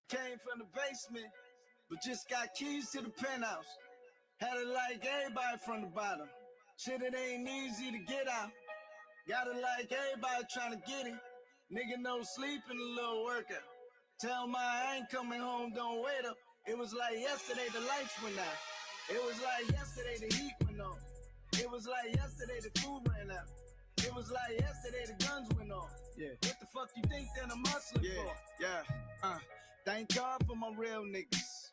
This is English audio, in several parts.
Came from the basement, but just got keys to the penthouse. Had it like everybody from the bottom. Shit, it ain't easy to get out. Got it like everybody trying to get it. Nigga, no sleep and a little workout. Tell my I ain't coming home, don't wait up. It was like yesterday the lights went out. It was like yesterday the heat went on. It was like yesterday the food ran out. It was like yesterday the guns went off. Yeah. What the fuck you think that I'm hustling for? Yeah. Thank God for my real niggas.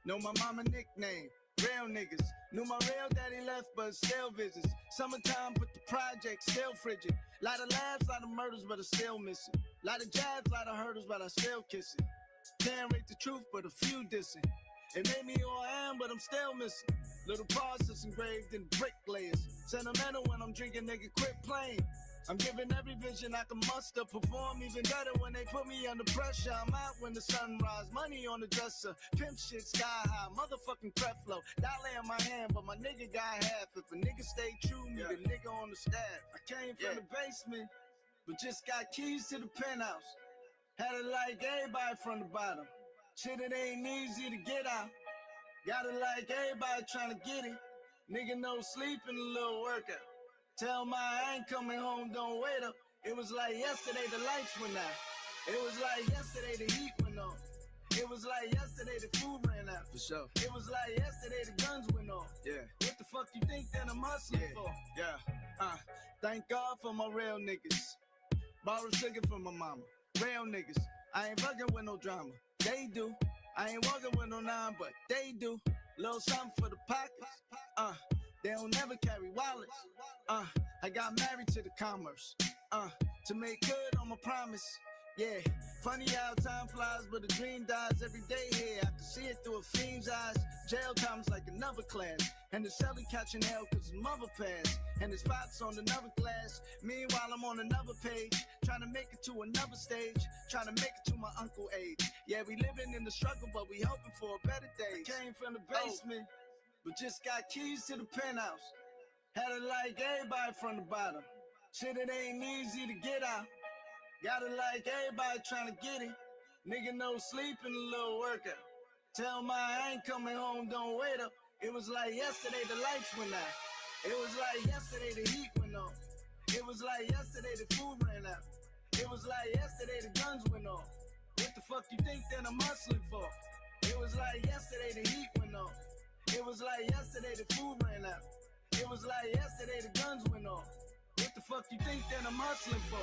Know my mama nickname. Real niggas. Knew my real daddy left, but still visits. Summertime, but the project still frigid. Lot of laughs, lot of murders, but I still missing. Lot of jabs, lot of hurdles, but I still kissing. Can't rate the truth, but a few dissing. It made me who I am, but I'm still missing. Little parts engraved in bricklayers. Sentimental when I'm drinking, nigga, quit playing. I'm giving every vision I can muster. Perform even better when they put me under pressure. I'm out when the sun rise, money on the dresser. Pimp shit sky high, motherfucking Creflo. Dollar in my hand, but my nigga got half. If a nigga stay true, me the nigga on the staff. I came from the basement, but just got keys to the penthouse. Had it like everybody from the bottom. Shit, it ain't easy to get out. Got it like everybody trying to get it. Nigga, no sleep and a little workout. Tell my I ain't coming home, don't wait up. It was like yesterday the lights went out. It was like yesterday the heat went on. It was like yesterday the food ran out. For sure. It was like yesterday the guns went off. Yeah. What the fuck you think that I'm hustling for? Yeah. Thank God for my real niggas. Borrow sugar from my mama. Real niggas. I ain't fucking with no drama. They do. I ain't walking with no nine, but they do. Little something for the pockets. They don't never carry wallets. I got married to the commerce. To make good on my promise. Yeah, funny how time flies, but the dream dies every day here. I can see it through a fiend's eyes. Jail time's like another class. And the celly catching hell cause his mother passed. And his spots on another glass. Meanwhile, I'm on another page. Trying to make it to another stage. Trying to make it to my uncle age. Yeah, we living in the struggle, but we hoping for a better day. Came from the basement, but just got keys to the penthouse. Had it like everybody from the bottom. Shit, it ain't easy to get out. Got it like everybody trying to get it. Nigga, no sleep and a little workout. Tell my I ain't coming home, don't wait up. It was like yesterday the lights went out. It was like yesterday the heat went on. It was like yesterday the food ran out. It was like yesterday the guns went off. What the fuck you think that I'm hustling for? It was like yesterday the heat went on. It was like yesterday the food ran out. It was like yesterday the guns went off. What the fuck you think that I'm hustling for?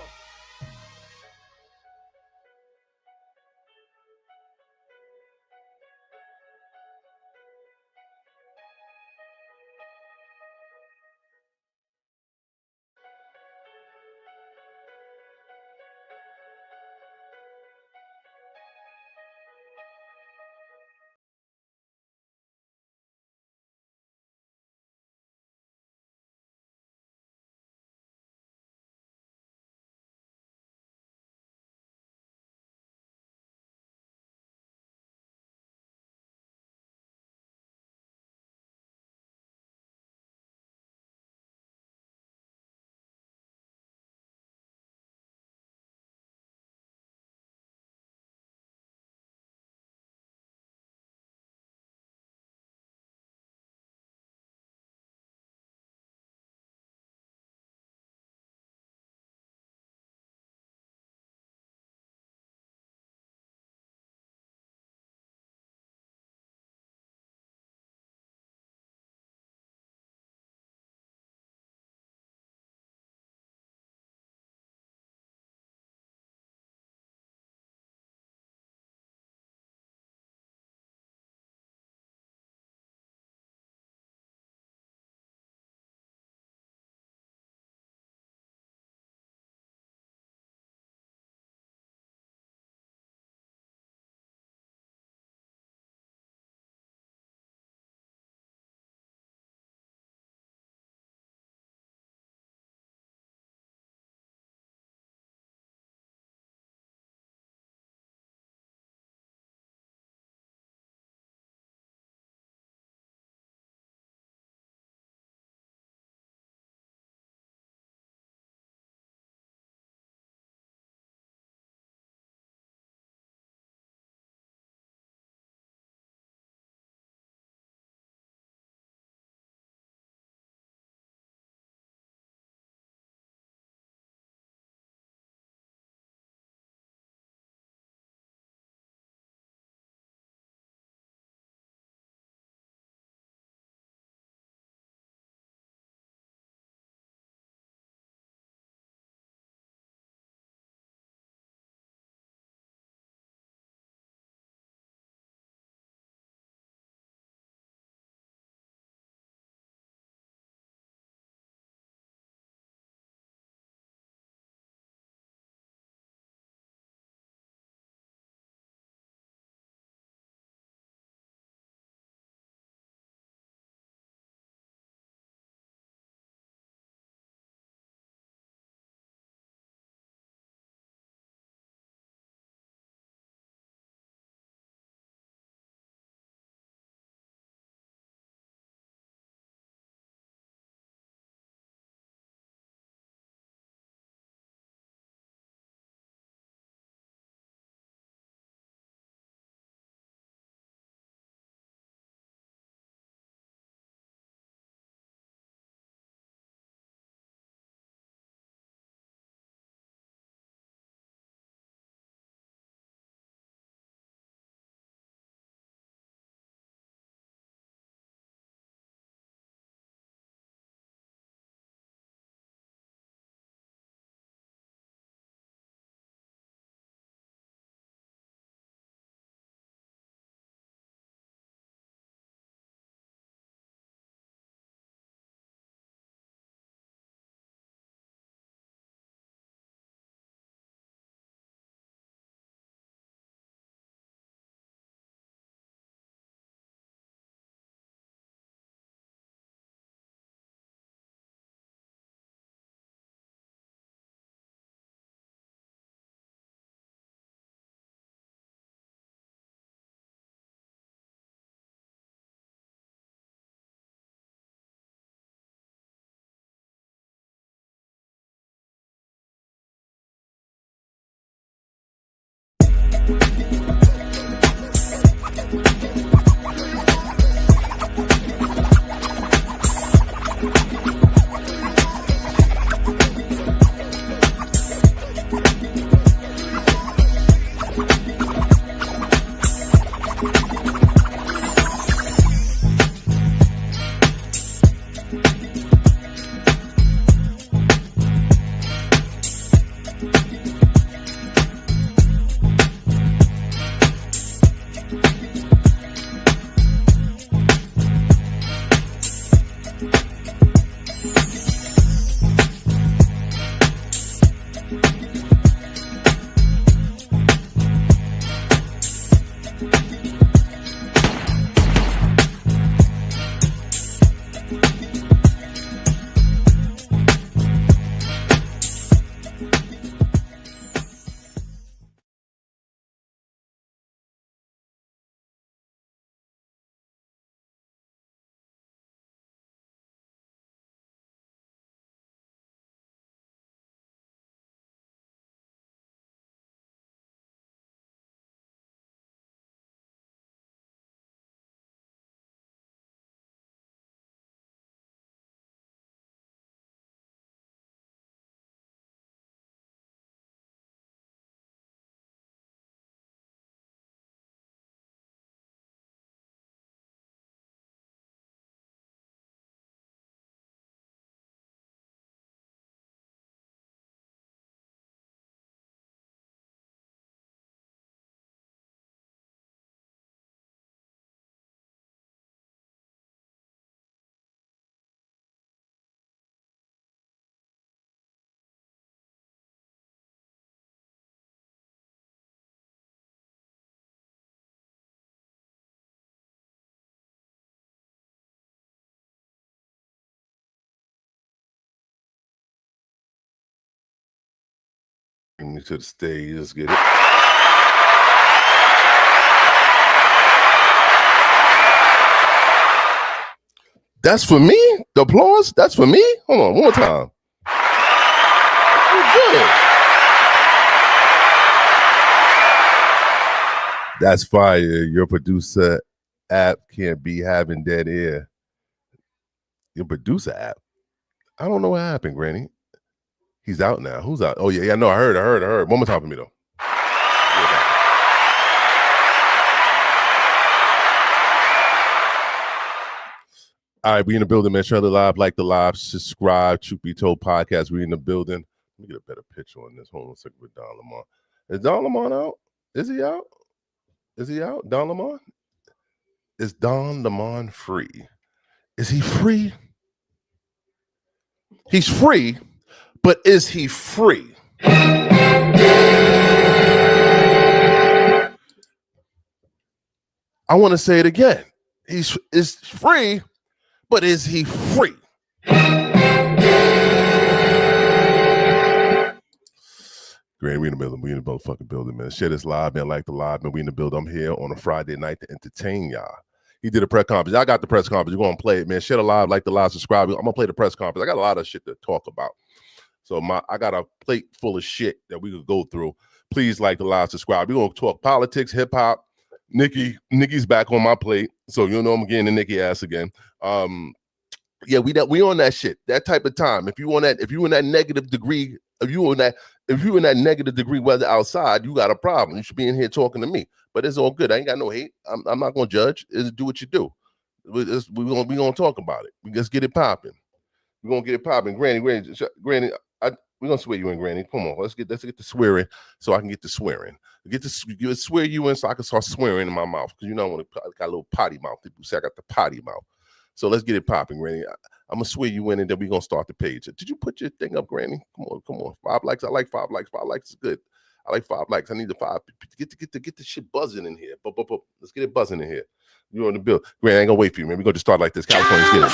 me to the stage. Let's get it. That's for me? The applause? That's for me? Hold on, one more time. Good. That's fire. Your producer app can't be having dead air. Your producer app? I don't know what happened, Granny. He's out now. Who's out? Oh, yeah, no, I heard. One more time for me, though. All right, we in the building, man. Share the live, like the live, subscribe. Truth Be Told podcast. We in the building. Let me get a better picture on this. Hold on a second with Don Lamont. Is Don Lamont out? Is he out? Is he out? Don Lamont? Is Don Lamont free? Is he free? He's free, but is he free? I want to say it again. He's free, but is he free? Grand, we in the building. We in the motherfucking building, man. Share this live, man. Like the live, man. We in the building. I'm here on a Friday night to entertain y'all. He did a press conference. I got the press conference. You're going to play it, man. Share the live, like the live, subscribe. I'm going to play the press conference. I got a lot of shit to talk about. So I got a plate full of shit that we could go through. Please like the live, subscribe. We're going to talk politics, hip-hop. Nikki's back on my plate. So you know I'm getting the Nikki ass again. Yeah, we on that shit. That type of time. If you in that negative degree, if you in that negative degree weather outside, you got a problem. You should be in here talking to me. But it's all good. I ain't got no hate. I'm not gonna judge. Do what you do. We gonna talk about it. We just get it popping. We're gonna get it popping. Granny, we're gonna swear you in, Granny. Come on, let's get the swearing so I can get the swearing. Swear you in so I can start swearing in my mouth. Because you know I got a little potty mouth. People say I got the potty mouth. So let's get it popping, Granny. I'm gonna swear you in, and then we're gonna start the page. Did you put your thing up, Granny? Come on. 5 likes. I like 5 likes. 5 likes is good. I like 5 likes. I need the 5. Get the shit buzzing in here. Let's get it buzzing in here. You're on the bill. Granny, I ain't gonna wait for you, man. We're gonna just start like this. California's get it.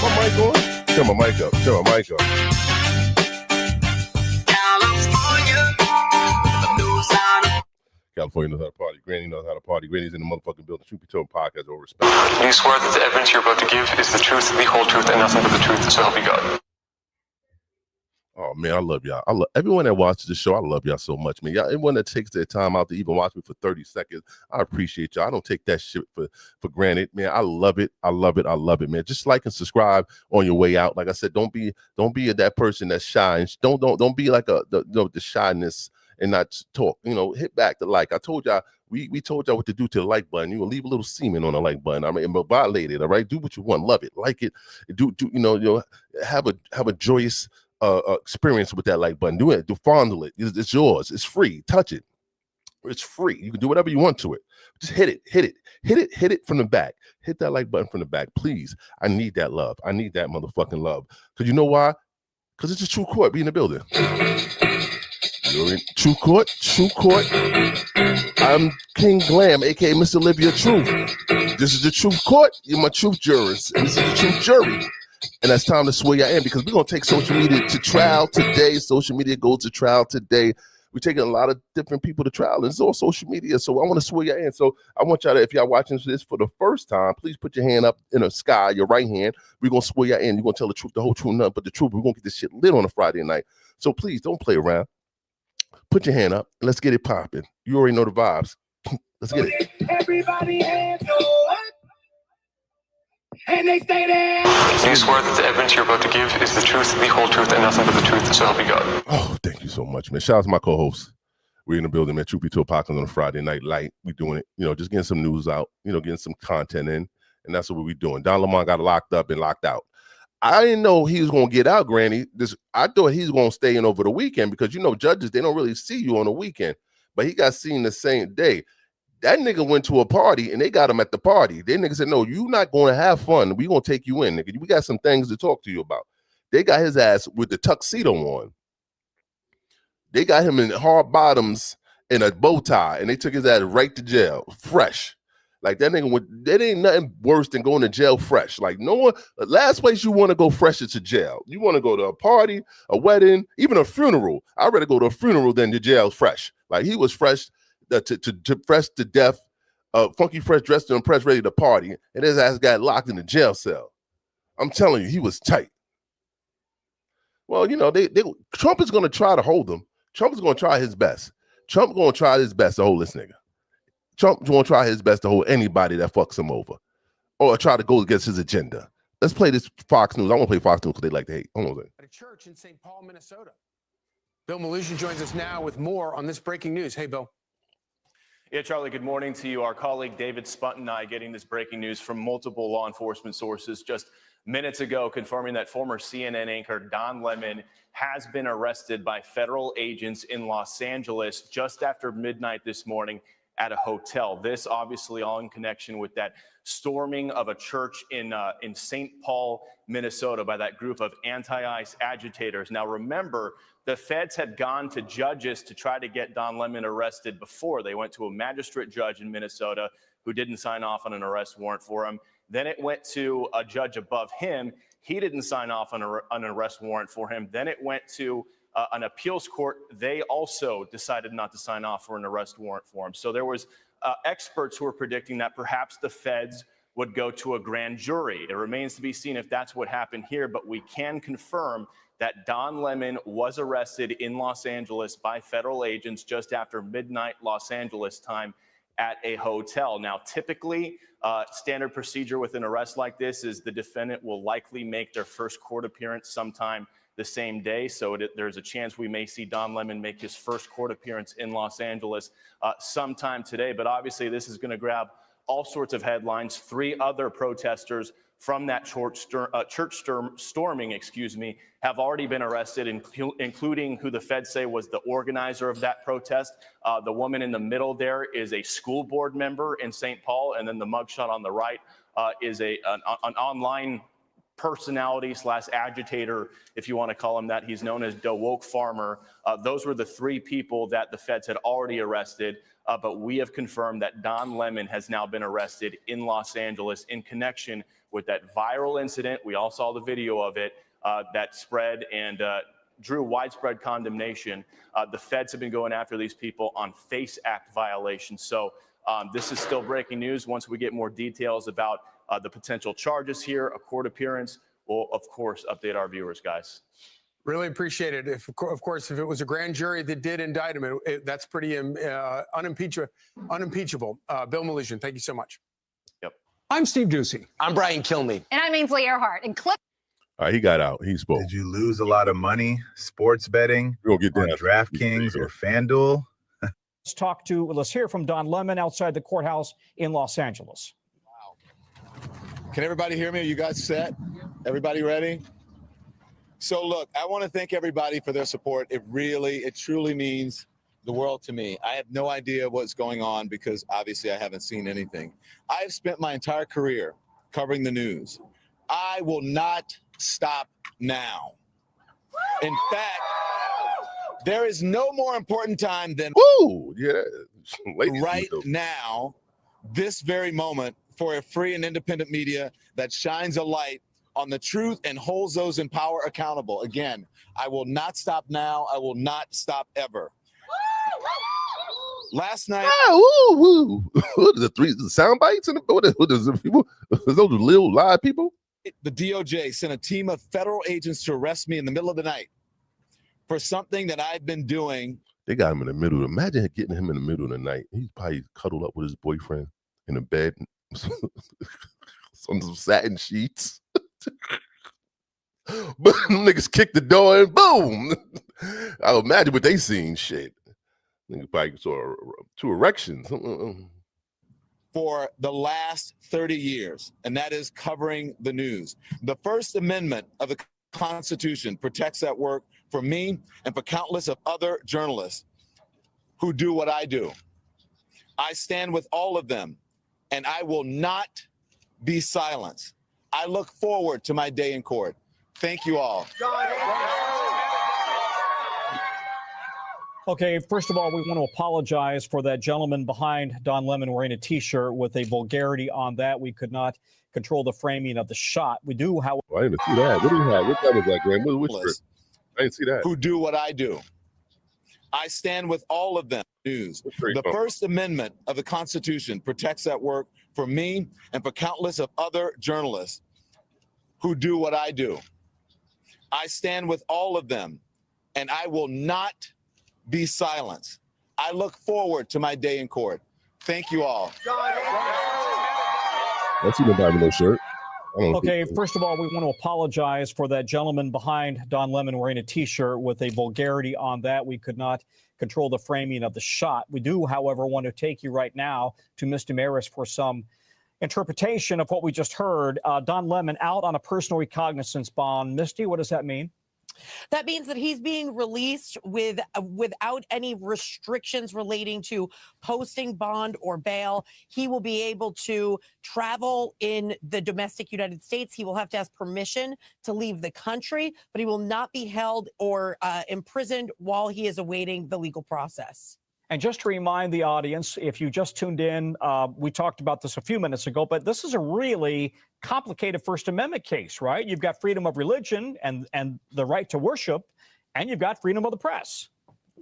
My mic on? Turn my mic up. California knows how to party. Granny knows how to party. Granny's in the motherfucking building. Truth Be Told podcast over respect. Do you swear that the evidence you're about to give is the truth, the whole truth, and nothing but the truth, so help you God? Oh, man, I love y'all. I love everyone that watches the show. I love y'all so much, man. Y'all, everyone that takes their time out to even watch me for 30 seconds, I appreciate y'all. I don't take that shit for granted, man. I love it, man. Just like and subscribe on your way out. Like I said, don't be that person that's shy. And don't be like the shyness and not talk. Hit back the like. I told y'all, we told y'all what to do to the like button. You will leave a little semen on the like button. I mean, violate it. All right, do what you want, love it, like it. Have a joyous experience with that like button. Do it. Fondle it. It's yours. It's free. Touch it. It's free. You can do whatever you want to it. Just hit it from the back. Hit that like button from the back, please. I need that love. I need that motherfucking love. Because you know why? Because it's a true court. Be in the building. You're in True Court. I'm King Glam, aka Mr. Olivia Truth. This is the Truth Court. You're my truth jurors. And this is the Truth Jury. And that's time to swear y'all in, because we're going to take social media to trial today. Social media goes to trial today. We're taking a lot of different people to trial, and it's all social media. So I want to swear y'all in. So I want y'all to, if y'all watching this for the first time, please put your hand up in the sky, your right hand. We're going to swear y'all in. You're going to tell the truth, the whole truth, nothing but the truth. We're going to get this shit lit on a Friday night. So please don't play around. Put your hand up and let's get it popping. You already know the vibes. Let's get it. Everybody hands up. And they stay there. Do you swear that the evidence you're about to give is the truth, the whole truth, and nothing but the truth, so help you God? Oh, thank you so much, man. Shout out to my co-host. We're in the building, man. Truth Be Told podcast on a Friday night light. We doing it, just getting some news out, getting some content in, and that's what we doing. Don Lamont got locked up and locked out. I didn't know he was going to get out, Granny. I thought he was going to stay in over the weekend because, judges, they don't really see you on the weekend. But he got seen the same day. That nigga went to a party and they got him at the party. They nigga said, no, you not going to have fun. We going to take you in, nigga. We got some things to talk to you about. They got his ass with the tuxedo on. They got him in hard bottoms and a bow tie, and they took his ass right to jail, fresh. Like that nigga it ain't nothing worse than going to jail fresh. Like no one, last place you want to go fresh is to jail. You want to go to a party, a wedding, even a funeral. I'd rather go to a funeral than to jail fresh. Like he was fresh to fresh to death, funky fresh, dressed and impressed, ready to party, and his ass got locked in a jail cell. I'm telling you, he was tight. Well, you know, Trump is going to try to hold him. Trump is going to try his best. Trump going to try his best to hold this nigga. Trump going to try his best to hold anybody that fucks him over or try to go against his agenda. Let's play this Fox News. I want to play Fox News because they like to hate. Hold on a second. At a church in St. Paul, Minnesota. Bill Melugin joins us now with more on this breaking news. Hey, Bill. Yeah, Charlie, good morning to you. Our colleague David Spunt and I getting this breaking news from multiple law enforcement sources just minutes ago, confirming that former CNN anchor Don Lemon has been arrested by federal agents in Los Angeles just after midnight this morning at a hotel. This obviously all in connection with that storming of a church in St. Paul, Minnesota by that group of anti-ICE agitators. Now remember, the feds had gone to judges to try to get Don Lemon arrested before. They went to a magistrate judge in Minnesota who didn't sign off on an arrest warrant for him. Then it went to a judge above him. He didn't sign off on an arrest warrant for him. Then it went to an appeals court. They also decided not to sign off for an arrest warrant for him. So there was experts who were predicting that perhaps the feds would go to a grand jury. It remains to be seen if that's what happened here, but we can confirm that Don Lemon was arrested in Los Angeles by federal agents just after midnight Los Angeles time at a hotel. Now, typically, standard procedure with an arrest like this is the defendant will likely make their first court appearance sometime the same day. So there's a chance we may see Don Lemon make his first court appearance in Los Angeles sometime today. But obviously, this is going to grab all sorts of headlines. 3 other protesters from that church storming, have already been arrested, including who the feds say was the organizer of that protest. The woman in the middle there is a school board member in St. Paul, and then the mugshot on the right is an online personality / agitator, if you want to call him that. He's known as the Woke Farmer. Those were the 3 people that the feds had already arrested. But we have confirmed that Don Lemon has now been arrested in Los Angeles in connection with that viral incident. We all saw the video of it that spread and drew widespread condemnation. The feds have been going after these people on FACE Act violations. So this is still breaking news. Once we get more details about the potential charges here, a court appearance, we'll, of course, update our viewers, guys. Really appreciate it. Of course, if it was a grand jury that did indict him, that's pretty unimpeachable. Bill Melugin, thank you so much. Yep. I'm Steve Ducey. I'm Brian Kilmeade. And I'm Ainsley Earhart. And clip. All right, he got out. He spoke. Did you lose a lot of money sports betting We're gonna get on down. DraftKings or FanDuel? Let's hear from Don Lemon outside the courthouse in Los Angeles. Can everybody hear me? Are you guys set? Everybody ready? So look, I want to thank everybody for their support. It truly means the world to me. I have no idea what's going on because obviously I haven't seen anything. I have spent my entire career covering the news. I will not stop now. In fact, there is no more important time than right now, this very moment, for a free and independent media that shines a light on the truth and holds those in power accountable. Again, I will not stop now. I will not stop ever. Last night, What are the sound bites and what is the people? Those little live people. the DOJ sent a team of federal agents to arrest me in the middle of the night for something that I've been doing. They got him in the middle. Imagine getting him in the middle of the night. He's probably cuddled up with his boyfriend in a bed, some satin sheets. But niggas kick the door and boom. I imagine what they seen. Shit. Niggas probably saw 2 erections. For the last 30 years, and that is covering the news. The First Amendment of the Constitution protects that work for me and for countless of other journalists who do what I do. I stand with all of them, and I will not be silenced. I look forward to my day in court. Thank you all. Okay, first of all, we want to apologize for that gentleman behind Don Lemon wearing a T-shirt with a vulgarity on that. We could not control the framing of the shot. We do, however. Well, I didn't see that. What do you have? What that was that, Graham? Which shirt? I didn't see that. Who do what I do. I stand with all of them. News. The First Amendment of the Constitution protects that work for me and for countless of other journalists who do what I do. I stand with all of them, and I will not be silenced. I look forward to my day in court. Thank you all. I see nobody with no shirt. Okay, first of all, we want to apologize for that gentleman behind Don Lemon wearing a T-shirt with a vulgarity on that. We could not control the framing of the shot. We do, however, want to take you right now to Ms. Damaris for some interpretation of what we just heard. Don Lemon out on a personal recognizance bond. Misty, what does that mean? That means that he's being released without any restrictions relating to posting bond or bail. He will be able to travel in the domestic United States. He will have to ask permission to leave the country, but he will not be held or imprisoned while he is awaiting the legal process. And just to remind the audience, if you just tuned in, we talked about this a few minutes ago, but this is a really complicated First Amendment case, right? You've got freedom of religion and the right to worship, and you've got freedom of the press.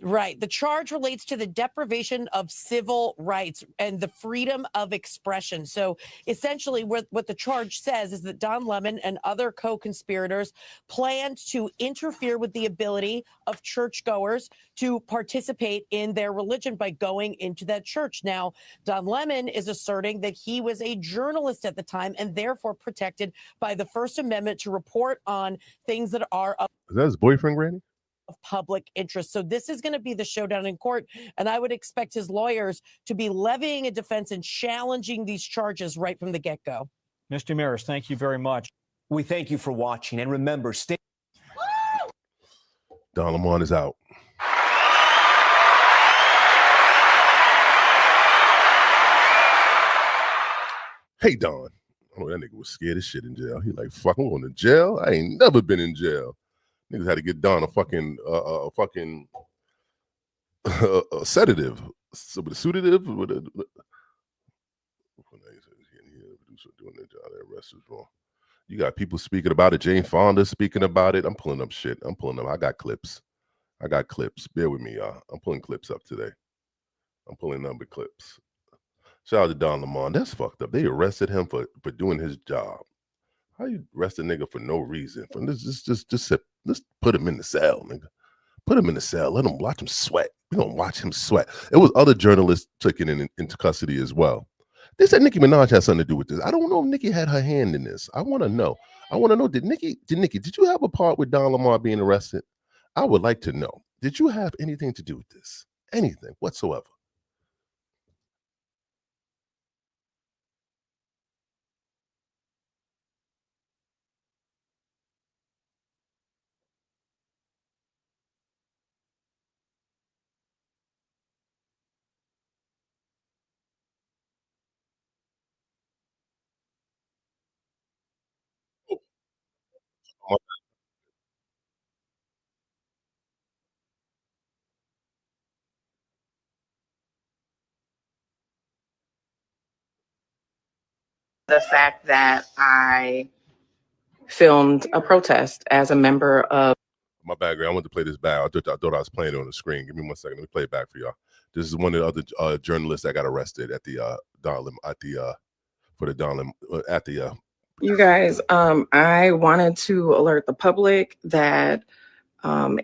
Right. The charge relates to the deprivation of civil rights and the freedom of expression. So essentially what the charge says is that Don Lemon and other co-conspirators planned to interfere with the ability of churchgoers to participate in their religion by going into that church. Now, Don Lemon is asserting that he was a journalist at the time and therefore protected by the First Amendment to report on things that are Is that his boyfriend, Granny? Of public interest. So this is going to be the showdown in court, and I would expect his lawyers to be levying a defense and challenging these charges right from the get-go. Mr. Damaris, thank you very much. We thank you for watching, and remember, stay. Don Lemon is out. Hey, Don. Oh, that nigga was scared as shit in jail. He like, fuck, I'm going to jail? I ain't never been in jail. Niggas had to get Don a fucking sedative. So with a sedative, with a doing their job, their arrest is wrong. You got people speaking about it. Jane Fonda speaking about it. I'm pulling up shit. I'm pulling up. I got clips. Bear with me, y'all. I'm pulling clips up today. I'm pulling number clips. Shout out to Don Lemon. That's fucked up. They arrested him for doing his job. How you arrest a nigga for no reason? For let's put him in the cell, nigga. Put him in the cell. Let him watch him sweat. We don't watch him sweat. It was other journalists taken into custody as well. They said Nicki Minaj had something to do with this. I don't know if Nicki had her hand in this. I want to know. Did Nicki, did you have a part with Don Lemon being arrested? I would like to know. Did you have anything to do with this? Anything whatsoever? The fact that I filmed a protest as a member of. My bad, Greg. I want to play this back. I thought I was playing it on the screen. Give me 1 second. Let me play it back for y'all. This is one of the other journalists that got arrested at the You guys, I wanted to alert the public that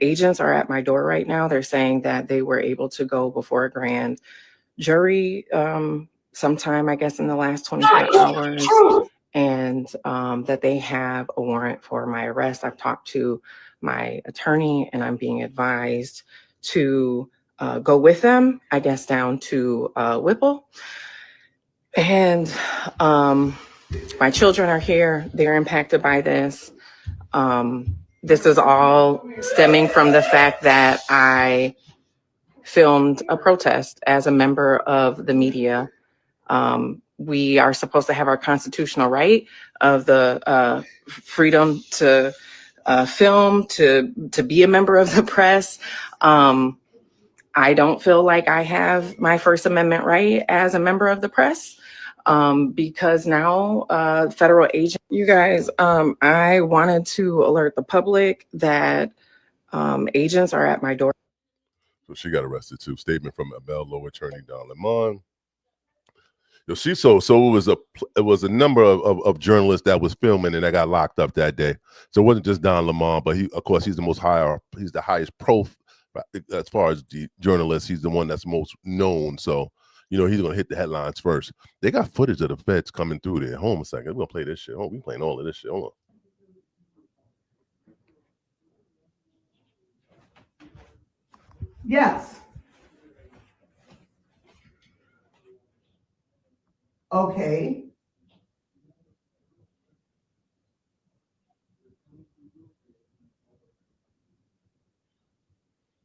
agents are at my door right now. They're saying that they were able to go before a grand jury sometime, I guess, in the last 24 hours, and that they have a warrant for my arrest. I've talked to my attorney, and I'm being advised to go with them, I guess, down to Whipple. And my children are here. They're impacted by this. This is all stemming from the fact that I filmed a protest as a member of the media. We are supposed to have our constitutional right of the freedom to film, to be a member of the press. I don't feel like I have my First Amendment right as a member of the press because now federal agents, you guys, I wanted to alert the public that agents are at my door. So she got arrested too. Statement from Abel Low attorney Don Lemon. Yo, it was a number of journalists that was filming and that got locked up that day. So it wasn't just Don Lemon, but he's the highest as far as the journalist. He's the one that's most known. So, he's gonna hit the headlines first. They got footage of the feds coming through there. Hold on a second. We're gonna play this shit. We playing all of this shit. Hold on. Yes. Okay.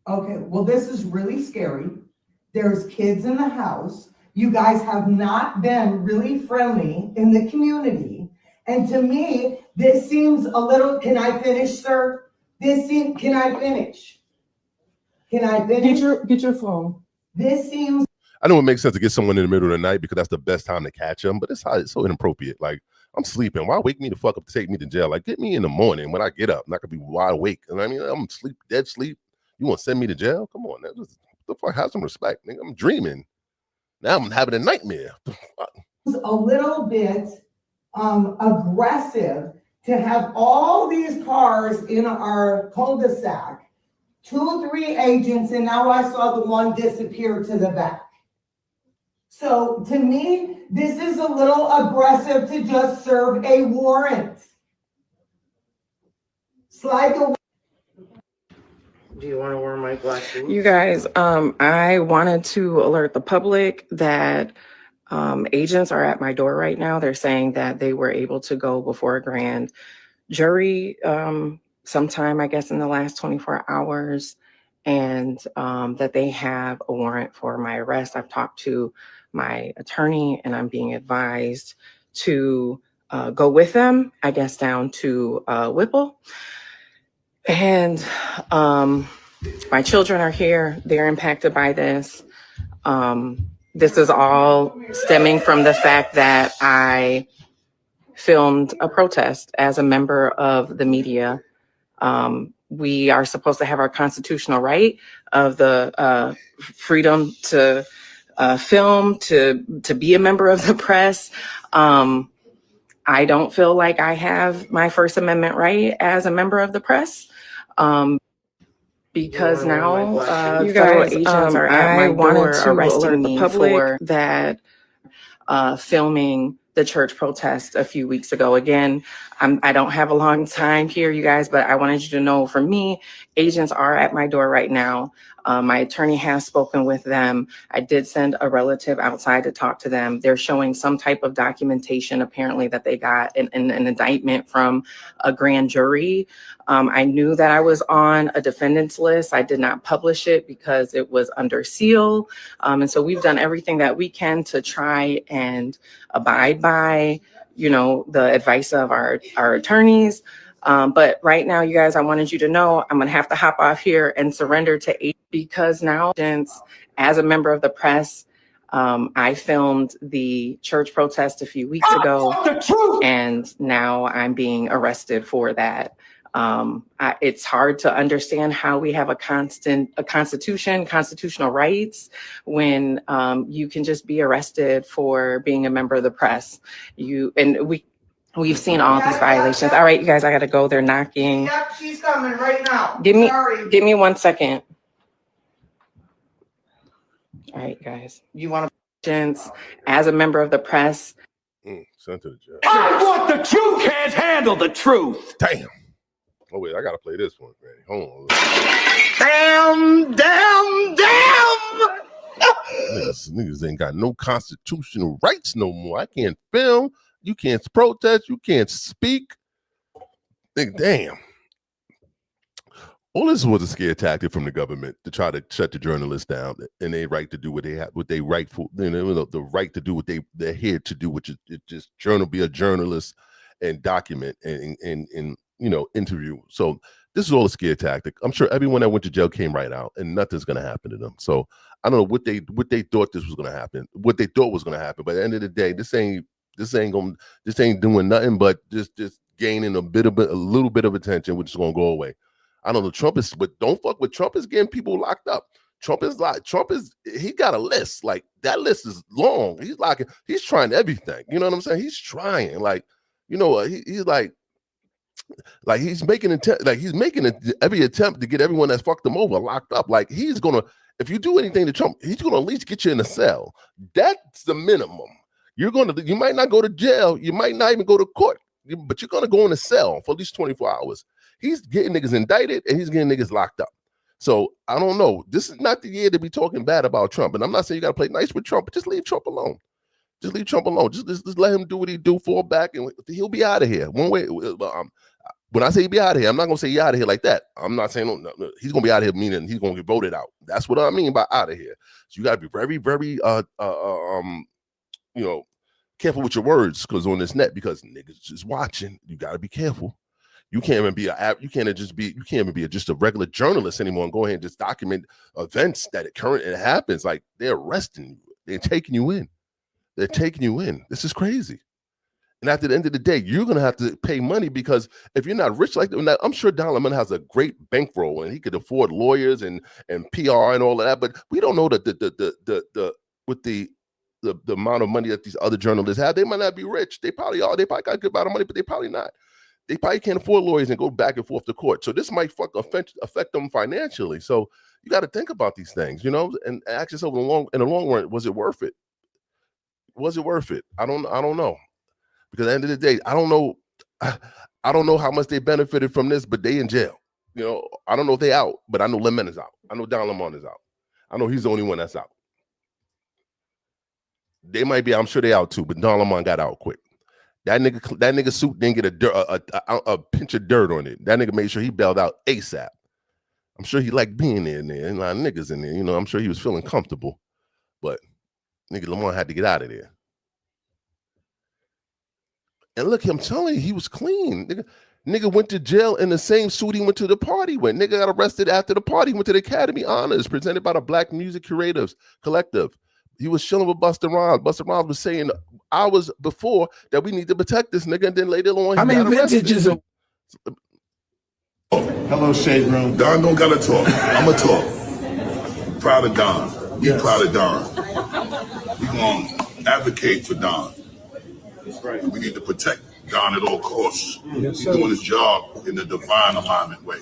Okay, well, this is really scary. There's kids in the house. You guys have not been really friendly in the community. And to me, this seems a little, can I finish, sir? Can I finish? Can I finish? Get your phone. This seems. I know it makes sense to get someone in the middle of the night because that's the best time to catch them, but it's so inappropriate. Like, I'm sleeping. Why wake me the fuck up to take me to jail? Like, get me in the morning when I get up. I'm not gonna be wide awake. And I mean, I'm dead sleep. You want to send me to jail? Come on, the fuck, have some respect, nigga. I'm dreaming. Now I'm having a nightmare. A little bit aggressive to have all these cars in our cul-de-sac, 2 or 3 agents, and now I saw the one disappear to the back. So to me, this is a little aggressive to just serve a warrant. Slide the. Do you want to wear my black shoes? You guys, I wanted to alert the public that agents are at my door right now. They're saying that they were able to go before a grand jury sometime, I guess, in the last 24 hours, and that they have a warrant for my arrest. I've talked to my attorney, and I'm being advised to go with them, I guess, down to Whipple. And my children are here. They're impacted by this. This is all stemming from the fact that I filmed a protest as a member of the media. We are supposed to have our constitutional right of the freedom to film, to be a member of the press. I don't feel like I have my First Amendment right as a member of the press. Because now you guys, agents are at my door arresting me for that filming the church protest a few weeks ago. Again, I don't have a long time here, you guys, but I wanted you to know, for me, agents are at my door right now. My attorney has spoken with them. I did send a relative outside to talk to them. They're showing some type of documentation, apparently, that they got an indictment from a grand jury. I knew that I was on a defendant's list. I did not publish it because it was under seal. And so we've done everything that we can to try and abide by, the advice of our attorneys. But right now, you guys, I wanted you to know I'm going to have to hop off here and surrender to 8 because now, as a member of the press, I filmed the church protest a few weeks ago, and now I'm being arrested for that. It's hard to understand how we have a constitution, constitutional rights, when you can just be arrested for being a member of the press. We've seen all these violations. All right, you guys, I gotta go. They're knocking. Yep, she's coming right now. Give me 1 second. All right, guys. You want to, as a member of the press? Sent to the judge. I want the truth. Can't handle the truth. Damn. Oh wait, I gotta play this one. Ready? Hold on. Damn. Niggas ain't got no constitutional rights no more. I can't film. You can't protest. You can't speak. Damn. All this was a scare tactic from the government to try to shut the journalists down, and they right to do what they have, what they rightful, the right to do what they're here to do, which is just be a journalist and document and interview. So this is all a scare tactic. I'm sure everyone that went to jail came right out, and nothing's gonna happen to them. So I don't know what they thought this was gonna happen, what they thought was gonna happen. But at the end of the day, this ain't doing nothing but just gaining a little bit of attention, which is gonna go away. I don't know. Trump is, but don't fuck with Trump is getting people locked up. Trump is he got a list. Like that list is long. He's trying everything. You know what I'm saying? He's trying. Like, you know, he's like he's making every attempt to get everyone that's fucked him over locked up. Like he's gonna, if you do anything to Trump, he's gonna at least get you in a cell. That's the minimum. You might not go to jail, you might not even go to court, but you're gonna go in a cell for at least 24 hours. He's getting niggas indicted and he's getting niggas locked up. So I don't know. This is not the year to be talking bad about Trump. And I'm not saying you gotta play nice with Trump, but just leave Trump alone. Just leave Trump alone. Just let him do what he do, fall back, and he'll be out of here. One way. When I say he'll be out of here, I'm not gonna say he out of here like that. I'm not saying no, he's gonna be out of here, meaning he's gonna get voted out. That's what I mean by out of here. So you gotta be very, very careful with your words, because on this net, because niggas just watching. You gotta be careful. You can't even be just a regular journalist anymore and go ahead and just document events that it happens. Like they're arresting you, they're taking you in. They're taking you in. This is crazy. And at the end of the day, you're going to have to pay money, because if you're not rich like that, I'm sure Don Lemon has a great bankroll and he could afford lawyers and PR and all of that. But we don't know that the amount of money that these other journalists have. They might not be rich. They probably are. They probably got a good amount of money, but they probably not. They probably can't afford lawyers and go back and forth to court. So this might affect them financially. So you got to think about these things, you know, and ask yourself in the long run, was it worth it? Was it worth it? I don't know. Because at the end of the day, I don't know how much they benefited from this, but they in jail. You know, I don't know if they out, but I know Lemon is out. I know Don Lemon is out. I know he's the only one that's out. They might be, I'm sure they out too, but Don Lemon got out quick. That nigga suit didn't get a pinch of dirt on it. That nigga made sure he bailed out ASAP. I'm sure he liked being there, and a lot of niggas in there. You know, I'm sure he was feeling comfortable, but nigga Lamar had to get out of there. And look, I'm telling you, he was clean. Nigga went to jail in the same suit he went to the party with. Nigga got arrested after the party, went to the Academy Honors presented by the Black Music Curators Collective. He was chilling with Busta Rhymes. Busta Rhymes was saying hours before that we need to protect this nigga, and then later on, he got arrested. Hello, Shade Room. Don don't gotta talk. I'ma talk. Proud of Don. We proud of Don. We gonna advocate for Don. That's right. We need to protect Don at all costs. Yes, he's doing his job in the divine alignment way,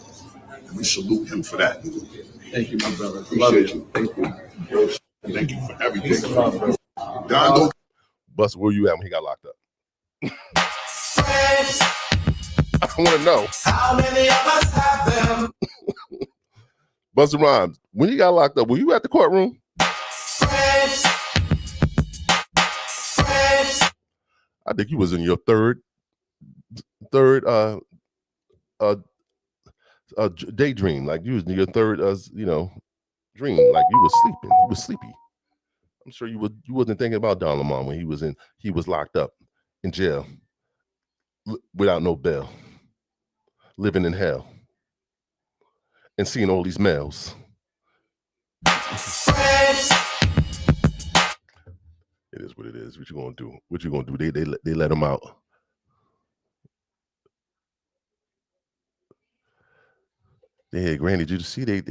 and we salute him for that. Thank you, my brother. Appreciate you. Thank you. Thank you for everything. Don don't. Buster, where you at when he got locked up? I want to know. How many of us have them? Busta Rhymes, when you got locked up, were you at the courtroom? I think you was in your third daydream. Like you was in your third dream. Like you was sleeping. You was sleepy. I'm sure you wasn't thinking about Don Lemon when he was locked up in jail without no bail, living in hell, and seeing all these males. It is what it is. What you gonna do? What you gonna do? They let him out. Yeah, Granny, did you see they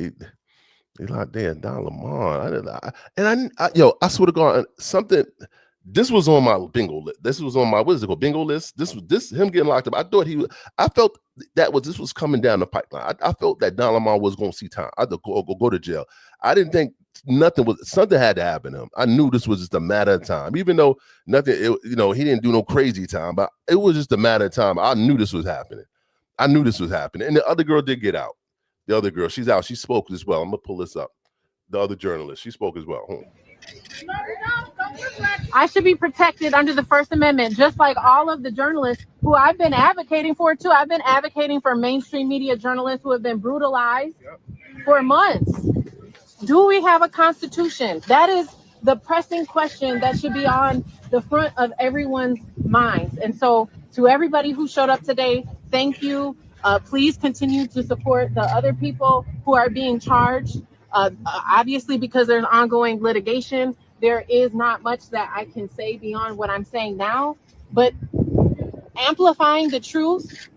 locked there Don Lemon? I swear to God, something. This was on my bingo list. This was on my, what is it called, bingo list? This him getting locked up. I felt this was coming down the pipeline. I felt that Don Lemon was going to see time. I had to go to jail. I didn't think something had to happen to him. I knew this was just a matter of time, even though he didn't do no crazy time, but it was just a matter of time. I knew this was happening. And the other girl did get out. The other girl, she's out. She spoke as well. I'm gonna pull this up. The other journalist, she spoke as well. I should be protected under the First Amendment, just like all of the journalists who I've been advocating for too. I've been advocating for mainstream media journalists who have been brutalized for months. Do we have a constitution? That is the pressing question that should be on the front of everyone's minds. And so to everybody who showed up today, thank you. Please continue to support the other people who are being charged. Obviously, because there's ongoing litigation, there is not much that I can say beyond what I'm saying now. But amplifying the truth,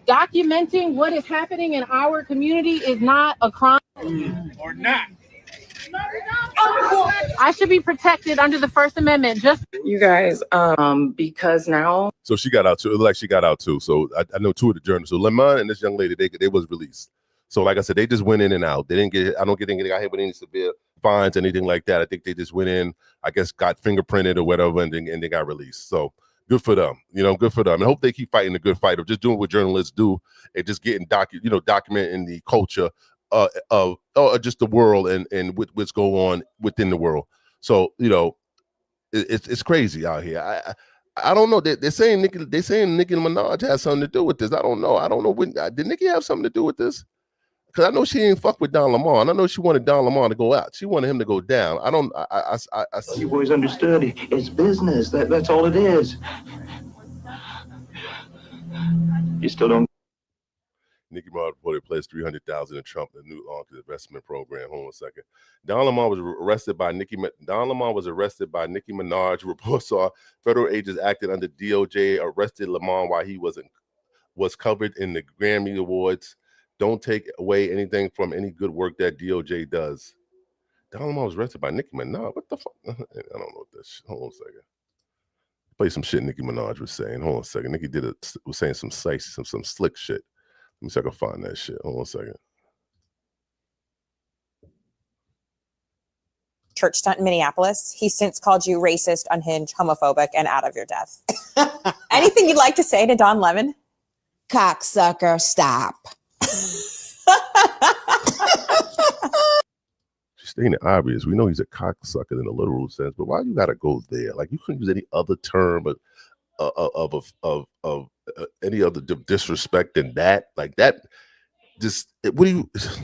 documenting what is happening in our community is not a crime. Or not. I should be protected under the First Amendment. Just You guys, because now. So she got out too. It looked like she got out too. So I know two of the journalists. So Lemon and this young lady, they was released. So like I said, they just went in and out. They didn't get. I don't get anything. I hit with any severe fines, anything like that. I think they just went in. I guess got fingerprinted or whatever, and they got released. So good for them. You know, good for them. And I hope they keep fighting the good fight of just doing what journalists do and just getting documenting the culture of just the world and what's going on within the world. So it's crazy out here. I don't know. They're saying Nicki Minaj has something to do with this. I don't know. When did Nicki have something to do with this? Because I know she ain't fuck with Don Lemon, and I know she wanted Don Lemon to go out. She wanted him to go down. You boys understood. It's business. That's all it is. You still don't. Nicki Minaj reported pledged $300,000 in Trump the new investment program. Hold on a second. Don Lemon was arrested by Nicki Minaj. Reports saw federal agents acted under DOJ arrested Lemon while he was covered in the Grammy Awards. Don't take away anything from any good work that DOJ does. Don Lemon was arrested by Nicki Minaj. What the fuck? I don't know what this. Hold on a second. Play some shit Nicki Minaj was saying. Hold on a second. Nicki was saying some slick shit. Let me see if I can find that shit. Hold on a second. Church stunt in Minneapolis. He's since called you racist, unhinged, homophobic, and out of your depth. Anything you'd like to say to Don Lemon? Cocksucker, stop. She's stating the obvious. We know he's a cocksucker in a literal sense, but why you gotta go there? Like you couldn't use any other term of any other disrespect than that. Like that. Just what do you? Because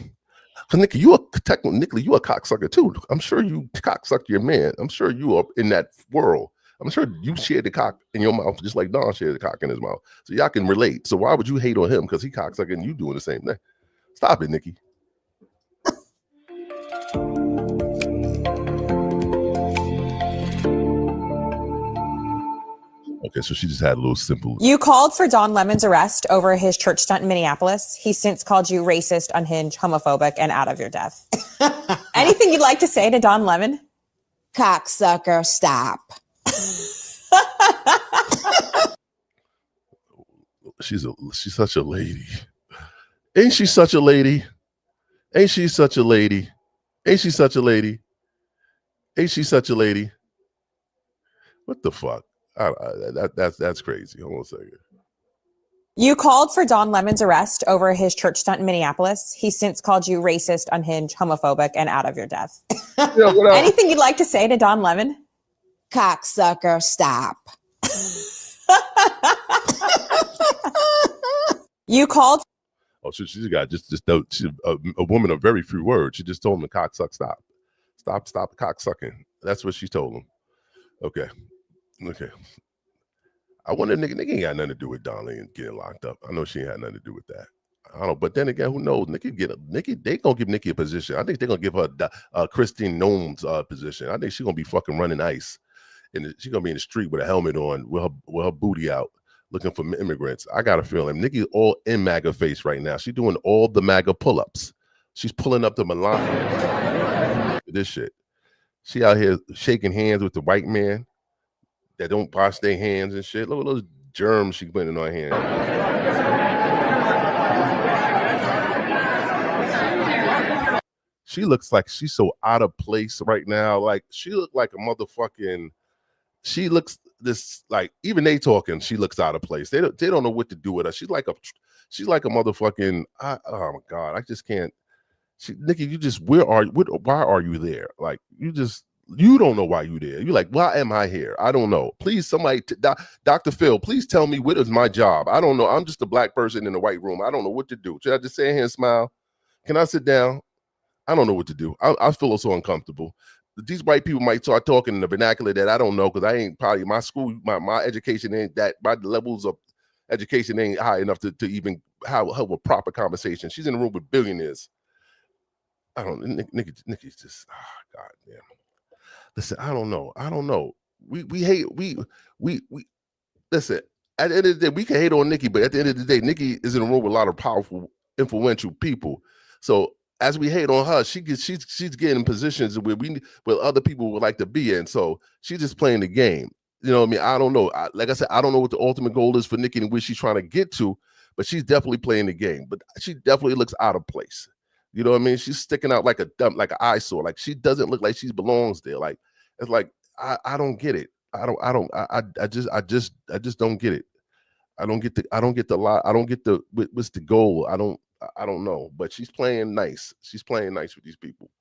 Nicki, you a cocksucker too. I'm sure you cocksucked your man. I'm sure you are in that world. I'm sure you shared the cock in your mouth just like Don shared the cock in his mouth. So y'all can relate. So why would you hate on him because he cocksucking and you doing the same thing? Stop it, Nicki. Okay, so she just had a little simple. You called for Don Lemon's arrest over his church stunt in Minneapolis. He's since called you racist, unhinged, homophobic, and out of your depth. Anything you'd like to say to Don Lemon? Cocksucker, stop. She's such a lady. Ain't she such a lady? Ain't she such a lady? Ain't she such a lady? Ain't she such a lady? What the fuck? That's crazy. Hold on a second. You called for Don Lemon's arrest over his church stunt in Minneapolis. He's since called you racist, unhinged, homophobic, and out of your depth. Anything you'd like to say to Don Lemon? Cocksucker, stop. You called. Oh, she's got she's a woman of very few words. She just told him to cocksuck, stop the cocksucking. That's what she told him. Okay. I wonder, Nicki ain't got nothing to do with Don getting locked up. I know she ain't had nothing to do with that. I don't know, but then again, who knows? They gonna give Nicki a position. I think they're gonna give her Christine Noem's position. I think she's gonna be fucking running ice, and she's gonna be in the street with a helmet on, with her booty out, looking for immigrants. I got a feeling Nicki's all in MAGA face right now. She's doing all the MAGA pull-ups. She's pulling up the Melania. This shit. She out here shaking hands with the white man that don't wash their hands and shit. Look at those germs she putting in her hands. She looks like she's so out of place right now. Like she looked like a motherfucking. She looks this like even they talking. She looks out of place. They don't know what to do with her. She's like a motherfucking. Oh my god, I just can't. Nicki, you just why are you there? Like you don't know why you there. You're like, why am I here? I don't know. Please, somebody, Dr. Phil, please tell me what is my job. I don't know. I'm just a black person in the white room. I don't know what to do. Should I just sit here and smile? Can I sit down? I don't know what to do. I feel so uncomfortable. These white people might start talking in the vernacular that I don't know because I ain't probably my school, my education ain't that, my levels of education ain't high enough to even have a proper conversation. She's in the room with billionaires. I don't. Nikki's just. Oh, God damn. Listen, I don't know. We hate. We listen. At the end of the day, we can hate on Nikki, but at the end of the day, Nikki is in a room with a lot of powerful, influential people. So as we hate on her, she's getting positions where other people would like to be in. So she's just playing the game. You know what I mean? I don't know. Like I said, I don't know what the ultimate goal is for Nikki and where she's trying to get to, but she's definitely playing the game. But she definitely looks out of place. You know what I mean? She's sticking out like an eyesore. Like she doesn't look like she belongs there. Like it's like I don't get it. I just don't get it. I don't get the lie. I don't get the what's the goal. I don't know. But she's playing nice. She's playing nice with these people.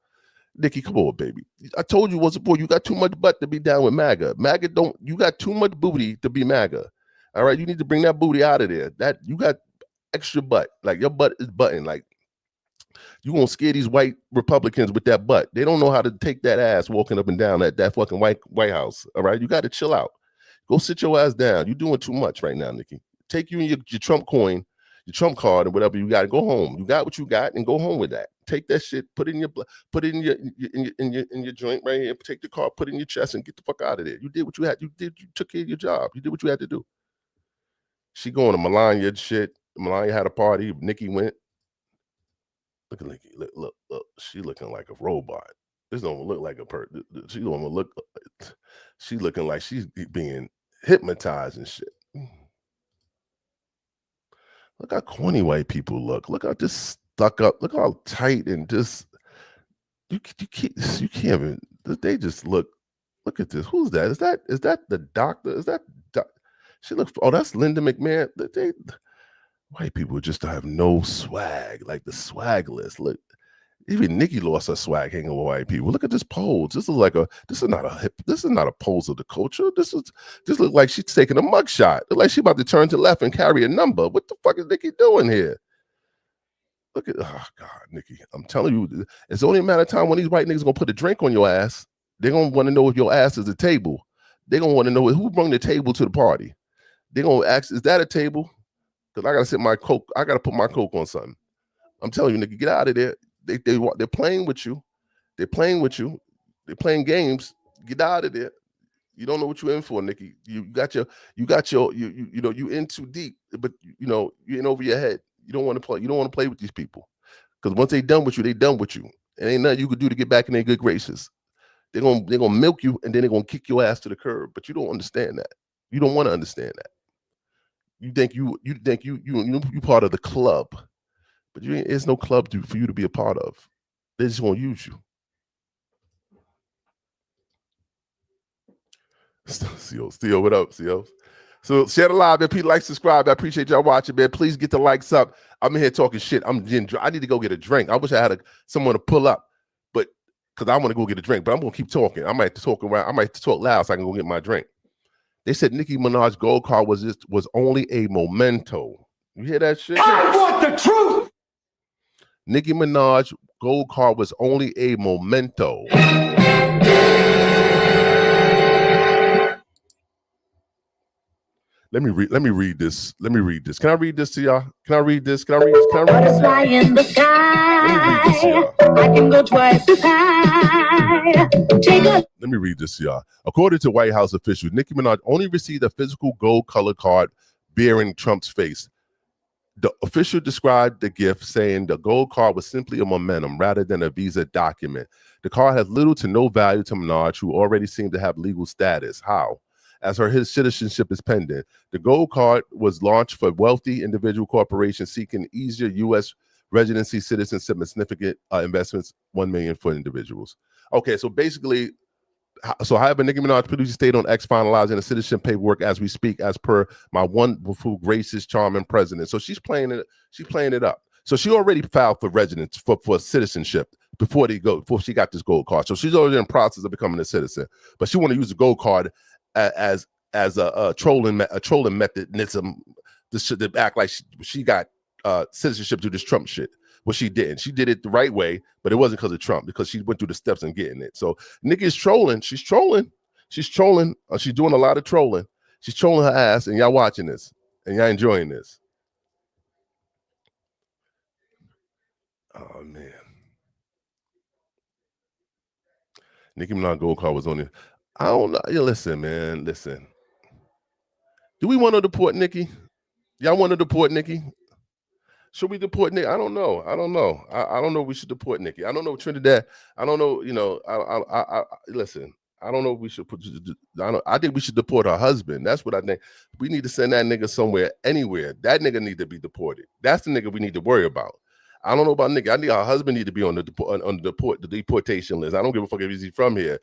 Nikki, come on, baby. I told you once before, you got too much butt to be down with MAGA. You got too much booty to be MAGA. All right, you need to bring that booty out of there. That you got extra butt. Like your butt is button. Like you gonna scare these white Republicans with that butt. They don't know how to take that ass walking up and down that fucking White House. All right, you got to chill out. Go sit your ass down. You're doing too much right now, Nikki. Take you and your Trump coin, your Trump card, or whatever you got. Go home. You got what you got, and go home with that. Take that shit. Put it in your joint right here. Take the card. Put it in your chest, and get the fuck out of there. You did what you had. You took care of your job. You did what you had to do. She going to Melania shit. Melania had a party. Nikki went. Look at Nikki. Look. She looking like a robot. This don't look like a person. She don't look. She looking like she's being hypnotized and shit. Look how corny white people look. Look how just stuck up. Look how tight and just you can't even. They just look. Look at this. Who's that? Is that the doctor? Is that she looks? Oh, that's Linda McMahon. White people just have no swag. Like the swagless. Look, even Nikki lost her swag hanging with white people. Look at this pose. This is not a pose of the culture. This looks like she's taking a mugshot. Look like she's about to turn to the left and carry a number. What the fuck is Nikki doing here? Look at, oh God, Nikki. I'm telling you, it's only a matter of time when these white niggas gonna put a drink on your ass. They're gonna want to know if your ass is a table. They're gonna want to know who brought the table to the party. They're gonna ask, is that a table? Because I gotta sit my Coke, I gotta put my Coke on something. I'm telling you, Nikki, get out of there. They're playing with you. They're playing with you. They're playing games. Get out of there. You don't know what you're in for, Nikki. You in too deep, but you're in over your head. You don't want to play. You don't want to play with these people. Because once they done with you, they done with you. And ain't nothing you could do to get back in their good graces. They're gonna milk you and then they're gonna kick your ass to the curb. But you don't understand that. You don't want to understand that. You think you part of the club. But there's no club for you to be a part of. They're just gonna use you. Theo, what up, Theo? So share the live, man. Please like, subscribe. I appreciate y'all watching, man. Please get the likes up. I'm in here talking shit. I need to go get a drink. I wish I had someone to pull up, but because I want to go get a drink. But I'm gonna keep talking. I might have to talk around. I might have to talk loud so I can go get my drink. They said Nicki Minaj's gold card was only a memento. You hear that shit? I want the truth. Nicki Minaj gold card was only a memento. Let me read this. Can I read this to y'all? Can I read this? Butterfly in the sky. I can go twice as high. Let me read this to y'all. According to White House officials, Nicki Minaj only received a physical gold color card bearing Trump's face. The official described the gift saying the gold card was simply a momentum rather than a visa document. The card has little to no value to Minaj, who already seemed to have legal status. How? As his citizenship is pending. The gold card was launched for wealthy individual corporations seeking easier U.S. residency, citizenship, and significant investments, $1 million for individuals. Okay, so basically, however, Nicki Minaj produces state on X finalizing the citizenship paperwork as we speak, as per my wonderful, gracious, charming president. So she's playing it up. So she already filed for residence for citizenship before she got this gold card. So she's already in the process of becoming a citizen, but she want to use the gold card as a trolling mechanism to act like she got citizenship through this Trump shit. Well, she didn't. She did it the right way, but it wasn't because of Trump, because she went through the steps in getting it. So Nicki is trolling. She's trolling. She's doing a lot of trolling. She's trolling her ass, and y'all watching this, and y'all enjoying this. Oh man. Nicki Minaj Gold Card was on it. I don't know. Yeah, listen, man. Listen. Do we want to deport Nicki? Y'all want to deport Nicki? Should we deport Nicki? I don't know. I don't know. I don't know if we should deport Nicki. I don't know Trinidad. I don't know. You know. I listen. I don't know if we should put. I think we should deport her husband. That's what I think. We need to send that nigga somewhere, anywhere. That nigga need to be deported. That's the nigga we need to worry about. I don't know about Nicki. I think our husband need to be on the deportation list. I don't give a fuck if he's from here.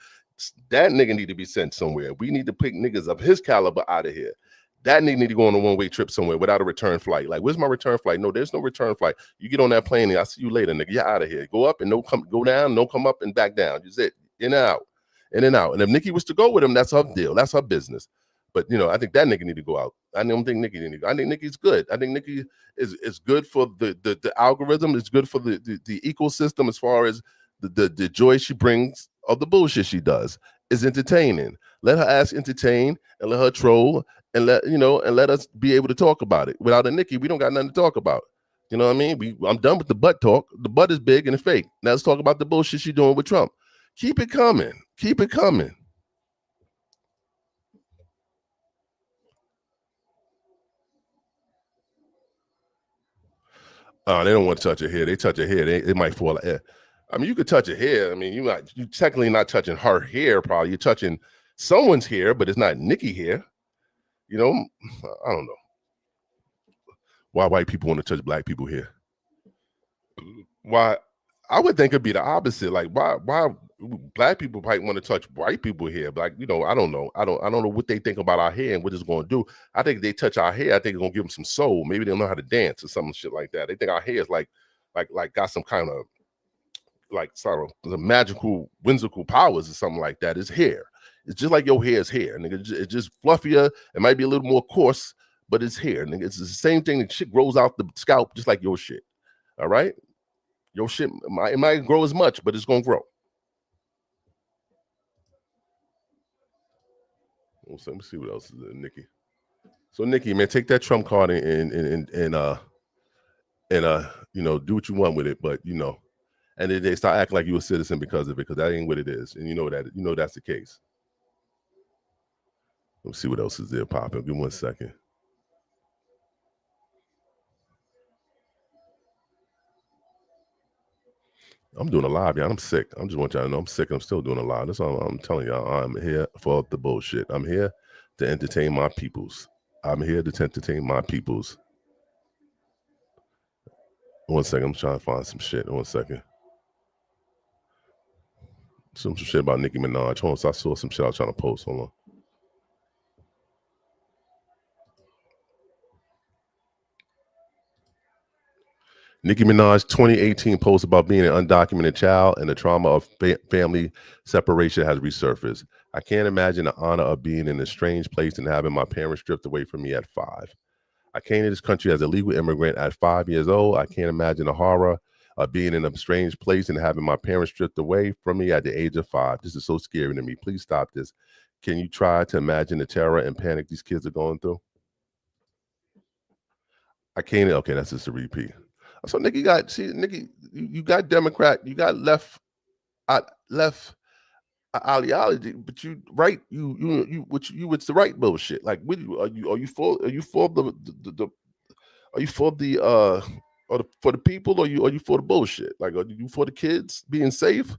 That nigga need to be sent somewhere. We need to pick niggas of his caliber out of here. That nigga need to go on a one-way trip somewhere without a return flight. Like, where's my return flight? No, there's no return flight. You get on that plane and I'll see you later, nigga. You're out of here. Go up and go down, no come up and back down. Just it. In and out. In and out. And if Nicki was to go with him, that's her deal. That's her business. But you know, I think that nigga need to go out. I don't think Nicki need to go. I think Nicki's good. I think Nicki is good for the algorithm. It's good for the ecosystem as far as the joy she brings of the bullshit she does. Is entertaining. Let her ass entertain and let her troll and let us be able to talk about it. Without a Nicki, we don't got nothing to talk about. You know what I mean? I'm done with the butt talk. The butt is big and it's fake. Now let's talk about the bullshit she's doing with Trump. Keep it coming. Keep it coming. Oh, they don't want to touch her hair. They touch her hair. They might fall. I mean, you could touch her hair. I mean, you technically not touching her hair. Probably you're touching someone's hair, but it's not Nicki hair. You know, I don't know why white people want to touch black people hair. Why? I would think it'd be the opposite. Like, why black people might want to touch white people hair? Like, you know, I don't know. I don't know what they think about our hair and what it's going to do. I think if they touch our hair, I think it's going to give them some soul. Maybe they'll know how to dance or some shit like that. They think our hair is like got some kind of the magical, whimsical powers or something like that. It's hair. It's just like your hair is hair. Nigga. It's just fluffier. It might be a little more coarse, but it's hair. Nigga. It's the same thing. The shit grows out the scalp just like your shit. All right? Your shit, it might grow as much, but it's going to grow. Let me see what else is there, Nicki. So, Nicki, man, take that Trump card and you know, do what you want with it, but, you know, and they start acting like you're a citizen because of it, because that ain't what it is. And you know that's the case. Let's see what else is there popping. Give me 1 second. I'm doing a live, y'all. I'm sick. I just want y'all to know I'm sick. I'm still doing a live. That's all I'm telling y'all. I'm here for the bullshit. I'm here to entertain my peoples. I'm here to entertain my peoples. 1 second. I'm trying to find some shit. 1 second. Some shit about Nicki Minaj. Hold on. So I saw some shit I was trying to post. Hold on. Nicki Minaj's 2018 post about being an undocumented child and the trauma of family separation has resurfaced. I can't imagine the honor of being in a strange place and having my parents stripped away from me at 5. I came to this country as a legal immigrant at 5 years old. I can't imagine the horror of being in a strange place and having my parents stripped away from me at the age of 5. This is so scary to me. Please stop this. Can you try to imagine the terror and panic these kids are going through? I can't. Okay, that's just a repeat. So Nicki you got Democrat, you got left ideology, but you right, you it's the right bullshit. Like, are you for the for the people, or are you for the bullshit? Like, are you for the kids being safe?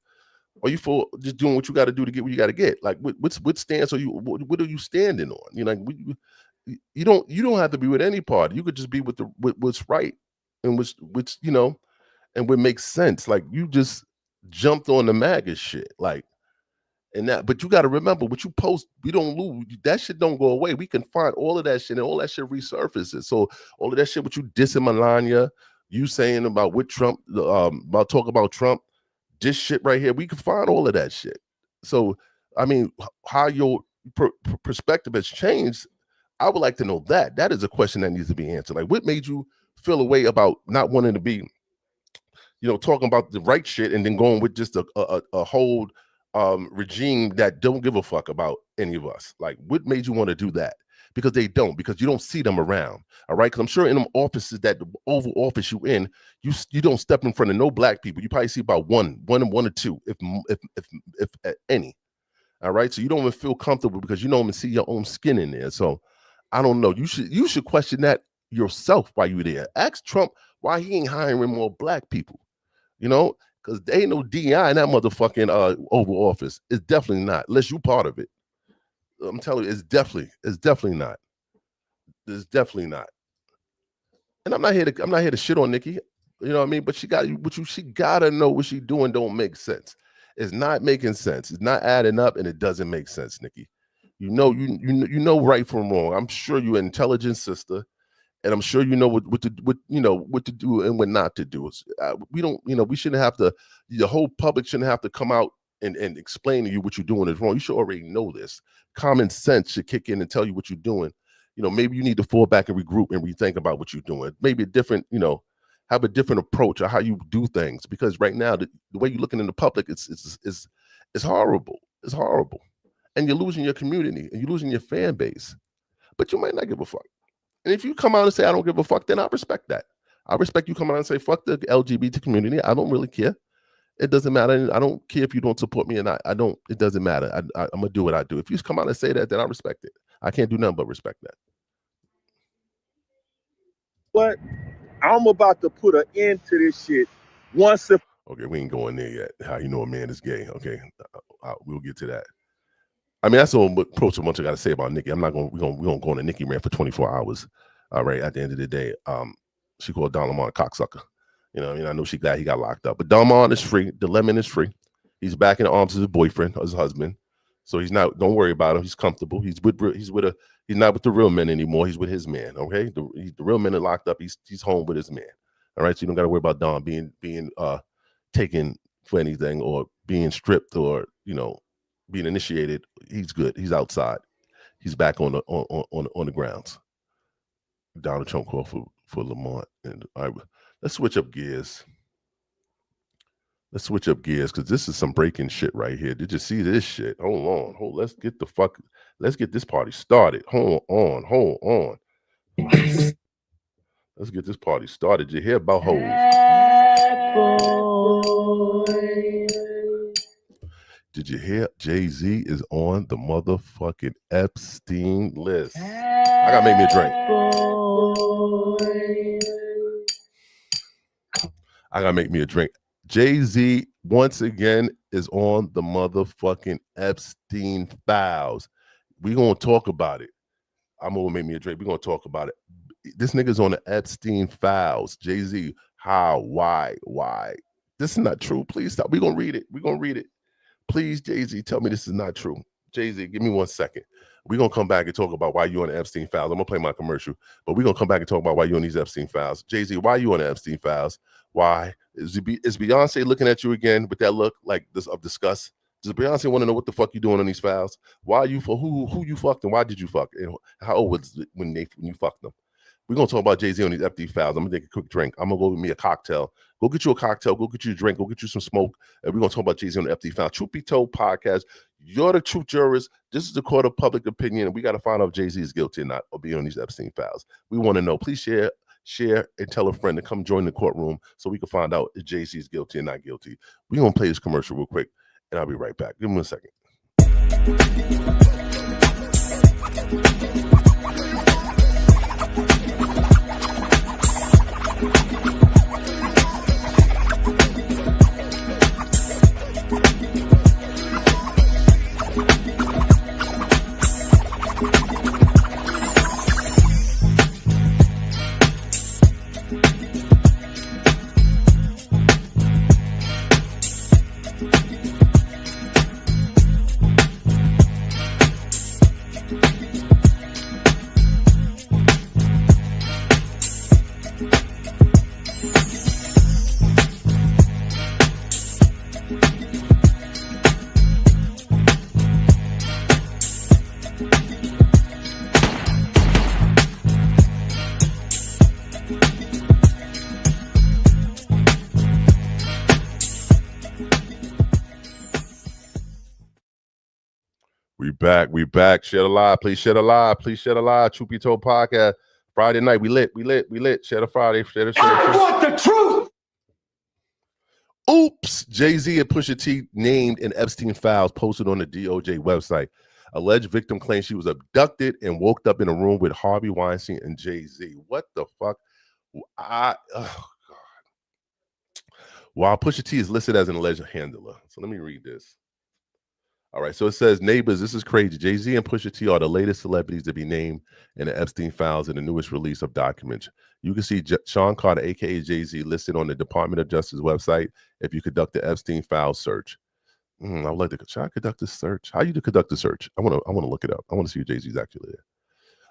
Or are you for just doing what you got to do to get what you got to get? Like, what stance are you? What are you standing on? You know, like, you don't have to be with any party. You could just be with what's right and which you know, and what makes sense. Like, you just jumped on the MAGA shit, like, and that. But you got to remember, what you post, we don't lose. That shit don't go away. We can find all of that shit, and all that shit resurfaces. So all of that shit, what you dissing Melania, you saying about what Trump, about talk about Trump, this shit right here, we can find all of that shit. So I mean, how your perspective has changed, I would like to know that. That is a question that needs to be answered. Like, what made you feel a way about not wanting to be, you know, talking about the right shit and then going with just a whole regime that don't give a fuck about any of us? Like, what made you want to do that? because they don't, because you don't see them around. All right, because I'm sure in them offices, that the Oval Office you in, you don't step in front of no black people. You probably see about one or two, if any. All right, so you don't even feel comfortable because you don't even see your own skin in there. So I don't know. You should question that yourself while you're there. Ask Trump why he ain't hiring more black people. You know, because there ain't no DEI in that motherfucking Oval Office. It's definitely not, unless you part of it. I'm telling you, it's definitely not. It's definitely not. And I'm not here to shit on Nikki. You know what I mean? But she gotta know what she doing don't make sense. It's not making sense. It's not adding up, and it doesn't make sense, Nikki. You know right from wrong. I'm sure you're an intelligent sister, and I'm sure you know what to do and what not to do. We shouldn't have to. The whole public shouldn't have to come out and explain to you what you're doing is wrong. You should already know this. Common sense should kick in and tell you what you're doing. Maybe you need to fall back and regroup and rethink about what you're doing. Maybe a different, have a different approach or how you do things. Because right now, the way you're looking in the public, it's horrible. It's horrible. And you're losing your community and you're losing your fan base. But you might not give a fuck. And if you come out and say, I don't give a fuck, then I respect that. I respect you coming out and say, fuck the LGBT community. I don't really care. It doesn't matter. I don't care if you don't support me and I don't. It doesn't matter. I'm going to do what I do. If you come out and say that, then I respect it. I can't do nothing but respect that. But I'm about to put an end to this shit once and okay, we ain't going there yet. How you know a man is gay? Okay, we'll get to that. I mean, that's all approach so much I got to say about Nikki. I'm not going. We're going to go on a Nikki rant for 24 hours. All right. At the end of the day, she called Don Lemon a cocksucker. You know, I know she glad he got locked up, but Don Lemon is free. The Lemon is free. He's back in the arms of his boyfriend, his husband. So he's not. Don't worry about him. He's comfortable. He's not with the real men anymore. He's with his man. Okay, the real men are locked up. He's home with his man. All right. So you don't got to worry about Don being taken for anything or being stripped or being initiated. He's good. He's outside. He's back on the grounds. Donald Trump called for Lamont. And all right, let's switch up gears. Let's switch up gears because this is some breaking shit right here. Did you see this shit? Hold on. Let's get this party started. Hold on. Let's get this party started. Did you hear about hoes? Did you hear Jay-Z is on the motherfucking Epstein list? I gotta make me a drink. I gotta make me a drink. Jay-Z once again is on the motherfucking Epstein files. We gonna talk about it. I'm gonna make me a drink. We gonna talk about it. This nigga's on the Epstein files. Jay-Z, how? Why? This is not true. Please stop. We gonna read it. Please, Jay-Z, tell me this is not true. Jay-Z, give me 1 second. We're going to come back and talk about why you're on the Epstein files. I'm going to play my commercial, but we're going to come back and talk about why you're on these Epstein files. Jay-Z, why are you on the Epstein files? Why? Is Beyonce looking at you again with that look like this of disgust? Does Beyonce want to know what the fuck you doing on these files? Why are you for who you fucked and why did you fuck? And how old was it when you fucked them? We're going to talk about Jay-Z on these Epstein files. I'm going to take a quick drink. I'm going to go with me a cocktail. Go get you a cocktail. Go get you a drink. Go get you some smoke. And we're going to talk about Jay-Z on the Epstein files. Truth Be Told podcast. You're the truth jurors. This is the court of public opinion. And we got to find out if Jay-Z is guilty or not of being on these Epstein files. We want to know. Please share, and tell a friend to come join the courtroom so we can find out if Jay-Z is guilty or not guilty. We're going to play this commercial real quick, and I'll be right back. Give me 1 second. We back. Share the live. Please share the live. Truth Be Told podcast. Friday night. We lit. Share the Friday. Share the I want the truth. Oops. Jay-Z and Pusha T named in Epstein files posted on the DOJ website. Alleged victim claims she was abducted and woke up in a room with Harvey Weinstein and Jay-Z. What the fuck? Oh God. While Pusha T is listed as an alleged handler. So let me read this. All right, so it says, neighbors, this is crazy. Jay-Z and Pusha T are the latest celebrities to be named in the Epstein files in the newest release of documents. You can see Sean Carter, a.k.a. Jay-Z, listed on the Department of Justice website if you conduct the Epstein file search. I would like to, should I conduct this search? How do you conduct the search? I want to look it up. I want to see if Jay-Z's actually there.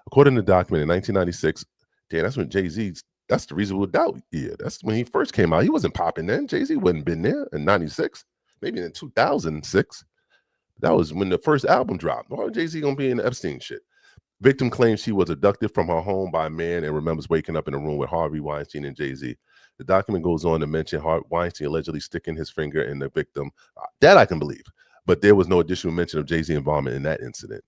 According to the document, in 1996, damn, that's when Jay-Z's, that's the Reasonable Doubt year. That's when he first came out. He wasn't popping then. Jay-Z wouldn't been there in 96, maybe in 2006. That was when the first album dropped. Why Jay-Z gonna be in the Epstein shit? Victim claims she was abducted from her home by a man and remembers waking up in a room with Harvey Weinstein and Jay-Z. The document goes on to mention Weinstein allegedly sticking his finger in the victim. That I can believe. But there was no additional mention of Jay-Z involvement in that incident.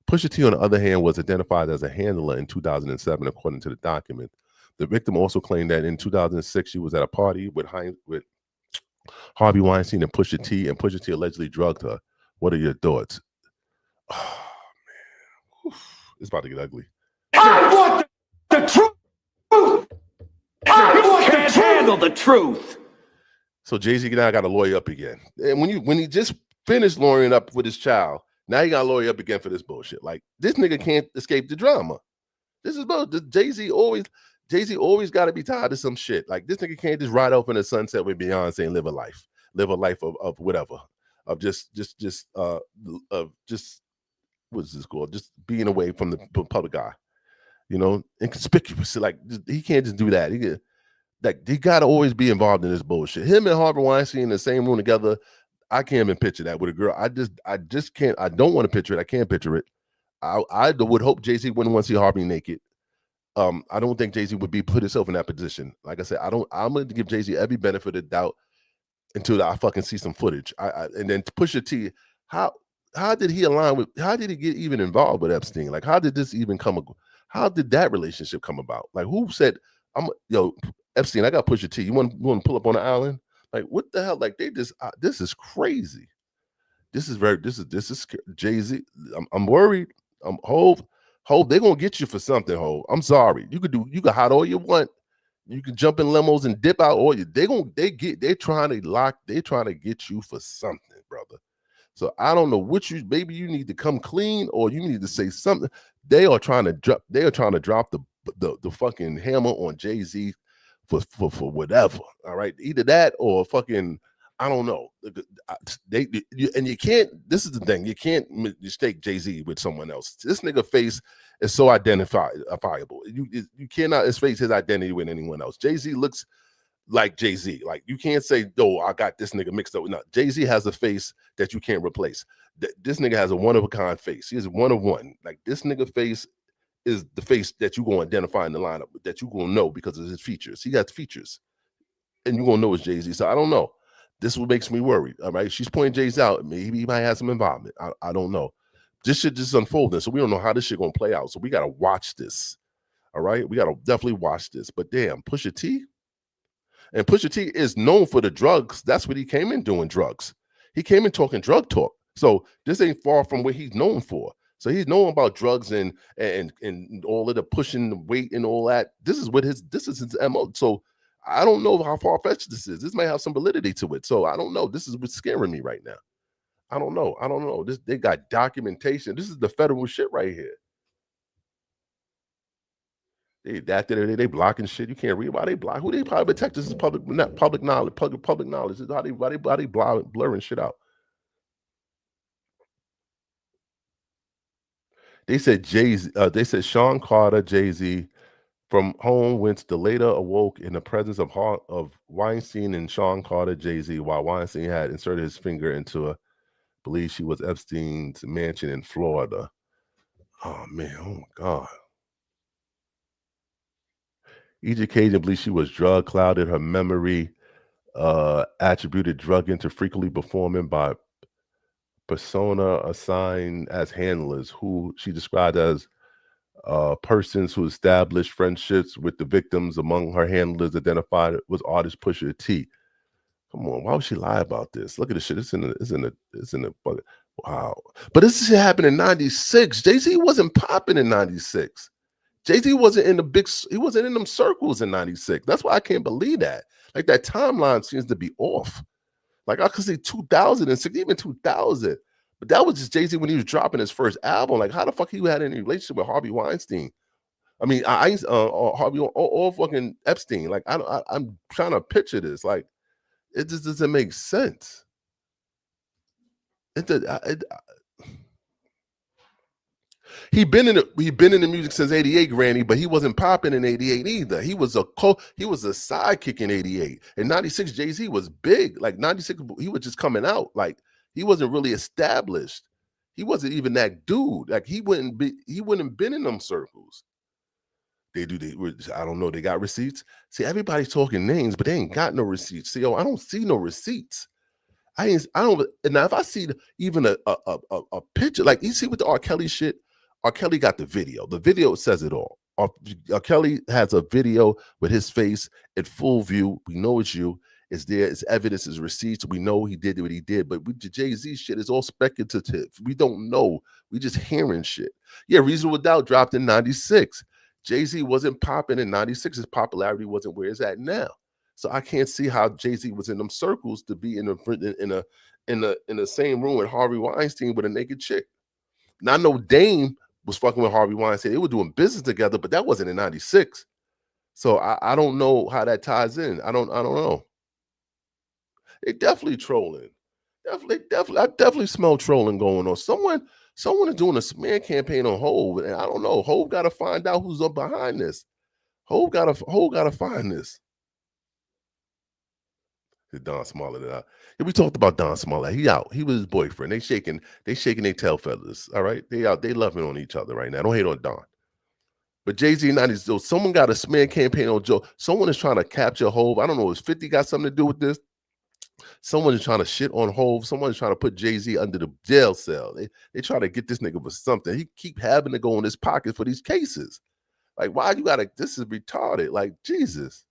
Pusha T, on the other hand, was identified as a handler in 2007, according to the document. The victim also claimed that in 2006, she was at a party with Harvey Weinstein and Pusha T allegedly drugged her. What are your thoughts? Oh, man. It's about to get ugly. I want the truth. I can't handle the truth. So Jay-Z now got to lawyer up again. And when he just finished lawyering up with his child, now he got to lawyer up again for this bullshit. Like, this nigga can't escape the drama. This is bullshit. Jay-Z always got to be tired of some shit. Like, this nigga can't just ride off in the sunset with Beyonce and live a life of whatever. Of just what's this called? Just being away from the public eye, inconspicuous. Like, he can't just do that. He got to always be involved in this bullshit. Him and Harvey Weinstein in the same room together. I can't even picture that with a girl. I just can't. I don't want to picture it. I can't picture it. I would hope Jay-Z wouldn't want to see Harvey naked. I don't think Jay-Z would put himself in that position. Like I said, I'm going to give Jay-Z every benefit of the doubt until I fucking see some footage. And then Pusha T, how did he align with? How did he get even involved with Epstein? Like, how did this even how did that relationship come about? Like, who said, Epstein, I got Pusha T. You want to pull up on the island? Like, what the hell? Like, they just this is crazy. This is Jay-Z. I'm worried. Hov, they're gonna get you for something, Hov. I'm sorry. You can hide all you want. You can jump in limos and dip out all you. They're trying to get you for something, brother. So I don't know maybe you need to come clean or you need to say something. They are trying to drop the fucking hammer on Jay-Z for whatever. All right. Either that or fucking, I don't know. You can't, this is the thing, you can't mistake Jay-Z with someone else. This nigga face is so identifiable. You cannot face his identity with anyone else. Jay-Z looks like Jay-Z. Like, you can't say, oh, I got this nigga mixed up. No, Jay-Z has a face that you can't replace. This nigga has a one-of-a-kind face. He is one of one. Like, this nigga face is the face that you're going to identify in the lineup, that you're going to know because of his features. He has features. And you're going to know it's Jay-Z. So I don't know. This is what makes me worried. All right. She's pointing Jay-Z out. Maybe he might have some involvement. I don't know. This shit just unfolding. So we don't know how this shit going to play out. So we got to watch this. All right. We got to definitely watch this. But damn, Pusha T. And Pusha T is known for the drugs. That's what he came in doing, drugs. He came in talking drug talk. So this ain't far from what he's known for. So he's known about drugs and all of the pushing the weight and all that. This is his MO. So I don't know how far-fetched this is. This may have some validity to it. So I don't know. This is what's scaring me right now. I don't know. They got documentation. This is the federal shit right here. They blocking shit. You can't read why they block. Who they probably protect? This is public knowledge. Public knowledge. This is how they blurring shit out. They said they said Sean Carter, Jay-Z from home whence later awoke in the presence of Weinstein and Sean Carter, Jay-Z, while Weinstein had inserted his finger into believe she was Epstein's mansion in Florida. Oh man, oh my God. Each occasion believes she was drug clouded, her memory attributed drug into frequently performing by persona assigned as handlers, who she described as persons who established friendships with the victims. Among her handlers identified was artist Pusha T. Come on, why would she lie about this? Look at this shit. It's in the wow. But this shit happened in 96. Jay-Z wasn't popping in 96. Jay-Z wasn't in the he wasn't in them circles in 96. That's why I can't believe that. Like, that timeline seems to be off. Like, I could see 2006, even 2000. But that was just Jay-Z when he was dropping his first album. Like, how the fuck he had any relationship with Harvey Weinstein? I mean, Harvey or fucking Epstein. Like, I'm trying to picture this. Like, it just doesn't make sense. He been in the music since '88, Granny, but he wasn't popping in '88 either. He was a sidekick in '88. In '96, Jay-Z was big. Like, '96, he was just coming out. Like, he wasn't really established. He wasn't even that dude. Like, he wouldn't have been in them circles. I don't know. They got receipts. See, everybody's talking names, but they ain't got no receipts. See, I don't see no receipts. I don't. Now, if I see even a picture, like, you see with the R. Kelly shit, R. Kelly got the video. The video says it all. R. Kelly has a video with his face at full view. We know it's you. It's there. It's evidence. It's receipts. We know he did what he did. But with the Jay-Z shit, it's all speculative. We don't know. We just hearing shit. Yeah, Reasonable Doubt dropped in '96. Jay-Z wasn't popping in '96. His popularity wasn't where it's at now. So I can't see how Jay-Z was in them circles to be in the same room with Harvey Weinstein with a naked chick. Now, I know Dame was fucking with Harvey Weinstein. They were doing business together, but that wasn't in '96. So I don't know how that ties in. I don't know. They definitely trolling. I definitely smell trolling going on. Someone is doing a smear campaign on Hov, and I don't know. Hov got to find out who's up behind this. Hov got to find this. Don Smollett. Yeah, we talked about Don Smollett. He out. He was his boyfriend. They shaking their tail feathers. All right, they out. They loving on each other right now. Don't hate on Don. But Jay-Z, so someone got a smear campaign on Joe. Someone is trying to capture Hov. I don't know. Is 50 got something to do with this? Someone is trying to shit on Hov. Someone is trying to put Jay-Z under the jail cell. They try to get this nigga for something. He keep having to go in his pocket for these cases. Like, why you gotta? This is retarded. Like, Jesus.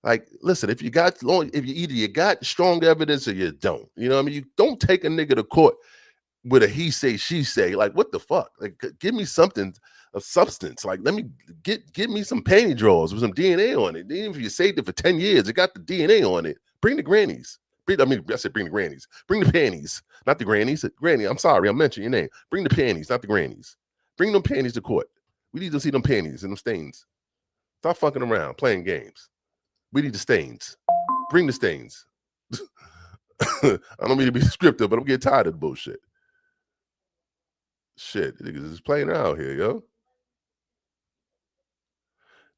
Like, listen, if you either you got strong evidence or you don't. You know what I mean? You don't take a nigga to court with a he say, she say. Like, what the fuck? Like, give me something of substance. Like, let me give me some panty drawers with some DNA on it. Even if you saved it for 10 years, it got the DNA on it. Bring the grannies. I said bring the grannies. Bring the panties, not the grannies. Granny, I'm sorry, I mentioned your name. Bring the panties, not the grannies. Bring them panties to court. We need to see them panties and them stains. Stop fucking around, playing games. We need the stains. Bring the stains. I don't mean to be descriptive, but I'm getting tired of the bullshit. Shit, niggas is playing out here, yo.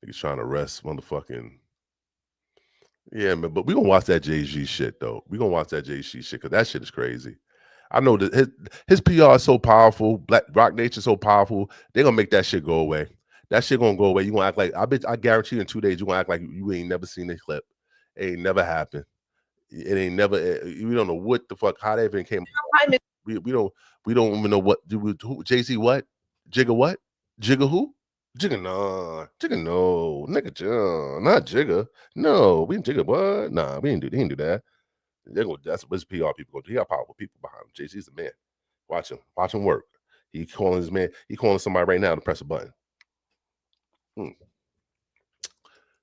Niggas trying to arrest motherfucking. Yeah, man, but we gonna watch that Jay-Z shit, though. We gonna watch that Jay-Z shit, because that shit is crazy. I know that his PR is so powerful. Black Rock Nation is so powerful. They're gonna make that shit go away. That shit gonna go away. You gonna act like, I guarantee you in 2 days, you gonna act like you ain't never seen this clip. It ain't never happened. It ain't never, we don't know what the fuck, how that even came. We don't even know what, Jay-Z what? Jigga what? Jigga who? Jigga no, nigga, not Jigga. No, we didn't Jigga what? Nah, he didn't do that. That's what his PR people go do. He got powerful people behind him. Jay-Z's the man. Watch him work. He calling his man, he calling somebody right now to press a button.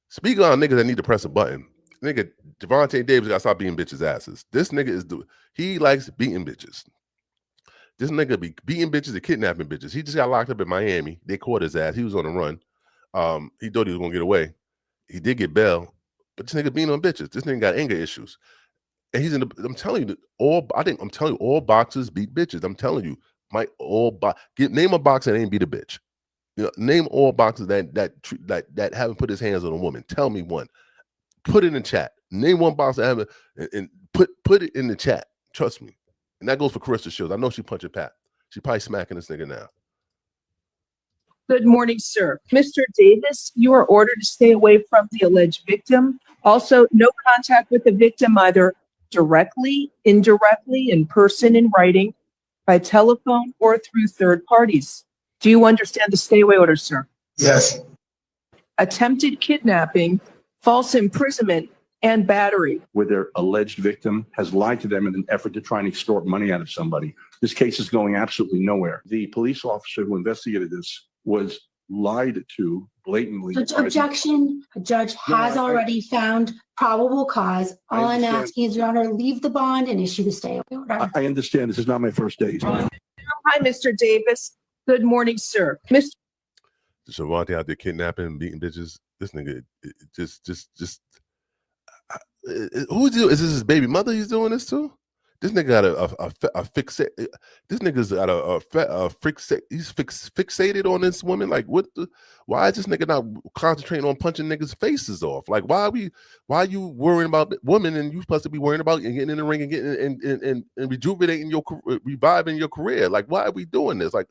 Speaking on niggas that need to press a button, nigga, Javante Davis got to stop beating bitches' asses. This nigga he likes beating bitches. This nigga be beating bitches and kidnapping bitches. He just got locked up in Miami. They caught his ass. He was on the run. He thought he was gonna get away. He did get bail, but this nigga beating on bitches. This nigga got anger issues. And he's I'm telling you, all boxers beat bitches. I'm telling you, name a boxer that ain't beat a bitch. You know, name all boxers that haven't put his hands on a woman. Tell me one. Put it in the chat. Name one boxer that haven't, and put it in the chat. Trust me. And that goes for Carissa Shields. I know she punching Pat. She probably smacking this nigga now. Good morning, sir. Mr. Davis, you are ordered to stay away from the alleged victim. Also, no contact with the victim, either directly, indirectly, in person, in writing, by telephone or through third parties. Do you understand the stay away order, sir? Yes. Attempted kidnapping, false imprisonment, and battery. Where their alleged victim has lied to them in an effort to try and extort money out of somebody. This case is going absolutely nowhere. The police officer who investigated this was lied to blatantly. Objection. A judge has already found probable cause. All I'm asking is, Your Honor, leave the bond and issue the stay away order. I understand this is not my first day. Hi, Mr. Davis. Good morning, sir. Mr. Shavante out there kidnapping and beating bitches. This nigga who's doing? Is this his baby mother he's doing this to? This nigga got a fixate. This nigga's got a fixate. He's fixated on this woman. Like, what? Why is this nigga not concentrating on punching niggas' faces off? Like, why are you worrying about women and you supposed to be worrying about getting in the ring and getting and rejuvenating reviving your career? Like, why are we doing this? Like,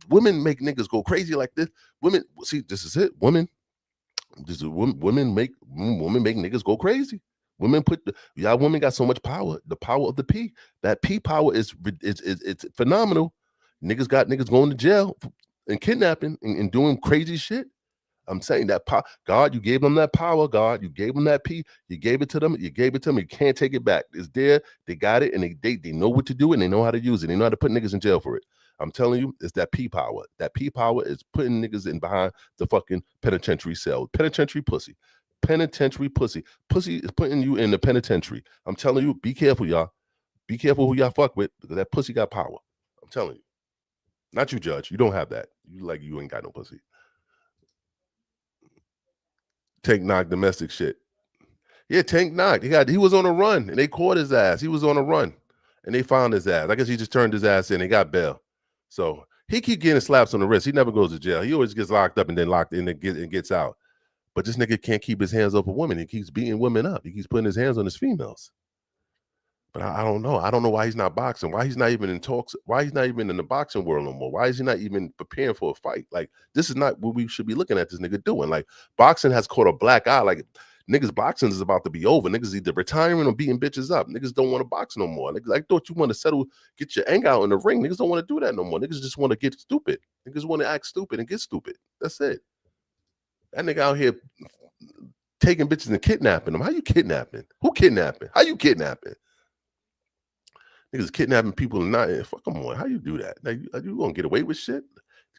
women make niggas go crazy like this. Women, see, this is it. Women make niggas go crazy. Women women got so much power. The power of the P. That P power is it's phenomenal. Niggas got niggas going to jail and kidnapping and doing crazy shit. I'm saying that power. God, you gave them that power. God, you gave them that P. You gave it to them. You gave it to them. You can't take it back. It's there. They got it, and they know what to do, and they know how to use it. They know how to put niggas in jail for it. I'm telling you, it's that P power. That P power is putting niggas in behind the fucking penitentiary cell. Penitentiary pussy. Penitentiary pussy. Pussy is putting you in the penitentiary. I'm telling you, be careful, y'all. Be careful who y'all fuck with, because that pussy got power. I'm telling you. Not you, Judge. You don't have that. You ain't got no pussy. Tank Knock domestic shit. Yeah, Tank Knock. He was on a run and they caught his ass. He was on a run and they found his ass. I guess he just turned his ass in. They got bail. So he keep getting slaps on the wrist. He never goes to jail. He always gets locked up and then locked in and gets out. But this nigga can't keep his hands off a woman. He keeps beating women up. He keeps putting his hands on his females. But I don't know. I don't know why he's not boxing. Why he's not even in talks. Why he's not even in the boxing world no more. Why is he not even preparing for a fight? Like, this is not what we should be looking at this nigga doing. Like, boxing has caught a black eye. Like, niggas boxing is about to be over. Niggas either retiring or beating bitches up. Niggas don't want to box no more. Niggas, I thought you want to settle, get your anger out in the ring. Niggas don't want to do that no more. Niggas just want to get stupid. Niggas want to act stupid and get stupid. That's it. That nigga out here taking bitches and kidnapping them. How you kidnapping? Who kidnapping? How you kidnapping? Niggas kidnapping people and not, fuck them on. How you do that? Now, you gonna get away with shit?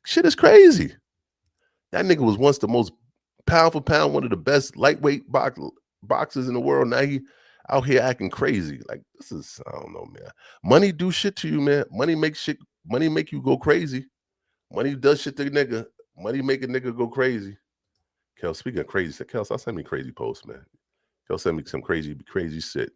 Shit is crazy. That nigga was once the most pound for pound, one of the best lightweight boxers in the world. Now he out here acting crazy. Like, this is, I don't know, man. Money do shit to you, man. Money make you go crazy. Money does shit to a nigga. Money make a nigga go crazy. Kel, speaking of crazy, Kel, stop sending me crazy posts, man. Kel, send me some crazy shit.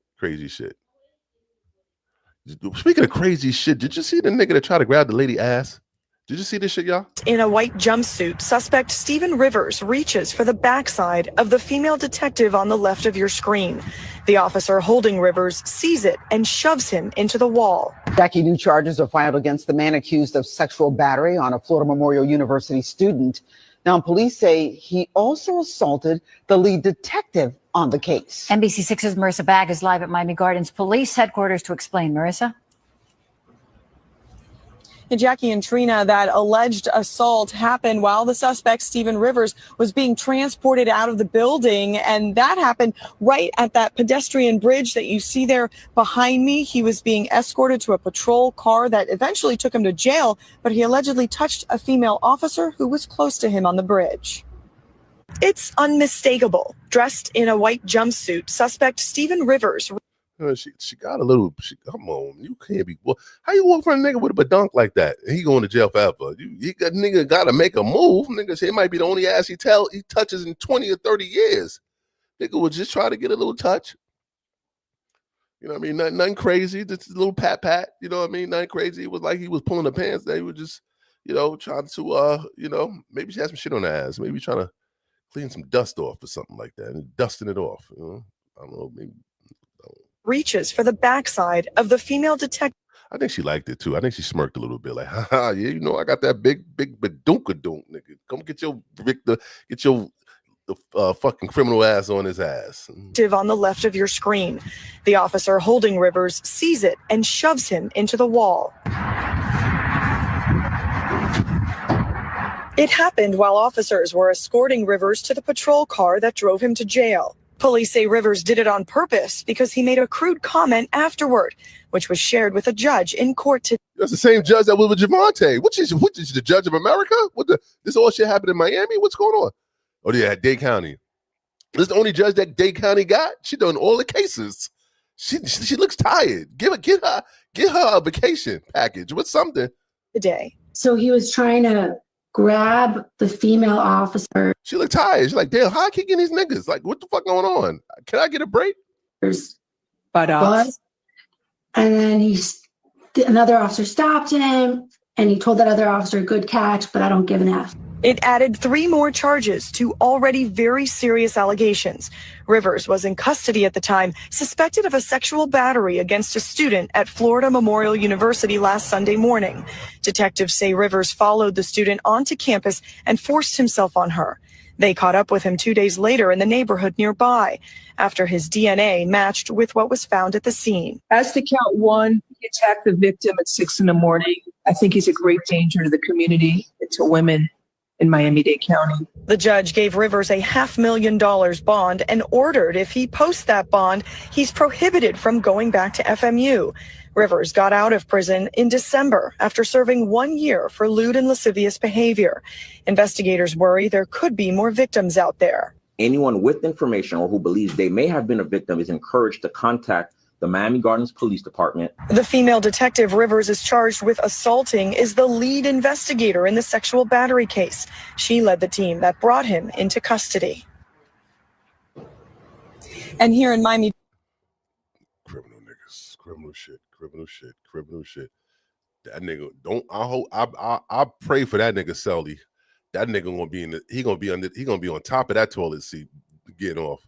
Speaking of crazy shit, did you see the nigga that tried to grab the lady ass? Did you see this shit, y'all? In a white jumpsuit, suspect Stephen Rivers reaches for the backside of the female detective on the left of your screen. The officer holding Rivers sees it and shoves him into the wall. Jackie, new charges are filed against the man accused of sexual battery on a Florida Memorial University student. Now, police say he also assaulted the lead detective on the case. NBC6's Marissa Bagg is live at Miami Gardens Police Headquarters to explain. Marissa? And Jackie and Trina, that alleged assault happened while the suspect, Stephen Rivers, was being transported out of the building. And that happened right at that pedestrian bridge that you see there behind me. He was being escorted to a patrol car that eventually took him to jail, but he allegedly touched a female officer who was close to him on the bridge. It's unmistakable. Dressed in a white jumpsuit, suspect Stephen Rivers. She got a little. Come on, you can't be. Well, how you walk from a nigga with a badunk like that? And he going to jail forever. Nigga got to make a move. Nigga say it might be the only ass he touches in 20 or 30 years. Nigga would just try to get a little touch. You know what I mean? Nothing crazy. Just a little pat. You know what I mean? Nothing crazy. It was like he was pulling the pants. They were just, trying to, maybe she had some shit on her ass. Maybe trying to clean some dust off or something like that, and dusting it off. I don't know, maybe. Reaches for the backside of the female detective. I think she liked it too. I think she smirked a little bit, like, haha, yeah, I got that big badunka-dunk, nigga. Come get your the fucking criminal ass on his ass. On the left of your screen. The officer holding Rivers sees it and shoves him into the wall. It happened while officers were escorting Rivers to the patrol car that drove him to jail. Police say Rivers did it on purpose because he made a crude comment afterward, which was shared with a judge in court today. That's the same judge that was with Javante. Which is the judge of America? This all shit happened in Miami? What's going on? Oh yeah, Dade County. This is the only judge that Dade County got. She done all the cases. She looks tired. Get her a vacation package with something. Today. So he was trying to grab the female officer. She looked tired. She's like, damn, how I keep getting these niggas? Like, what the fuck going on? Can I get a break? But and then another officer stopped him and he told that other officer, good catch, but I don't give an F. It added 3 more charges to already very serious allegations. Rivers was in custody at the time, suspected of a sexual battery against a student at Florida Memorial University last Sunday morning. Detectives say Rivers followed the student onto campus and forced himself on her. They caught up with him 2 days later in the neighborhood nearby, after his DNA matched with what was found at the scene. As to count 1, he attacked the victim at 6 a.m. I think he's a great danger to the community and to women in Miami-Dade County. The judge gave Rivers a $500,000 bond and ordered if he posts that bond, he's prohibited from going back to FMU. Rivers got out of prison in December after serving 1 year for lewd and lascivious behavior. Investigators worry there could be more victims out there. Anyone with information or who believes they may have been a victim is encouraged to contact the Miami Gardens Police Department. The female detective Rivers is charged with assaulting is the lead investigator in the sexual battery case. She led the team that brought him into custody. And here in Miami. Criminal niggas, criminal shit. That nigga I pray for that nigga Selly. That nigga gonna be on top of that toilet seat getting off.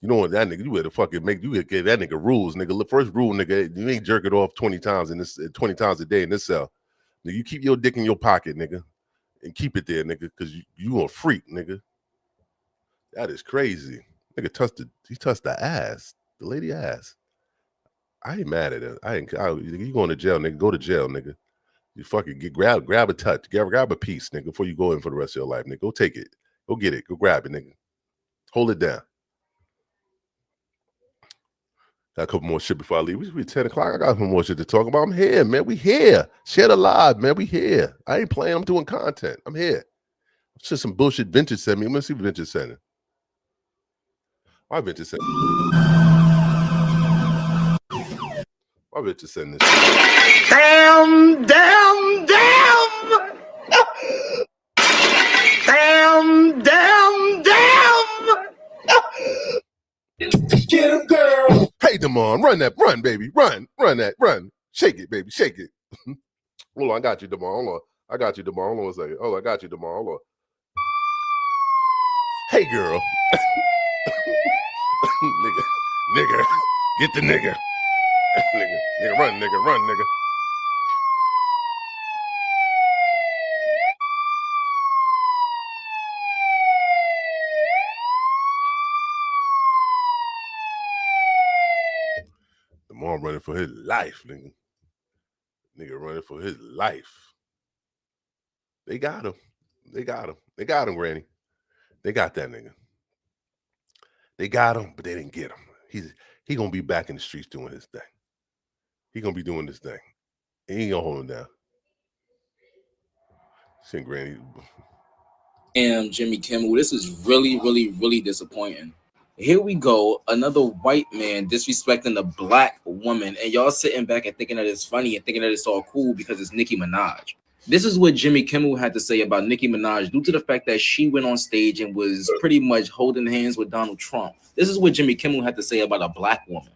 You know what, that nigga, you better fucking give that nigga rules, nigga. First rule, nigga, you ain't jerking off 20 times a day in this cell. Nigga, you keep your dick in your pocket, nigga, and keep it there, nigga, because you a freak, nigga. That is crazy. Nigga touched the ass, the lady ass. I ain't mad at it. You going to jail, nigga? Go to jail, nigga. You fucking grab a touch, grab a piece, nigga, before you go in for the rest of your life, nigga. Go take it, go get it, go grab it, nigga. Hold it down. Got a couple more shit before I leave. We 10 o'clock. I got some more shit to talk about. I'm here, man. We here. Share the live, man. We here. I ain't playing. I'm doing content. I'm here. It's just some bullshit Vintage sent me. I'm gonna see what Vintage sent it. Why Vintage sent Why Vintage send this? Damn! Get him, girl. Hey, Damon, run, baby, run. Shake it, baby, shake it. Hold on, I got you, Damon. Hold on, I got you, Damon. Hold on a second. Oh, I got you, Damon. Hold on. Hey, girl. nigga, get the nigga. nigga, run, nigga. Mom running for his life, nigga. Nigga running for his life. They got him. They got him, Granny. They got that nigga. They got him, but they didn't get him. He gonna be back in the streets doing his thing. He gonna be doing this thing. He ain't gonna hold him down. Send Granny. Damn, Jimmy Kimmel, this is really disappointing. Here we go, another white man disrespecting a black woman, and y'all sitting back and thinking that it's funny and thinking that it's all cool because it's Nicki Minaj. This is what Jimmy Kimmel had to say about Nicki Minaj due to the fact that she went on stage and was pretty much holding hands with Donald Trump. This is what Jimmy Kimmel had to say about a black woman.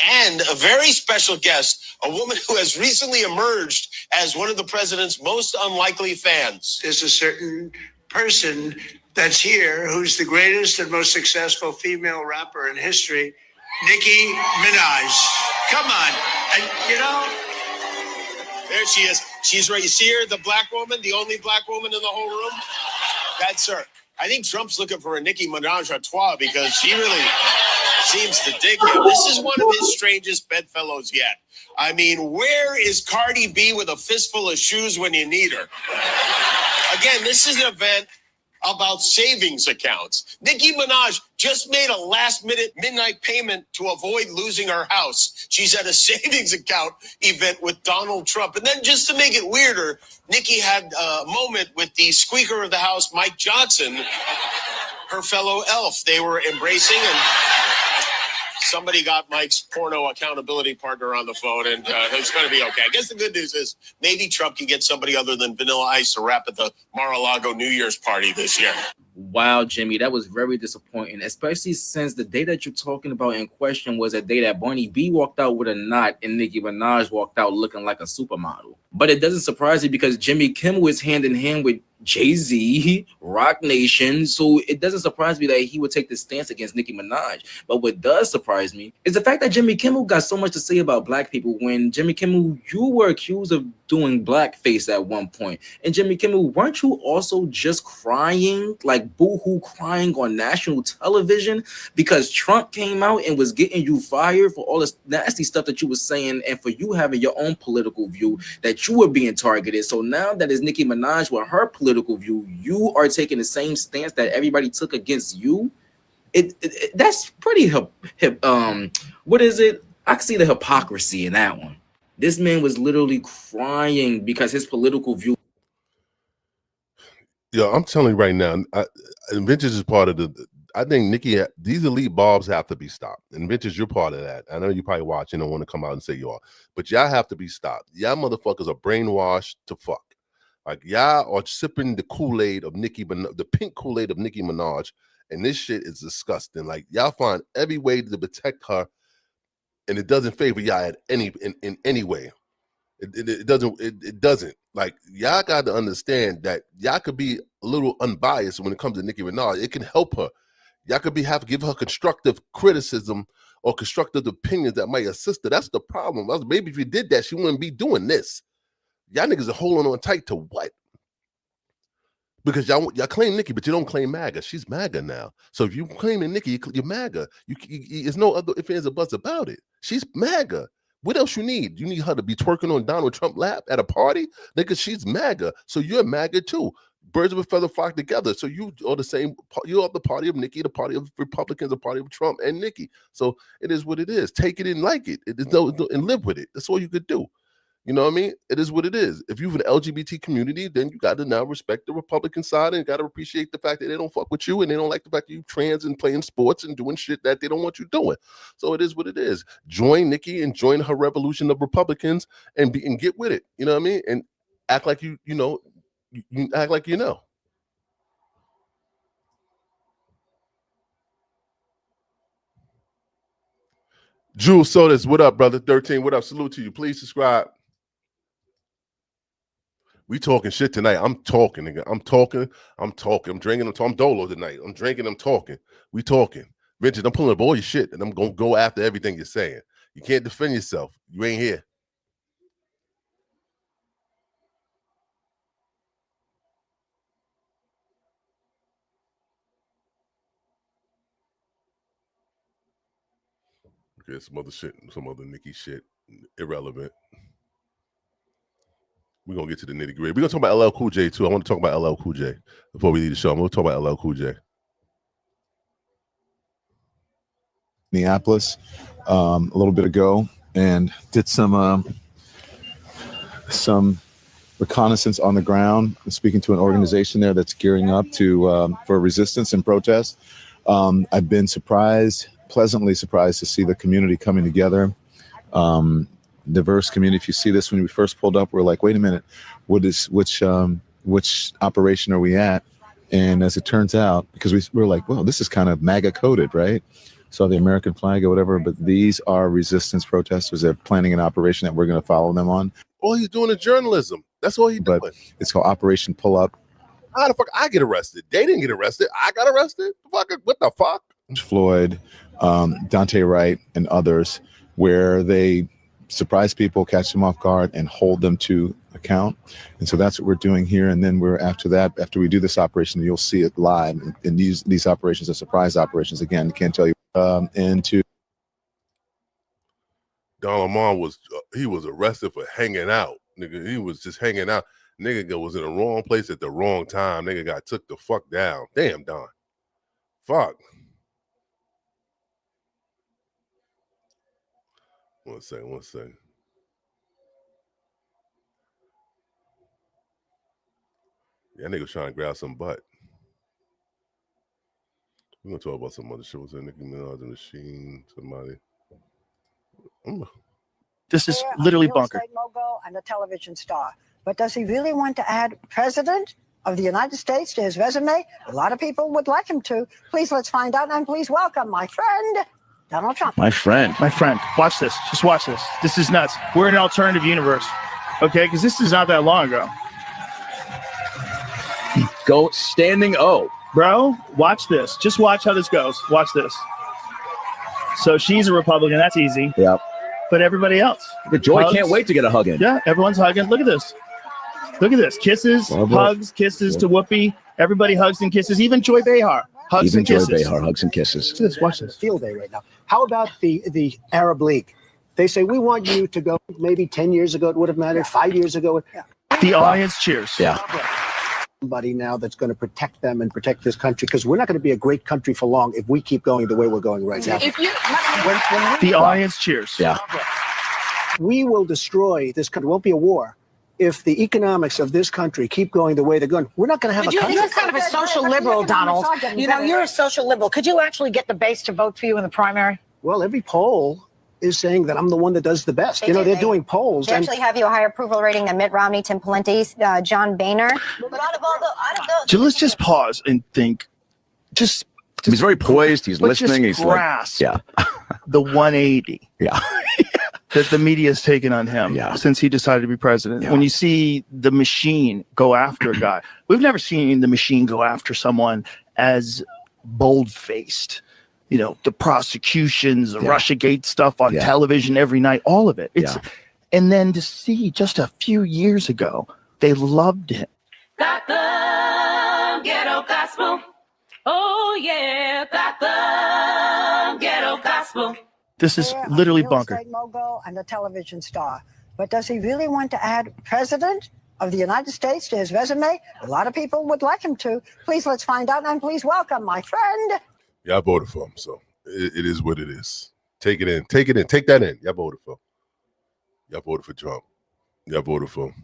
And a very special guest, a woman who has recently emerged as one of the president's most unlikely fans. There's a certain person that's here who's the greatest and most successful female rapper in history, Nicki Minaj. Come on. And, you know, there she is. She's right. You see her, the black woman, the only black woman in the whole room? That's her. I think Trump's looking for a Nicki Minaj a trois because she really seems to dig him. This is one of his strangest bedfellows yet. I mean, where is Cardi B with a fistful of shoes when you need her? Again, this is an event about savings accounts. Nicki Minaj just made a last-minute midnight payment to avoid losing her house. She's at a savings account event with Donald Trump. And then just to make it weirder, Nicki had a moment with the Speaker of the House, Mike Johnson, her fellow elf. They were embracing, and somebody got Mike's porno accountability partner on the phone, and it's going to be okay. I guess the good news is maybe Trump can get somebody other than Vanilla Ice to rap at the Mar-a-Lago New Year's party this year. Wow, Jimmy, that was very disappointing, especially since the day that you're talking about in question was a day that Barney B walked out with a knot and Nicki Minaj walked out looking like a supermodel. But it doesn't surprise me because Jimmy Kimmel is hand in hand with Jay-Z, Rock Nation, so it doesn't surprise me that he would take this stance against Nicki Minaj. But what does surprise me is the fact that Jimmy Kimmel got so much to say about black people when Jimmy Kimmel, you were accused of doing blackface at one point. And Jimmy Kimmel, weren't you also just crying, like boo-hoo crying on national television because Trump came out and was getting you fired for all this nasty stuff that you were saying and for you having your own political view that you were being targeted? So now that it's Nicki Minaj with her political view, you are taking the same stance that everybody took against you. That's pretty what is it? I can see the hypocrisy in that one. This man was literally crying because his political view. Yo, I'm telling you right now, Vintage is part of the. I think Nicki, these elite bobs have to be stopped. And Vintage, you're part of that. I know you probably watching and want to come out and say you are, but y'all have to be stopped. Y'all motherfuckers are brainwashed to fuck. Like y'all are sipping the Kool-Aid of the pink Kool-Aid of Nicki Minaj, and this shit is disgusting. Like y'all find every way to protect her, and it doesn't favor y'all in any way. It doesn't. Like y'all got to understand that y'all could be a little unbiased when it comes to Nicki Minaj. It can help her. Y'all could give her constructive criticism or constructive opinions that might assist her. That's the problem. Maybe if you did that, she wouldn't be doing this. Y'all niggas are holding on tight to what? Because y'all claim Nicki, but you don't claim MAGA. She's MAGA now. So if you claiming Nicki, you're MAGA. There's no other ifs, ands, or buts about it. She's MAGA. What else you need? You need her to be twerking on Donald Trump lap at a party? Nigga, she's MAGA. So you're MAGA too. Birds of a feather flock together. So you are the same. You are the party of Nicki, the party of Republicans, the party of Trump and Nicki. So it is what it is. Take it and like it. And live with it. That's all you could do. You know what I mean? It is what it is. If you're an LGBT community, then you got to now respect the Republican side and got to appreciate the fact that they don't fuck with you and they don't like the fact that you trans and playing sports and doing shit that they don't want you doing. So it is what it is. Join Nicki and join her revolution of Republicans and get with it. You know what I mean? And act like you act like you know. Jules Sodas, what up, brother? 13, what up? Salute to you. Please subscribe. We talking shit tonight. I'm talking, nigga. I'm talking. I'm drinking. I'm Dolo tonight. I'm drinking. I'm talking. We talking. Richard, I'm pulling up all your shit, and I'm going to go after everything you're saying. You can't defend yourself. You ain't here. Okay, some other shit, some other Nicki shit. Irrelevant. We're going to get to the nitty gritty. We're going to talk about LL Cool J too. I want to talk about LL Cool J before we leave the show. I'm going to talk about LL Cool J. Minneapolis a little bit ago and did some reconnaissance on the ground, speaking to an organization there that's gearing up for resistance and protest. I've been pleasantly surprised to see the community coming together. Diverse community. If you see this, when we first pulled up, we're like, wait a minute, which operation are we at? And as it turns out, because we're like, well, this is kind of MAGA coded, right? So the American flag or whatever, but these are resistance protesters. They're planning an operation that we're going to follow them on. All he's doing is journalism. That's all he's doing. It's called Operation Pull Up. How the fuck I get arrested? They didn't get arrested. I got arrested? What the fuck? Floyd, Dante Wright, and others, where they surprise people, catch them off guard, and hold them to account. And so that's what we're doing here. And then after we do this operation, you'll see it live. And these operations are surprise operations. Again, can't tell you. And to Don Lemon was arrested for hanging out. Nigga, he was just hanging out. Nigga was in the wrong place at the wrong time. Nigga got took the fuck down. Damn, Don. Fuck. One second. Yeah, nigga was trying to grab some butt. We're gonna talk about some other shit. Was there Nicki Minaj, the Machine, somebody? This is literally real bunker. estate mogul and a television star. But does he really want to add president of the United States to his resume? A lot of people would like him to. Please, let's find out, and please welcome my friend, Donald Trump. My friend. Watch this. Just watch this. This is nuts. We're in an alternative universe. Okay? Because this is not that long ago. Go standing O. Bro, watch this. Just watch how this goes. Watch this. So she's a Republican. That's easy. Yep. But everybody else. The Joy hugs. can't wait to get a hug in. Yeah, everyone's hugging. Look at this. Look at this. Kisses, hugs, kisses to Whoopi. Everybody hugs and kisses. Even Joy Behar hugs and kisses. Even Joy Behar hugs and kisses. Watch this. Watch this. Field day right now. How about the Arab League? They say, we want you to go. Maybe 10 years ago it would have mattered. 5 years ago. The audience cheers. Yeah. Somebody now that's going to protect them and protect this country, because we're not going to be a great country for long if we keep going the way we're going right now. The audience cheers. Yeah. We will destroy this country. It won't be a war if the economics of this country keep going the way they're going. We're not going to have a country. You're kind of a social liberal, Donald. You know, you're a social liberal. Could you actually get the base to vote for you in the primary? Well, every poll is saying that I'm the one that does the best. You know, they're doing polls. They actually have you a higher approval rating than Mitt Romney, Tim Pawlenty, John Boehner. But out of those, So let's just pause and think. Just he's very poised. He's let's listening. Just He's grasp like, the 180. Yeah. That the media has taken on him since he decided to be president. When you see the machine go after a guy, we've never seen the machine go after someone as bold-faced. You know, the prosecutions, the Russiagate stuff on television every night, all of it. And then to see just a few years ago, they loved him. Got the ghetto gospel. Oh yeah, got the ghetto gospel. This is literally bunker. Real estate mogul and a television star. But does he really want to add president of the United States to his resume? A lot of people would like him to. Please, let's find out, and please welcome my friend. Y'all voted for him, so it is what it is. Take it in. Take that in. Y'all voted for him. Y'all voted for Trump. Y'all voted for him.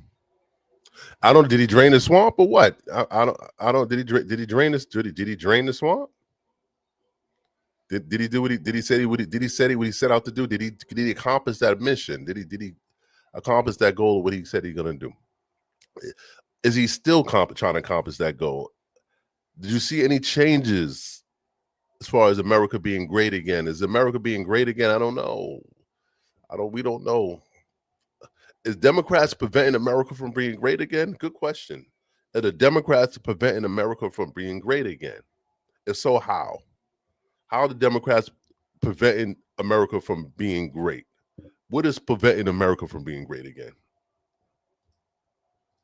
I don't. Did he drain the swamp or what? I don't. Did he drain this? Did he drain the swamp? Did he do what he did? He said he would. Did he say what he set out to do? Did he accomplish that mission? Did he accomplish that goal? What he said he's gonna do? Is he still trying to accomplish that goal? Did you see any changes as far as America being great again? Is America being great again? I don't know. We don't know. Is Democrats preventing America from being great again? Good question. Are the Democrats preventing America from being great again? If so, how? How are the Democrats preventing America from being great? What is preventing America from being great again?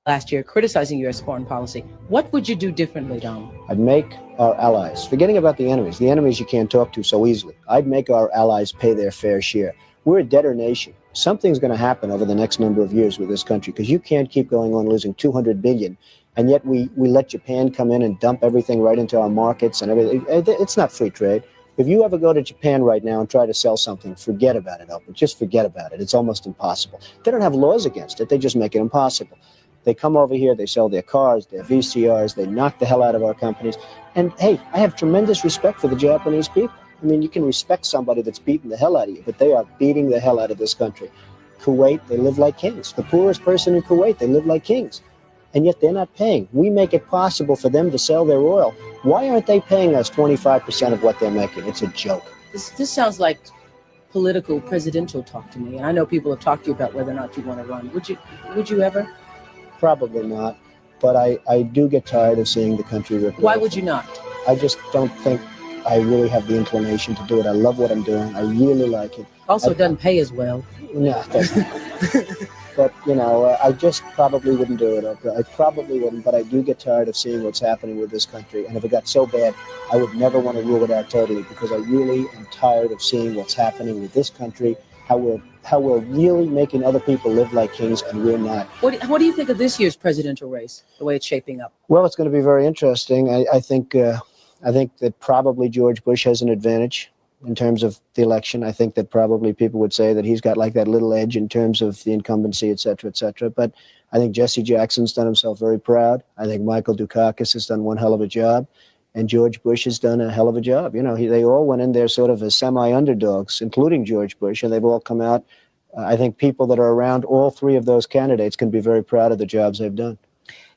Last year criticizing U.S. foreign policy. What would you do differently, Donald? I'd make our allies, forgetting about the enemies you can't talk to so easily. I'd make our allies pay their fair share. We're a debtor nation. Something's going to happen over the next number of years with this country, because you can't keep going on losing $200 billion, and yet we let Japan come in and dump everything right into our markets and everything. It's not free trade. If you ever go to Japan right now and try to sell something, forget about it, Open. Just forget about it. It's almost impossible. They don't have laws against it. They just make it impossible. They come over here, they sell their cars, their VCRs, they knock the hell out of our companies. And hey, I have tremendous respect for the Japanese people. I mean, you can respect somebody that's beating the hell out of you, but they are beating the hell out of this country. Kuwait, they live like kings. The poorest person in Kuwait, they live like kings. And yet they're not paying. We make it possible for them to sell their oil. Why aren't they paying us 25% of what they're making? It's a joke. This sounds like political presidential talk to me. And I know people have talked to you about whether or not you want to run. Would you ever? Probably not. But I do get tired of seeing the country ripped. Why would you not? I just don't think I really have the inclination to do it. I love what I'm doing. I really like it. Also, doesn't pay as well. No, it doesn't. But, I just probably wouldn't do it, Oprah. I probably wouldn't, but I do get tired of seeing what's happening with this country. And if it got so bad, I would never want to rule it out totally, because I really am tired of seeing what's happening with this country, how we're really making other people live like kings, and we're not. What do you think of this year's presidential race, the way it's shaping up? Well, it's going to be very interesting. I think that probably George Bush has an advantage in terms of the election. I think that probably people would say that he's got like that little edge in terms of the incumbency, et cetera, et cetera. But I think Jesse Jackson's done himself very proud. I think Michael Dukakis has done one hell of a job. And George Bush has done a hell of a job. They all went in there sort of as semi-underdogs, including George Bush, and they've all come out. I think people that are around all three of those candidates can be very proud of the jobs they've done.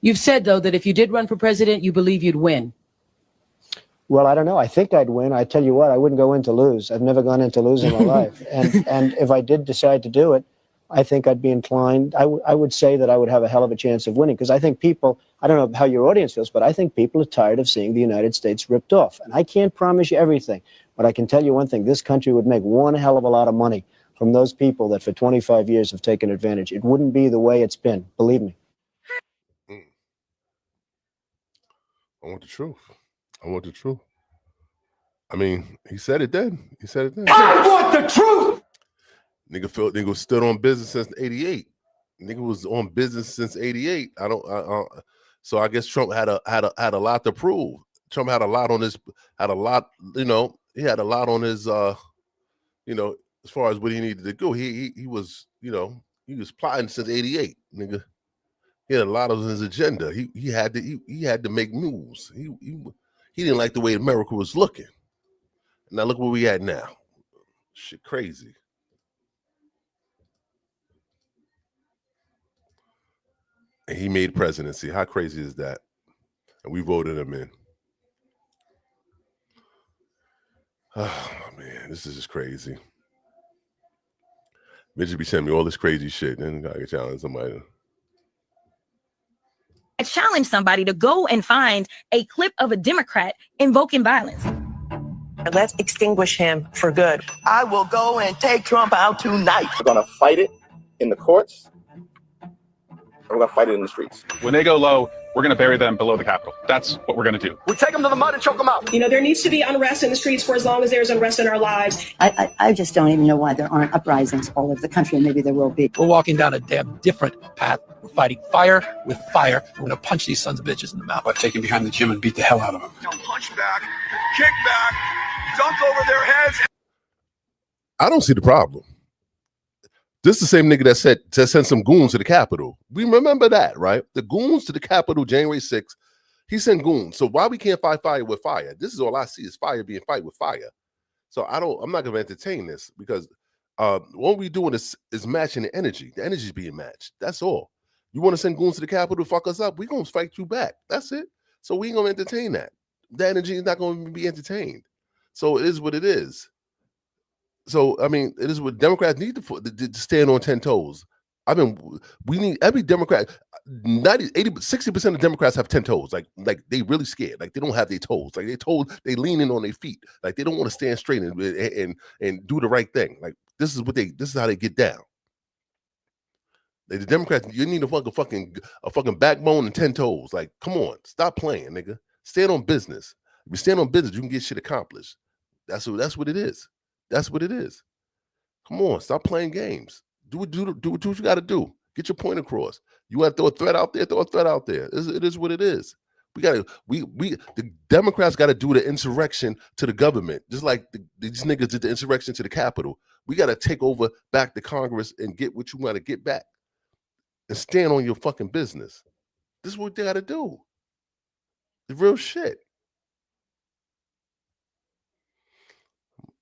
You've said, though, that if you did run for president, you believe you'd win. Well, I don't know. I think I'd win. I tell you what, I wouldn't go in to lose. I've never gone in to lose in my life. And if I did decide to do it, I think I'd be inclined. I would say that I would have a hell of a chance of winning, because I think people, I don't know how your audience feels, but I think people are tired of seeing the United States ripped off. And I can't promise you everything, but I can tell you one thing. This country would make one hell of a lot of money from those people that for 25 years have taken advantage. It wouldn't be the way it's been. Believe me. I want the truth. I want the truth. I mean, he said it then. He said it then. I want the truth. Nigga stood on business since '88. Nigga was on business since '88. So I guess Trump had a lot to prove. Trump had a lot on his, he had a lot on his, as far as what he needed to go. He was, he was plotting since '88. Nigga, he had a lot on his agenda. He had to make moves. He didn't like the way America was looking. Now look where we at now. Shit crazy. And he made presidency. How crazy is that? And we voted him in. Oh man, this is just crazy. Bitch be sending me all this crazy shit. Then I gotta challenge somebody. I challenge somebody to go and find a clip of a Democrat invoking violence. Let's extinguish him for good. I will go and take Trump out tonight. We're going to fight it in the courts. And we're going to fight it in the streets. When they go low, we're going to bury them below the Capitol. That's what we're going to do. We take them to the mud and choke them out. There needs to be unrest in the streets for as long as there's unrest in our lives. I just don't even know why there aren't uprisings all over the country, and maybe there will be. We're walking down a damn different path. We're fighting fire with fire. We're going to punch these sons of bitches in the mouth. But take them behind the gym and beat the hell out of them. Punch back, kick back, dunk over their heads. I don't see the problem. This is the same nigga that sent some goons to the Capitol. We remember that, right? The goons to the Capitol, January 6th. He sent goons. So why we can't fight fire with fire? This is all I see is fire being fight with fire. So I'm not going to entertain this, because what we doing is matching the energy. The energy is being matched. That's all. You want to send goons to the Capitol to fuck us up? We're going to fight you back. That's it. So we ain't going to entertain that. The energy is not going to be entertained. So it is what it is. So, I mean, it is what Democrats need to stand on 10 toes. We need every Democrat, 60% of Democrats have 10 toes. Like they really scared. Like they don't have their toes. Like they leaning on their feet. Like they don't want to stand straight and do the right thing. Like this is how they get down. Like, the Democrats, you need a fucking backbone and 10 toes. Like, come on, stop playing, nigga. Stand on business. If you stand on business, you can get shit accomplished. That's what it is. That's what it is. Come on, stop playing games. Do what you got to do. Get your point across. You want to throw a threat out there? Throw a threat out there. It is what it is. The Democrats got to do the insurrection to the government, just like these niggas did the insurrection to the Capitol. We got to take over back the Congress and get what you want to get back, and stand on your fucking business. This is what they got to do. The real shit.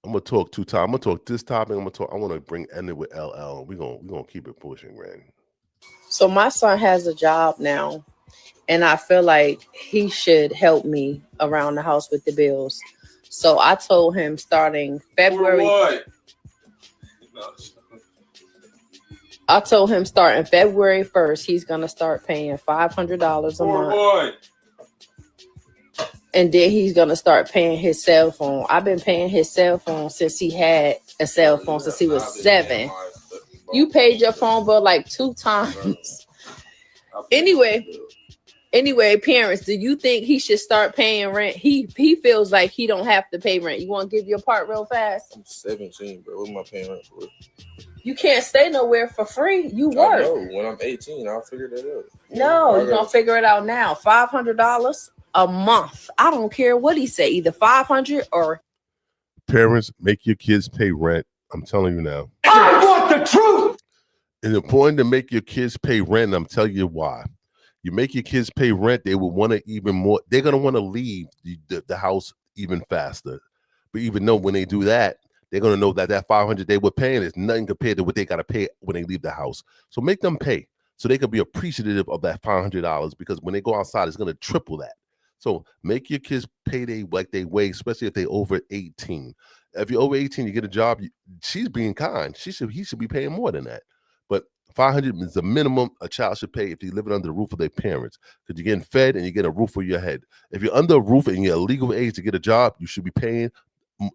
I'm gonna talk 2 times. I'm gonna talk this topic. I want to end it with LL. We're gonna keep it pushing, man. So my son has a job now, and I feel like he should help me around the house with the bills. So I told him starting February. I told him starting February 1st, he's gonna start paying $500 a month. and then he's gonna start paying his cell phone. I've been paying his cell phone since he had a cell phone since he was 7. You paid your phone bill like 2 times. Anyway, parents, do you think he should start paying rent? He feels like he don't have to pay rent. You want to give your part real fast? I'm 17, bro. What am I paying rent for? You can't stay nowhere for free. You work. I know. When I'm 18, I'll figure that out. No, you're gonna figure it out now. $500 a month. I don't care what he say. Either 500 or. Parents, make your kids pay rent. I'm telling you now. I want the truth. It's important to make your kids pay rent. And I'm telling you why. You make your kids pay rent, they will want to even more. They're going to want to leave the house even faster. But even though when they do that, they're going to know that that $500 they were paying is nothing compared to what they got to pay when they leave the house. So make them pay so they can be appreciative of that $500 because when they go outside, it's going to triple that. So make your kids pay they weigh, especially if they're over 18. If you're over 18, you get a job. She's being kind. He should be paying more than that. But $500 is the minimum a child should pay if they're living under the roof of their parents, because you're getting fed and you get a roof over your head. If you're under a roof and you're legal age to get a job, you should be paying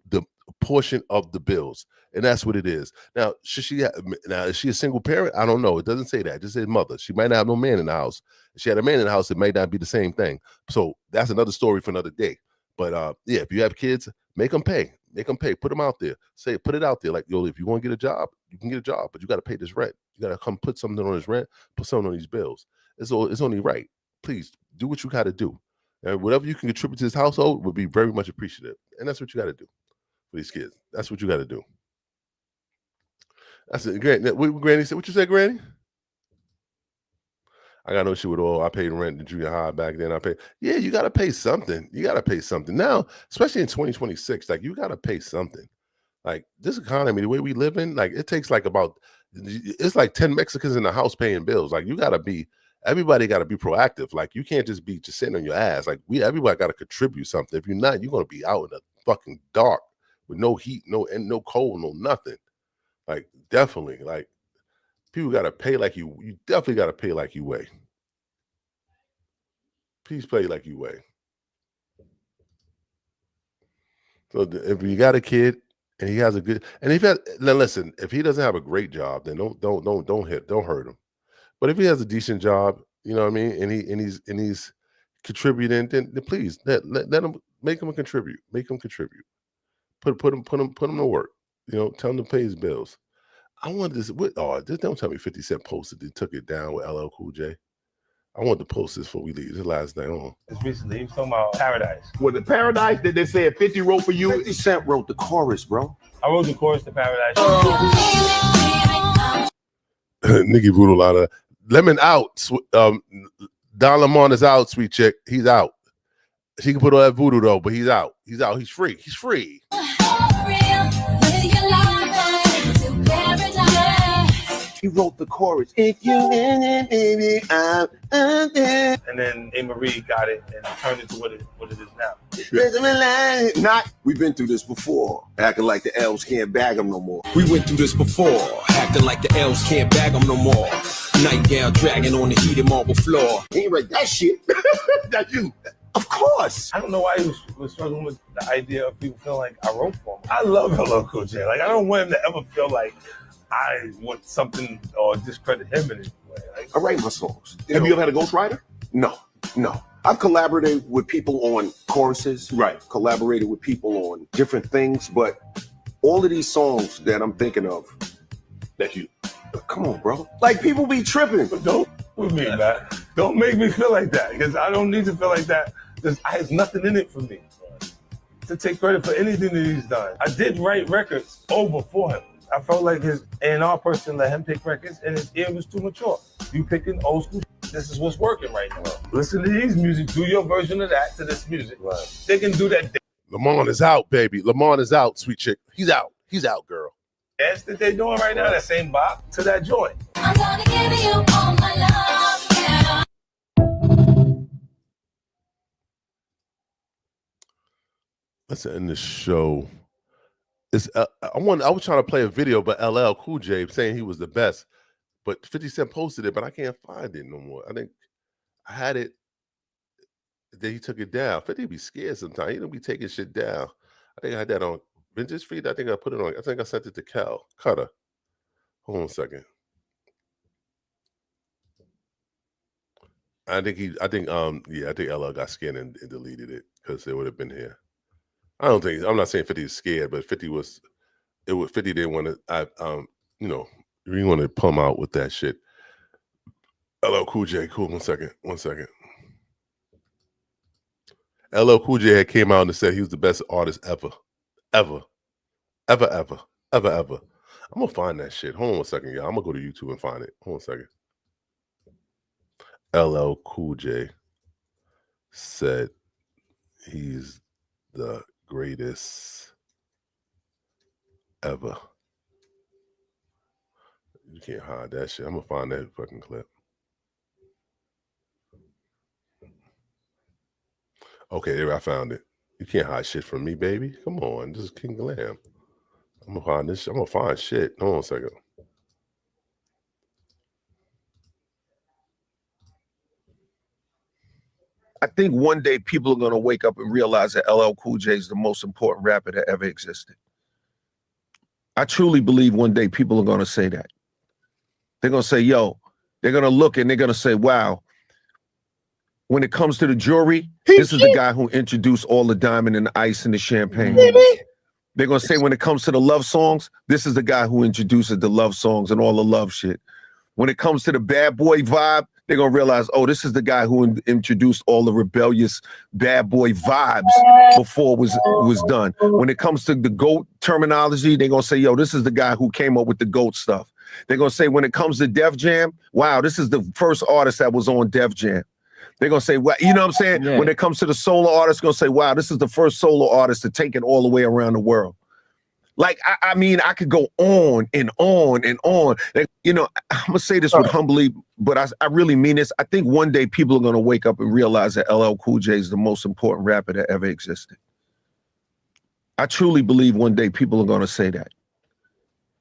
the portion of the bills, and that's what it is. Now, is she a single parent? I don't know. It doesn't say that. It just says mother. She might not have no man in the house. If she had a man in the house, it might not be the same thing. So that's another story for another day. But yeah, if you have kids, make them pay. Make them pay. Put them out there. Put it out there. Like, yo, if you want to get a job, you can get a job, but you got to pay this rent. You got to come put something on his rent, put something on these bills. It's only right. Please do what you got to do. And whatever you can contribute to this household would be very much appreciative. And that's what you got to do for these kids. That's what you got to do. That's it. Granny said, what you said, Granny? I got no shit with all. I paid rent in junior high back then. Yeah, you got to pay something. You got to pay something. Now, especially in 2026, like you got to pay something. Like this economy, the way we live in, like it takes like it's like 10 Mexicans in the house paying bills. Like everybody got to be proactive. Like you can't just be sitting on your ass. Like everybody got to contribute something. If you're not, you're going to be out in the fucking dark with no heat, no cold, no nothing. Like definitely, like people got to pay like you definitely got to pay like you weigh. Please pay like you weigh. So if you got a kid, and he has a good, and listen, if he doesn't have a great job, then don't hurt him. But if he has a decent job, you know what I mean, and he's contributing, then please let him make him contribute. Make him contribute. Put him to work. You know, tell him to pay his bills. I want this. Don't tell me 50 Cent posted and took it down with LL Cool J. I want to post this before we leave. This last night on. It's recently. He was talking about Paradise. Well, the Paradise that they said 50 wrote for you. 50 Cent wrote the chorus, bro. I wrote the chorus to Paradise. Nikki Voodoo out of Lemon out. Don Lemon is out, sweet chick. He's out. She can put all that voodoo though, but he's out. He's out. He's free. He's free. He wrote the chorus. If you in it, baby, I'm there. And then A. Marie got it and turned it to what it is now. We've been through this before. Acting like the elves can't bag them no more. We went through this before. Acting like the elves can't bag them no more. Nightgown dragging on the heated marble floor. He ain't read that shit. That's you. Of course. I don't know why he was struggling with the idea of people feeling like I wrote for him. I love LL Cool J. Like, I don't want him to ever feel like I want something or discredit him in any way. Like, I write my songs. Have you ever had a ghostwriter? No. I've collaborated with people on choruses. Right. Collaborated with people on different things, but all of these songs that I'm thinking of, that you, come on, bro. Like people be tripping. But don't with me, man. Don't make me feel like that, because I don't need to feel like that. There's nothing in it for me to take credit for anything that he's done. I did write records over for him. I felt like his A&R person let him pick records, and his ear was too mature. You picking old school. This is what's working right now. Listen to these music. Do your version of that to this music. Right. They can do that. Lamont is out, baby. Lamont is out, sweet chick. He's out. He's out, girl. Dance that they're doing right now, that same bop to that joint. I'm gonna give you all my love, yeah. Let's end the show. I was trying to play a video, but LL Cool J saying he was the best. But 50 Cent posted it, but I can't find it no more. I think I had it. Then he took it down. 50 be scared sometimes. He don't be taking shit down. I think I had that on Vintage Feed. I think I put it on. I think I sent it to Cal Cutter. Hold on a second. I think LL got scared and deleted it because it would have been here. I'm not saying 50 is scared, but 50 didn't want to, we want to pull him out with that shit. LL Cool J, cool, one second. LL Cool J had came out and said he was the best artist ever. I'm gonna find that shit. Hold on 1 second, y'all. I'm gonna go to YouTube and find it. Hold on a second. LL Cool J said he's the greatest ever. You can't hide that shit. I'm gonna find that fucking clip. Okay, there, I found it. You can't hide shit from me, baby. Come on, this is King Glam. I'm gonna find this shit. I'm gonna find shit. Hold on a second. I think one day people are going to wake up and realize that LL Cool J is the most important rapper that ever existed. I truly believe one day people are going to say that. They're going to say, yo, they're going to look and they're going to say, wow, when it comes to the jewelry, this is the guy who introduced all the diamond and the ice and the champagne. They're going to say when it comes to the love songs, this is the guy who introduces the love songs and all the love shit. When it comes to the bad boy vibe, they're going to realize, oh, this is the guy who introduced all the rebellious bad boy vibes before it was done. When it comes to the GOAT terminology, they're going to say, yo, this is the guy who came up with the GOAT stuff. They're going to say when it comes to Def Jam, wow, this is the first artist that was on Def Jam. They're going to say, well, you know what I'm saying? Yeah. When it comes to the solo artist, going to say, wow, this is the first solo artist to take it all the way around the world. Like, I mean, I could go on and on and on. And, I'm going to say this with humbly, but I really mean this. I think one day people are going to wake up and realize that LL Cool J is the most important rapper that ever existed. I truly believe one day people are going to say that.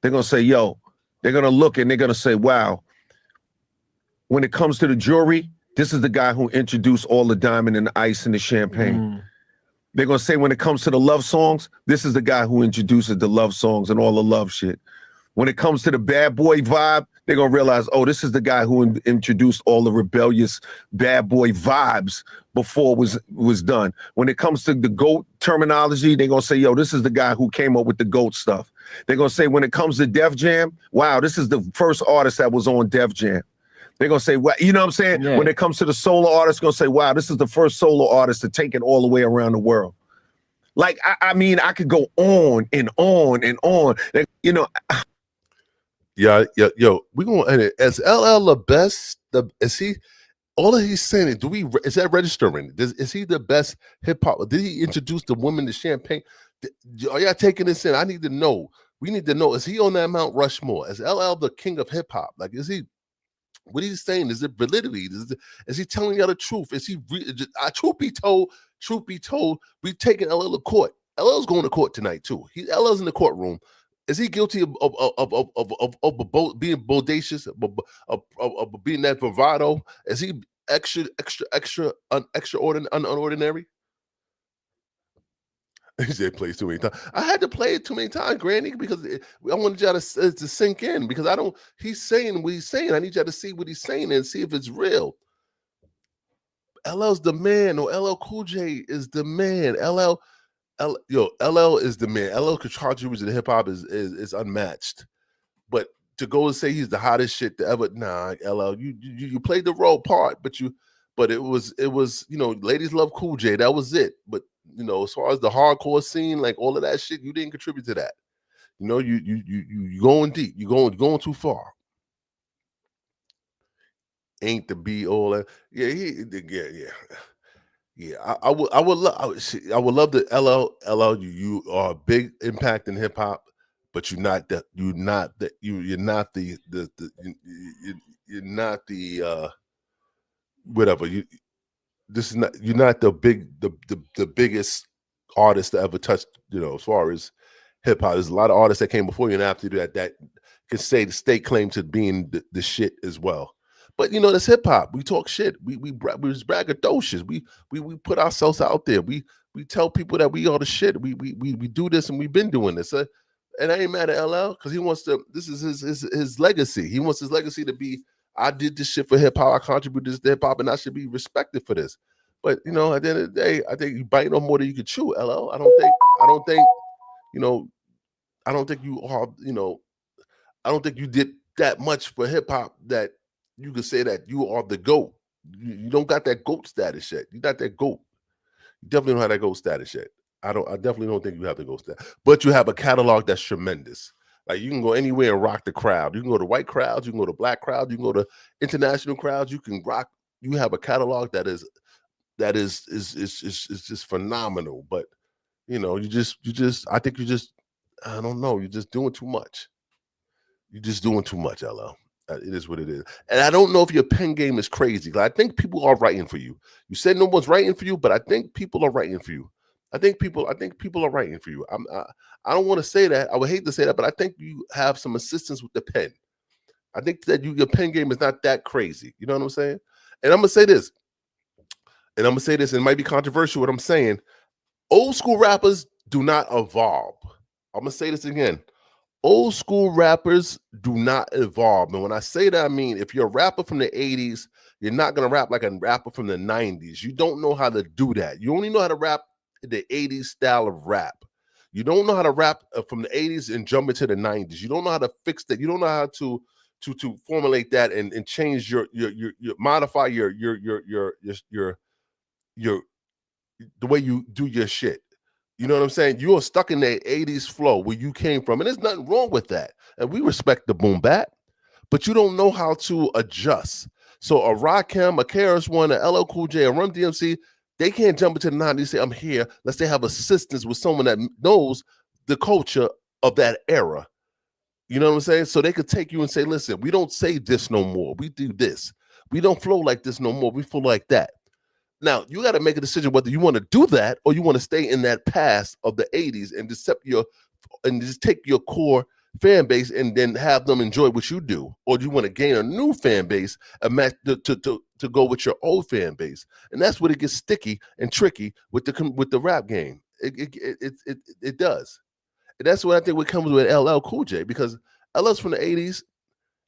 They're going to say, yo, they're going to look and they're going to say, wow, when it comes to the jewelry, this is the guy who introduced all the diamond and the ice and the champagne. They're going to say when it comes to the love songs, this is the guy who introduces the love songs and all the love shit. When it comes to the bad boy vibe, they're going to realize, oh, this is the guy who introduced all the rebellious bad boy vibes before it was done. When it comes to the GOAT terminology, they're going to say, yo, this is the guy who came up with the GOAT stuff. They're going to say when it comes to Def Jam, wow, this is the first artist that was on Def Jam. They're going to say, well, you know what I'm saying? Yeah. When it comes to the solo artist, going to say, wow, this is the first solo artist to take it all the way around the world. Like, I mean, I could go on and on and on. Yo, we going to edit. Is LL the best? Is he, all that he's saying, is that registering? Is he the best hip hop? Did he introduce the women to champagne? Are y'all taking this in? I need to know. We need to know, is he on that Mount Rushmore? Is LL the king of hip hop? Like, is he? What he's saying, is it validity? Is he telling y'all the truth? Is he truth be told, we taking LL to court. LL's going to court tonight too. LL's in the courtroom. Is he guilty of being bodacious, of being that bravado? Is he unordinary? He said plays too many times. I had to play it too many times, Granny, because I wanted y'all to sink in, because he's saying what he's saying. I need y'all to see what he's saying and see if it's real. LL's the man, or LL Cool J is the man. LL is the man. LL contribution to hip hop is unmatched. But to go and say he's the hottest shit to ever, nah, LL, you played the role part, but it was ladies love Cool J. That was it. But as far as the hardcore scene, like all of that shit, you didn't contribute to that. You going deep. You going too far. Ain't to be all that. Yeah. I would love the LL. You are a big impact in hip hop, but you're not the whatever. You're not the biggest artist to ever touch, as far as hip hop. There's a lot of artists that came before you and after you that can say the state claim to being the shit as well. But you know, that's hip hop. We talk shit. We was braggadocious. We put ourselves out there. We tell people that we are the shit. We do this, and we've been doing this. And I ain't mad at LL because he wants to. This is his legacy. He wants his legacy to be. I did this shit for hip hop. I contributed this to hip hop, and I should be respected for this. But you know, at the end of the day, I think you bite on more than you can chew. LL. I don't think. You know, I don't think you are. You know, I don't think you did that much for hip hop that you could say that you are the GOAT. You don't got that GOAT status yet. You got that GOAT. You definitely don't have that GOAT status yet. I definitely don't think you have the GOAT status. But you have a catalog that's tremendous. Like you can go anywhere and rock the crowd. You can go to white crowds, you can go to black crowds, you can go to international crowds. You can rock. You have a catalog that is just phenomenal. But you know, I think I don't know. You're just doing too much. You're just doing too much, LL. It is what it is. And I don't know if your pen game is crazy. I think people are writing for you. You said no one's writing for you, but I think people are writing for you. I think people are writing for you. I don't want to say that. I would hate to say that, but I think you have some assistance with the pen. I think that your pen game is not that crazy. You know what I'm saying? And I'm gonna say this. And it might be controversial what I'm saying. Old school rappers do not evolve. I'm gonna say this again. Old school rappers do not evolve. And when I say that, I mean, if you're a rapper from the 80s, you're not going to rap like a rapper from the 90s. You don't know how to do that. You only know how to rap the 80s style of rap. You don't know how to rap from the 80s and jump into the 90s. You don't know how to fix that. You don't know how to formulate that and change your modify the way you do your shit. You know what I'm saying? You're stuck in the 80s flow where you came from, and there's nothing wrong with that. And we respect the boom bap, but you don't know how to adjust. So a Rakim, a KRS-One, a LL Cool J, a Run DMC, they can't jump into the 90s and say, I'm here. Unless they have assistance with someone that knows the culture of that era. You know what I'm saying? So they could take you and say, listen, we don't say this no more. We do this. We don't flow like this no more. We flow like that. Now, you got to make a decision whether you want to do that or you want to stay in that past of the 80s and just take your core fan base and then have them enjoy what you do. Or do you want to gain a new fan base to go with your old fan base? And that's where it gets sticky and tricky with the rap game. It does. And that's what I think what comes with LL Cool J, because LL's from the 80s.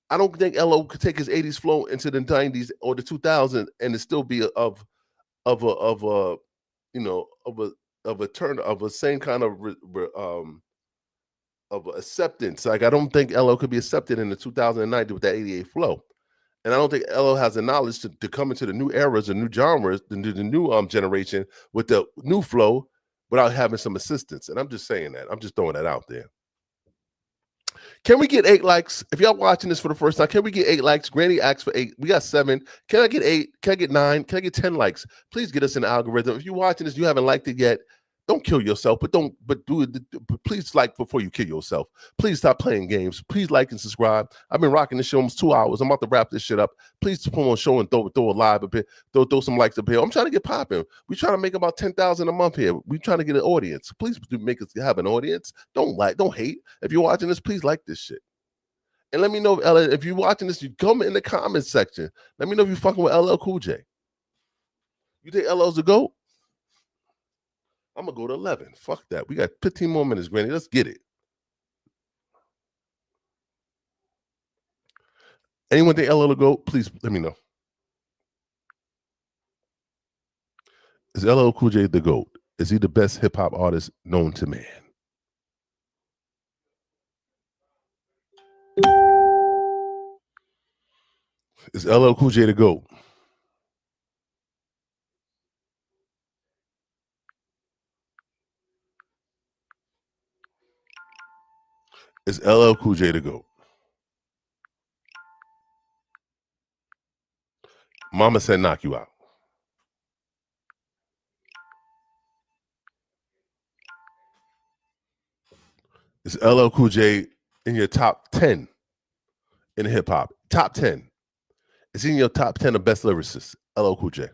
I don't think LL could take his 80s flow into the 90s or the 2000s and it still be of a same kind of acceptance. Like I don't think LL could be accepted in the 2009 with that 88 flow, and I don't think LL has the knowledge to come into the new eras and new genres, the new generation with the new flow without having some assistance. And I'm just saying that. I'm just throwing that out there. Can we get 8 likes? If y'all watching this for the first time, can we get 8 likes? Granny asked for 8. We got 7. Can I get 8? Can I get 9? Can I get 10 likes? Please get us in the algorithm. If you're watching this, you haven't liked it yet, don't kill yourself, but do it. But please like before you kill yourself. Please stop playing games. Please like and subscribe. I've been rocking this show almost 2 hours. I'm about to wrap this shit up. Please put on show and throw a live a bit. Throw some likes up here. I'm trying to get popping. We're trying to make about 10,000 a month here. We're trying to get an audience. Please make us have an audience. Don't hate. If you're watching this, please like this shit. And let me know if you're watching this, you come in the comments section. Let me know if you're fucking with LL Cool J. You think LL's the GOAT? I'm going to go to 11. Fuck that. We got 15 more minutes, Granny. Let's get it. Anyone think LL the GOAT? Please let me know. Is LL Cool J the GOAT? Is he the best hip-hop artist known to man? Is LL Cool J the GOAT? Is LL Cool J the GOAT? Mama said knock you out. Is LL Cool J in your top 10 in hip hop? Top 10. Is he in your top 10 of best lyricists? LL Cool J.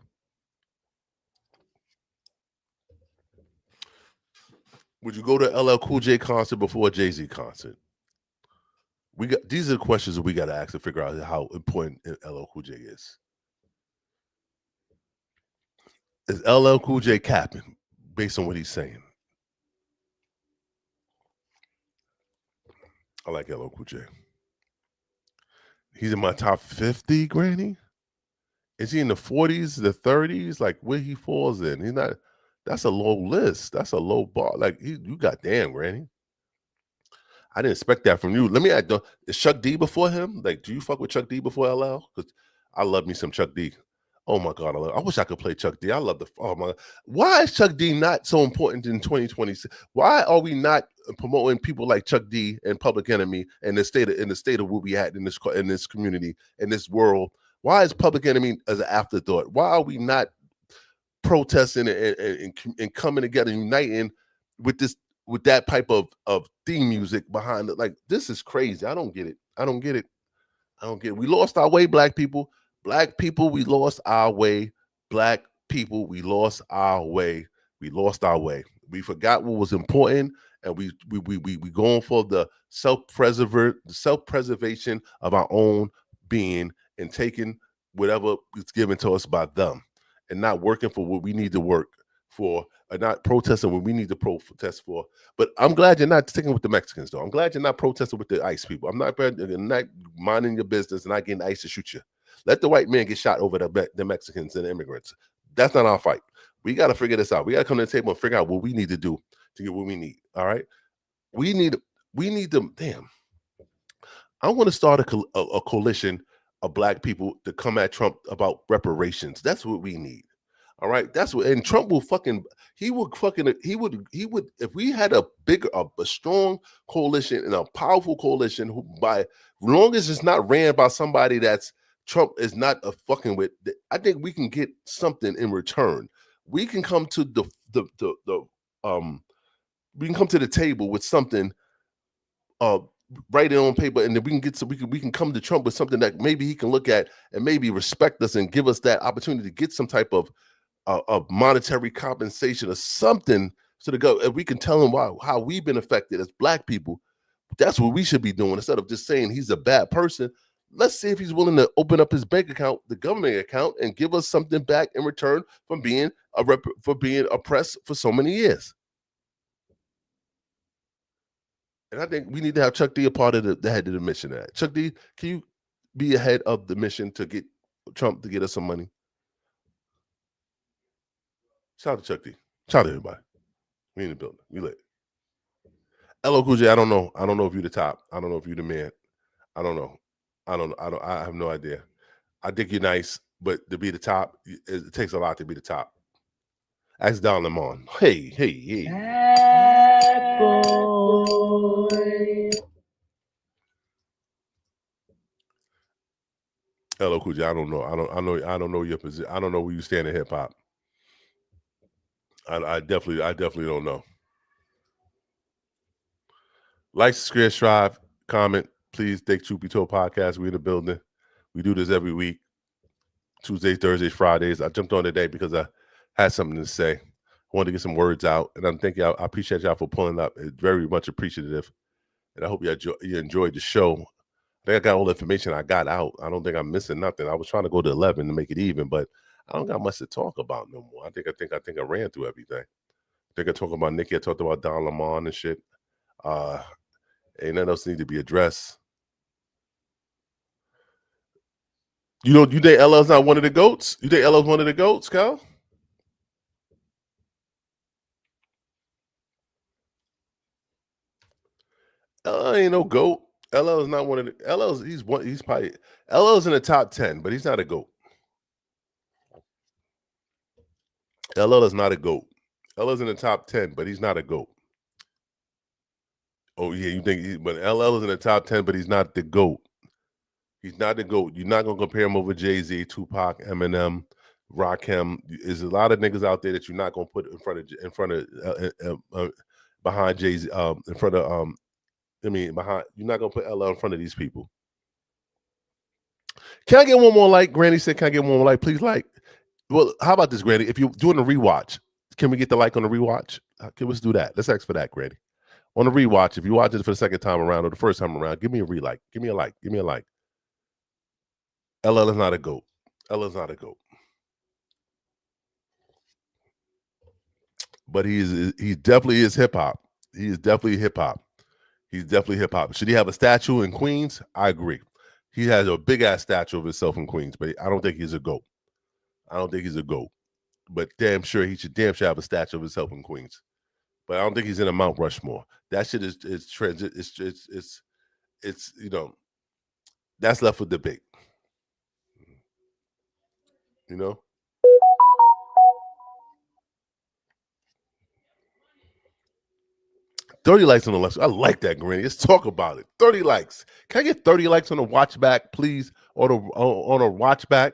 Would you go to LL Cool J concert before a Jay-Z concert? these are the questions that we got to ask to figure out how important LL Cool J is. Is LL Cool J capping based on what he's saying? I like LL Cool J. He's in my top 50, Granny. Is he in the 40s, the 30s? Like where he falls in? He's not. That's a low list. That's a low bar. Like you got damn, Granny. I didn't expect that from you. Let me ask, is Chuck D before him? Like, do you fuck with Chuck D before LL? Because I love me some Chuck D. Oh my God, I wish I could play Chuck D. I love oh my God. Why is Chuck D not so important in 2026? Why are we not promoting people like Chuck D and Public Enemy in the state of where we at in this community, in this world? Why is Public Enemy as an afterthought? Why are we not protesting and coming together, uniting with that type of theme music behind it? Like, this is crazy. I don't get it. I don't get it. We lost our way, black people. Black people, we lost our way. Black people, we lost our way. We lost our way. We forgot what was important, and we going for the self-preservation of our own being and taking whatever is given to us by them, and not working for what we need to work for, or not protesting what we need to protest for. But I'm glad you're not sticking with the Mexicans, though. I'm glad you're not protesting with the ICE people. I'm not minding your business and not getting ICE to shoot you. Let the white man get shot over the Mexicans and the immigrants. That's not our fight. We got to figure this out. We got to come to the table and figure out what we need to do to get what we need. All right. We need them. Damn. I want to start a coalition of black people to come at Trump about reparations. That's what we need. All right. That's what, and Trump will he would, if we had a strong coalition and a powerful coalition as long as it's not ran by somebody that's Trump is not a fucking with, I think we can get something in return. We can come to we can come to the table with something, write it on paper, and then we can come to Trump with something that maybe he can look at and maybe respect us and give us that opportunity to get some type of monetary compensation or something, so to go, and we can tell him how we've been affected as black people. That's what we should be doing instead of just saying he's a bad person. Let's see if he's willing to open up his bank account, the government account, and give us something back in return from being oppressed for so many years. And I think we need to have Chuck D a part of the head of the mission. Of that. Chuck D, can you be ahead of the mission to get Trump to get us some money? Shout out to Chuck D. Shout out to everybody. We in the building. We lit. LL Cool J, I don't know. I don't know if you're the top. I don't know if you're the man. I don't know. I have no idea. I think you're nice, but to be the top, it takes a lot to be the top. Ask Don Lemon. Hey. Bad boy. LL Cool J, I don't know. I don't know your position. I don't know where you stand in hip hop. I definitely don't know. Like, subscribe, comment, please. Take Truth Be Told podcast. We in the building. We do this every week. Tuesdays, Thursdays, Fridays. I jumped on today because I had something to say. I wanted to get some words out, and I'm thinking I appreciate y'all for pulling up. It's very much appreciative, and I hope you enjoyed the show. I think I got all the information I got out. I don't think I'm missing nothing. I was trying to go to 11 to make it even, but I don't got much to talk about no more. I think I ran through everything. I think I talked about Nikki. I talked about Don Lemon and shit. Ain't nothing else need to be addressed. You think LL's not one of the GOATs? You think LL's one of the GOATs, Kyle? LL ain't no GOAT. LL is not one of the LL's. He's probably LL's in the top 10, but he's not a GOAT. LL is not a GOAT. LL's in the top 10, but he's not a GOAT. Oh yeah, you think? But LL is in the top 10, but he's not the GOAT. He's not the GOAT. You're not gonna compare him over Jay-Z, Tupac, Eminem, Rakim. There's a lot of niggas out there that you're not gonna put behind Jay-Z, behind. You're not gonna put LL in front of these people. Can I get one more like? Granny said, "Can I get one more like? Please like." Well, how about this, Granny? If you're doing a rewatch, can we get the like on the rewatch? Let's do that. Let's ask for that, Granny. On a rewatch, if you watch it for the second time around or the first time around, give me a re-like. Give me a like. Give me a like. LL is not a GOAT. LL is not a GOAT. But he definitely is hip hop. He is definitely hip hop. He's definitely hip hop. Should he have a statue in Queens? I agree. He has a big ass statue of himself in Queens, but I don't think he's a GOAT. I don't think he's a GOAT. But damn sure he should have a statue of himself in Queens. But I don't think he's in a Mount Rushmore. That shit is transit. It's you know, that's left for debate. You know. 30 likes on the left. I like that, Granny. Let's talk about it. 30 likes. Can I get 30 likes on the watch back, please? On a watch back?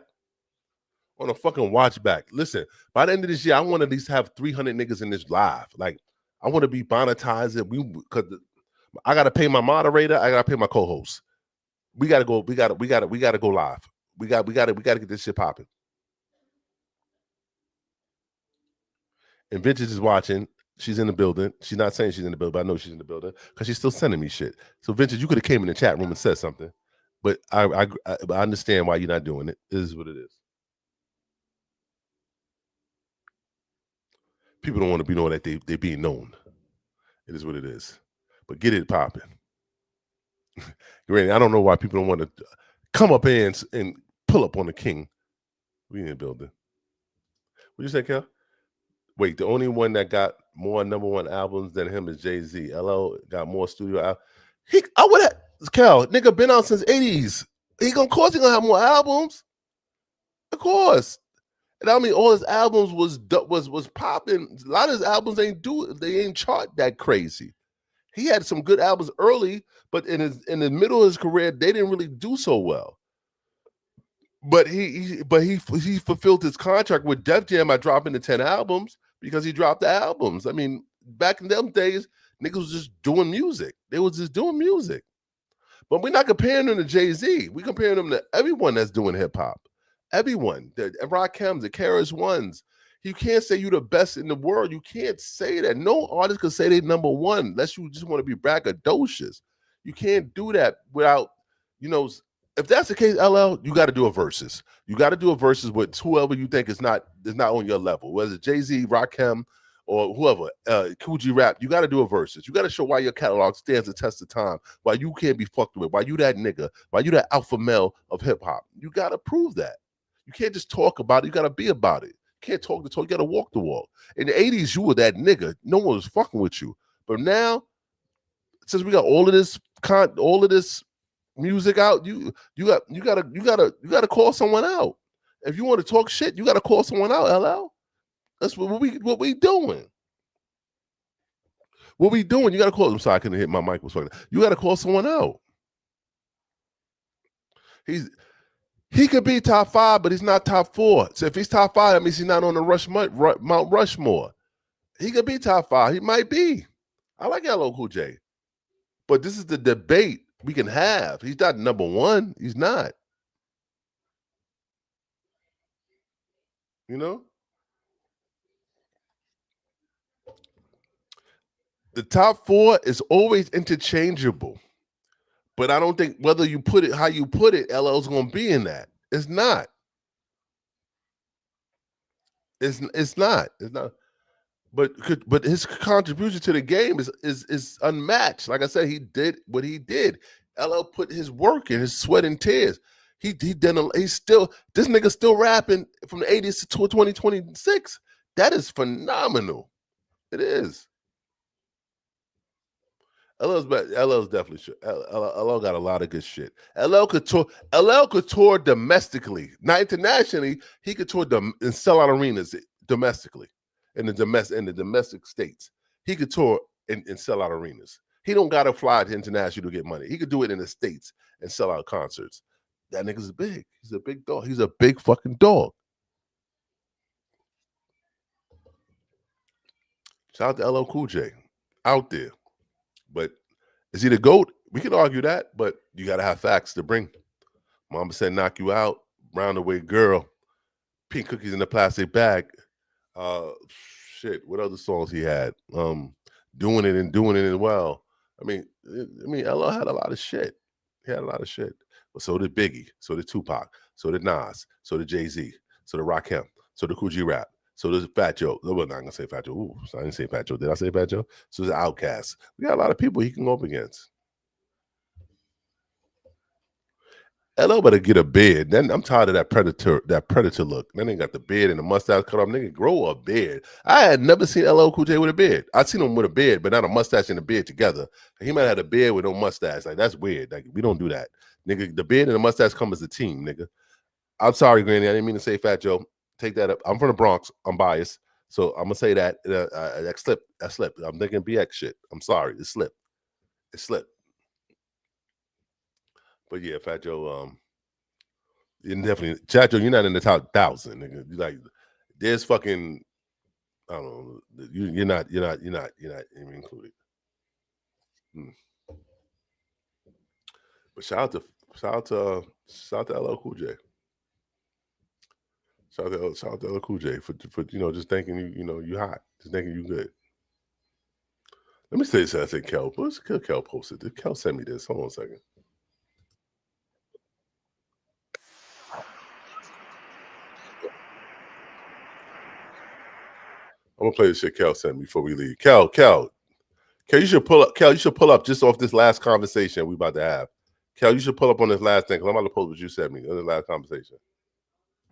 On a fucking watch back. Listen, by the end of this year, I want to at least have 300 niggas in this live. Like, I want to be monetized. Because I gotta pay my moderator, I gotta pay my co-host. We gotta go live. We gotta get this shit popping. And Vintage is watching. She's in the building. She's not saying she's in the building, but I know she's in the building because she's still sending me shit. So, Vintage, you could have came in the chat room and said something, but I understand why you're not doing it. This is what it is. People don't want to be known that they being known. It is what it is. But get it popping. Granny, I don't know why people don't want to come up in and pull up on the king. We in the building. What you say, Kel? Wait, the only one that got more #1 albums than him is Jay-Z. LL got more studio albums. Kel, nigga been out since 80s. He gonna have more albums. Of course. And I mean, all his albums was popping. A lot of his albums ain't chart that crazy. He had some good albums early, but in the middle of his career, they didn't really do so well. But he fulfilled his contract with Def Jam by dropping the 10 albums because he dropped the albums. I mean, back in them days, niggas was just doing music. They was just doing music. But we're not comparing them to Jay-Z. We're comparing them to everyone that's doing hip hop. Everyone. The RAPNEWS, the KRS Ones. You can't say you're the best in the world. You can't say that. No artist can say they're #1 unless you just want to be braggadocious. You can't do that without, if that's the case, LL, you got to do a versus. You got to do a versus with whoever you think is not on your level, whether it's Jay-Z, Rakim, or whoever, Coogee Rap. You got to do a versus. You got to show why your catalog stands the test of time, why you can't be fucked with, why you that nigga, why you that alpha male of hip hop. You got to prove that. You can't just talk about it. You got to be about it. You can't talk the talk. You got to walk the walk. In the 80s, you were that nigga. No one was fucking with you. But now, since we got all of this music out, you gotta call someone out. If you want to talk shit, you gotta call someone out, LL. That's what we doing. What we doing? You gotta call. I'm sorry, I couldn't hit my mic. Was fucking. You gotta call someone out. He could be top 5, but he's not top 4. So if he's top 5, that means he's not on the Mount Rushmore. He could be top 5. He might be. I like LL Cool J, but this is the debate we can have. He's not #1. He's not. The top 4 is always interchangeable. But I don't think whether you put it how you put it, LL's gonna be in that. It's not. It's not. It's not. But his contribution to the game is unmatched. Like I said, he did what he did. LL put his work in, his sweat and tears. This nigga still rapping from the 80s to 2026. That is phenomenal. It is. LL's definitely shit. LL got a lot of good shit. LL could tour domestically, not internationally. He could tour and sell out arenas domestically in the domestic states. He could tour and sell out arenas. He don't gotta fly to international to get money. He could do it in the States and sell out concerts. That nigga's big. He's a big dog. He's a big fucking dog. Shout out to LL Cool J out there. But is he the GOAT? We can argue that, but you got to have facts to bring. Mama said, knock you out, round away girl, pink cookies in a plastic bag. Shit, what other songs he had? doing it as well. I mean, LL had a lot of shit. He had a lot of shit. But so did Biggie, so did Tupac, so did Nas, so did Jay-Z, so did Rakim, so did Kool G Rap, so did Fat Joe. Well, I'm not gonna say Fat Joe. Ooh, I didn't say Fat Joe. Did I say Fat Joe? So there's Outkast. We got a lot of people he can go up against. LL better get a beard. Then I'm tired of that predator look. Then they got the beard and the mustache cut off. Nigga, grow a beard. I had never seen LL Cool J with a beard. I'd seen him with a beard, but not a mustache and a beard together. He might have had a beard with no mustache. Like, that's weird. Like, we don't do that. Nigga, the beard and the mustache come as a team, nigga. I'm sorry, Granny. I didn't mean to say Fat Joe. Take that up. I'm from the Bronx. I'm biased. So I'm gonna say that. That slipped. I'm thinking BX shit. I'm sorry. It slipped. But yeah, Fat Joe, you definitely, Fat Joe, you're not in the top 1,000, nigga. You like, there's fucking, I don't know, you're not even included. But shout out to LL Cool J. Shout out to LL Cool J for just thinking you hot, just thinking you good. Let me say this. I said Kel. What's Kel posted? Did Kel send me this? Hold on a second. I'm gonna play this shit Kel sent me before we leave. Kel, you should pull up. Kel, you should pull up just off this last conversation we about to have. Kel, you should pull up on this last thing because I'm about to post what you sent me on this last conversation.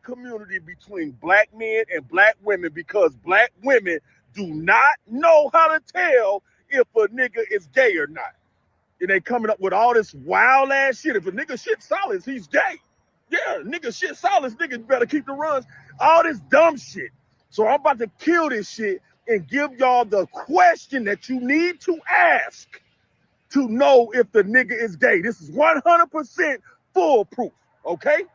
Community between black men and black women because black women do not know how to tell if a nigga is gay or not. And they coming up with all this wild ass shit. If a nigga shit solids, he's gay. Yeah, nigga shit solids, niggas better keep the runs. All this dumb shit. So I'm about to kill this shit and give y'all the question that you need to ask to know if the nigga is gay. This is 100% foolproof, okay?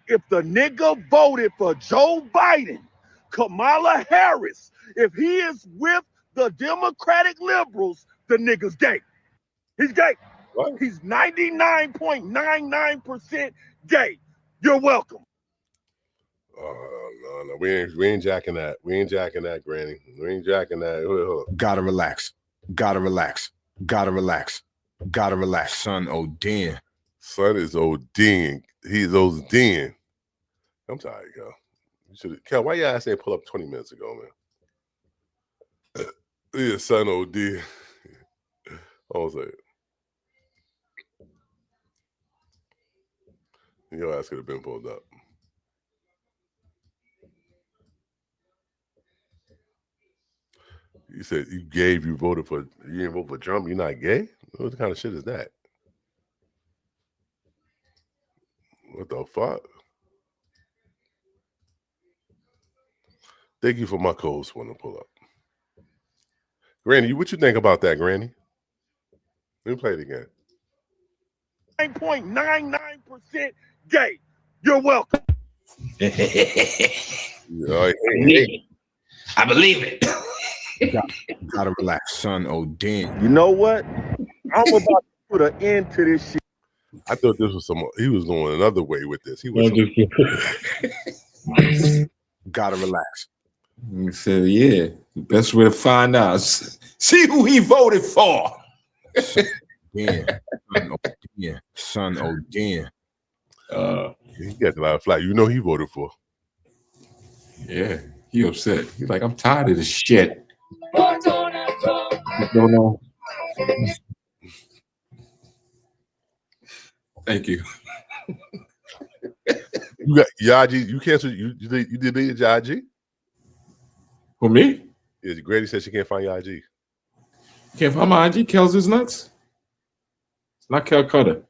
If the nigga voted for Joe Biden, Kamala Harris, if he is with the Democratic liberals, the nigga's gay. He's gay. What? He's 99.99% gay. You're welcome. No, we ain't jacking that. We ain't jacking that, Granny. We ain't jacking that. Hold. Gotta relax. Son ODing. Son is ODing. He's ODing. I'm tired, Kel. You should, Kel, why your ass ain't pull up 20 minutes ago, man? Yeah, son OD. Hold on a second. Your ass could have been pulled up. You said you gave, you voted for, you didn't vote for Trump, you're not gay? What kind of shit is that? What the fuck? Thank you for my co-host want to pull up. Granny, what you think about that, Granny? Let me play it again. 9.99% gay. You're welcome. I believe it. Gotta relax, son ODing. You know what? I'm about to put an end to this shit. I thought this was he was going another way with this. He was gotta relax. So yeah, the best way to find out is see who he voted for. Son ODing. He got a lot of flack. You know he voted for. Yeah, he upset. He's like, I'm tired of this shit. What's going on? Thank you. You got Yaji. You canceled. You did your Yaji. For me? Yeah, Grady said she can't find your IG. Can't find my IG. Kels is nuts. It's not Kel Cutter.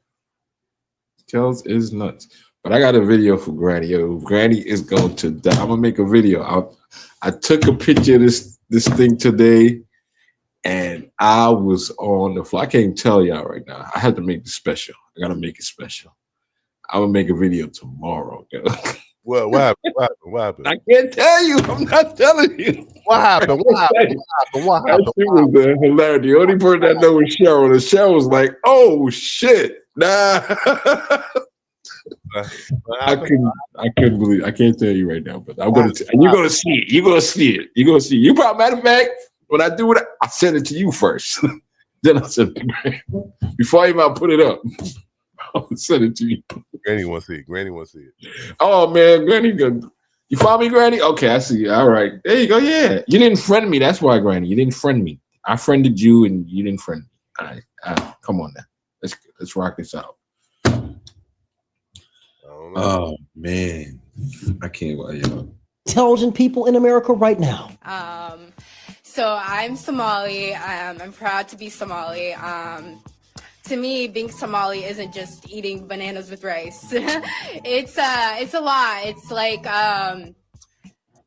Kels is nuts. But I got a video for Granny. Yo, Granny is going to die. I'm gonna make a video. I took a picture of this thing today, and I was on the floor. I can't tell y'all right now. I had to make it special. I gotta make it special. I'm gonna make a video tomorrow. What happened? What happened? I can't tell you. I'm not telling you. What happened? That shit was hilarious. The only person I know was Cheryl. And Cheryl was like, "Oh shit, nah." I couldn't believe. I can't tell you right now, but I'm gonna. And you're gonna see it. You're gonna see it. You're gonna see it. You probably, matter of fact, When I do it, I send it to you first. Then I send it to Granny. Before I even put it up, I'll send it to you. Granny wants to see it. Granny wants to see it. Oh man, Granny good. You follow me, Granny? Okay, I see you. All right. There you go. Yeah. You didn't friend me. That's why, Granny. You didn't friend me. I friended you and you didn't friend me. All right. Come on now. Let's rock this out. Oh man. I can't wait, y'all. Intelligent people in America right now. So I'm Somali. I'm proud to be Somali. To me, being Somali isn't just eating bananas with rice. It's a lot. It's like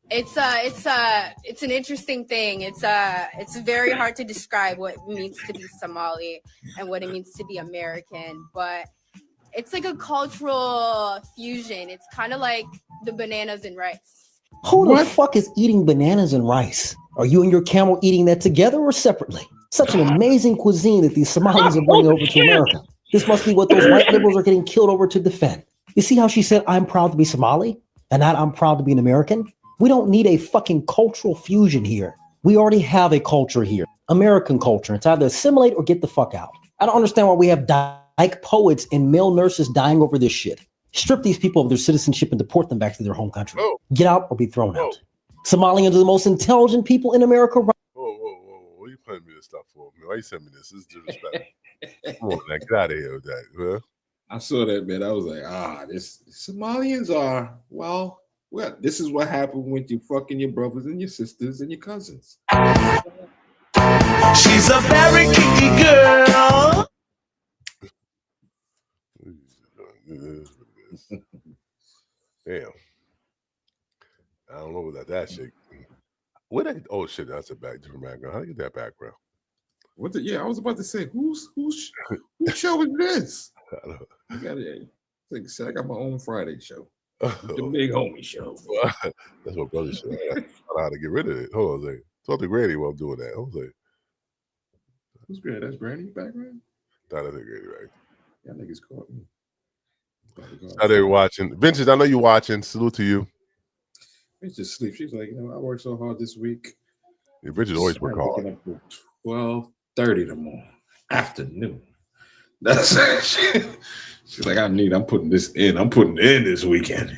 it's an interesting thing. It's very hard to describe what it means to be Somali and what it means to be American, but it's like a cultural fusion. It's kind of like the bananas and rice. Who the fuck is eating bananas and rice? Are you and your camel eating that together or separately? Such an amazing cuisine that these Somalis are bringing over to America. This must be what those white liberals are getting killed over to defend. You see how she said, I'm proud to be Somali and not I'm proud to be an American? We don't need a fucking cultural fusion here. We already have a culture here, American culture. It's either assimilate or get the fuck out. I don't understand why we have dyke poets and male nurses dying over this shit. Strip these people of their citizenship and deport them back to their home country. Get out or be thrown out. Somalians are the most intelligent people in America. Whoa. What are you playing me this stuff for, man? Why you sending me this? This is disrespectful. Come on, man. Get out of here with that, man. I saw that, man. I was like, this Somalians are, well, this is what happened with you fucking your brothers and your sisters and your cousins. She's a very kinky girl. Damn. I don't know about that shit. What? Oh shit, that's a different background. How do you get that background? Yeah, I was about to say, whose show is this? I don't know. I got it. Like I said, I got my own Friday show. The big homie show. That's my brother's show. I don't know how to get rid of it. Hold on a second. Talk to Granny while I'm doing that. Hold on a second. Who's Granny? That's Granny's background? No, that's Granny, right? Yeah, I think it's caught me. How they watching? Vincent, I know you watching. Salute to you. It's just sleep. She's like, I worked so hard this week. Yeah, Bridget always work hard. 12:30 tomorrow afternoon. That's she's like, I'm putting this in. I'm putting it in this weekend.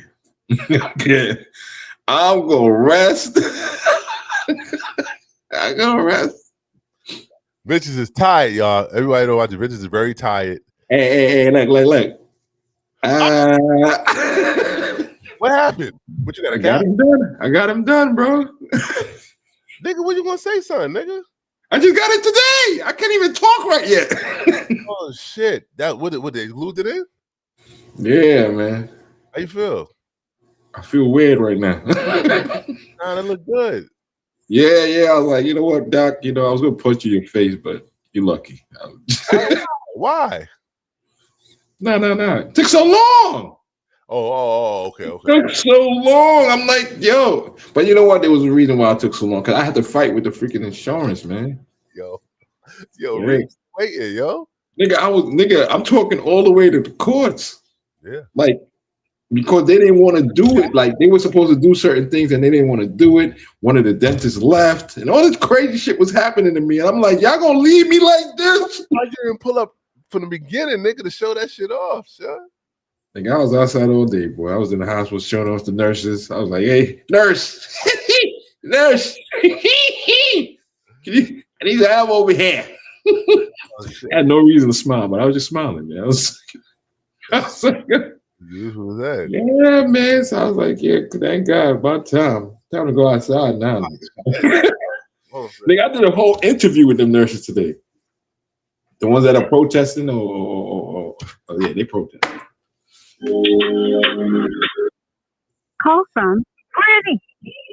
Okay. I'm gonna rest. I'm gonna rest. Bitches is tired, y'all. Everybody know watching. Bitches is very tired. Hey, look. What happened? What you got? I got him done. I got him done, bro. Nigga, what you gonna say, son, nigga? I just got it today. I can't even talk right yet. Oh shit! That what they glued it in? Yeah, man. How you feel? I feel weird right now. Nah, that look good. Yeah. I was like, you know what, Doc? I was gonna punch you in your face, but you're lucky. Why? No. It took so long. Oh, okay. It took so long. I'm like, yo. But you know what? There was a reason why it took so long. Because I had to fight with the freaking insurance, man. Yo, yeah. Waiting, yo. Nigga, I'm talking all the way to the courts. Yeah. Like, because they didn't want to do it. Like, they were supposed to do certain things and they didn't want to do it. One of the dentists left and all this crazy shit was happening to me. And I'm like, y'all gonna leave me like this? I didn't pull up from the beginning, nigga, to show that shit off, son. Like, I was outside all day, boy. I was in the hospital showing off the nurses. I was like, hey, nurse, nurse, I need to have over here. I had no reason to smile, but I was just smiling, man. I was like, yeah, man. So I was like, yeah, thank God, about time. Time to go outside now. Nigga, I did a whole interview with them nurses today. The ones that are protesting, oh yeah, they protest. Call from Granny.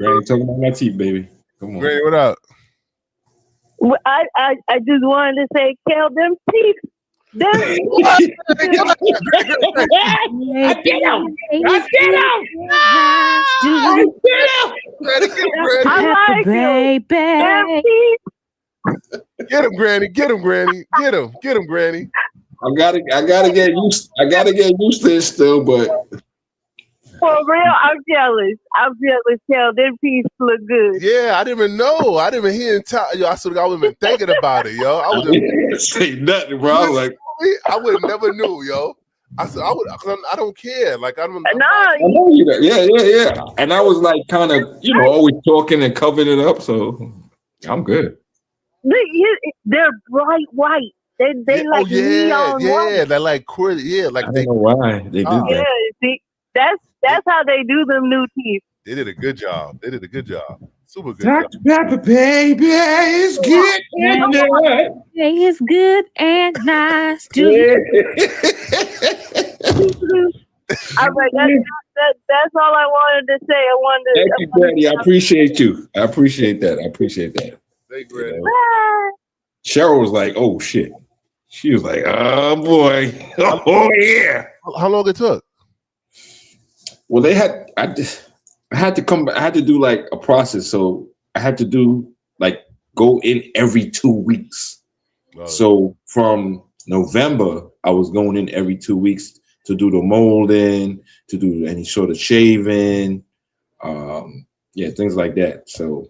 Granny, talking about my teeth, baby. Come on. Granny, what up? Well, I just wanted to say, kill them teeth. Them teeth. I get him. I like baby. Get him, Granny. Get him, Granny. I gotta get used to it still, but For real, I'm jealous. Kel, them piece look good. Yeah, I didn't even know. I didn't even hear yo, I sort of wasn't even thinking about it, yo. I would say nothing, bro. I was like, I would have never knew, yo. I said I don't care. Like I don't. I know you. Yeah. And I was like, kind of, always talking and covering it up. So I'm good. They're bright white. They like neon white. Yeah, they're like queer. Yeah, like I don't know why they did that. Yeah, see, that's how they do them new teeth. They did a good job. Super good Dr. Pepper, baby, it's good and nice. It's good and nice. All right, that's all I wanted to say. Thank you, Granny. I appreciate you. I appreciate that. Thank you, Cheryl was like, "Oh shit." She was like, "Oh boy, oh yeah." How long it took? Well, I had to do like a process. So I had to do like go in every 2 weeks. Oh. So from November, I was going in every 2 weeks to do the molding, to do any sort of shaving, things like that. So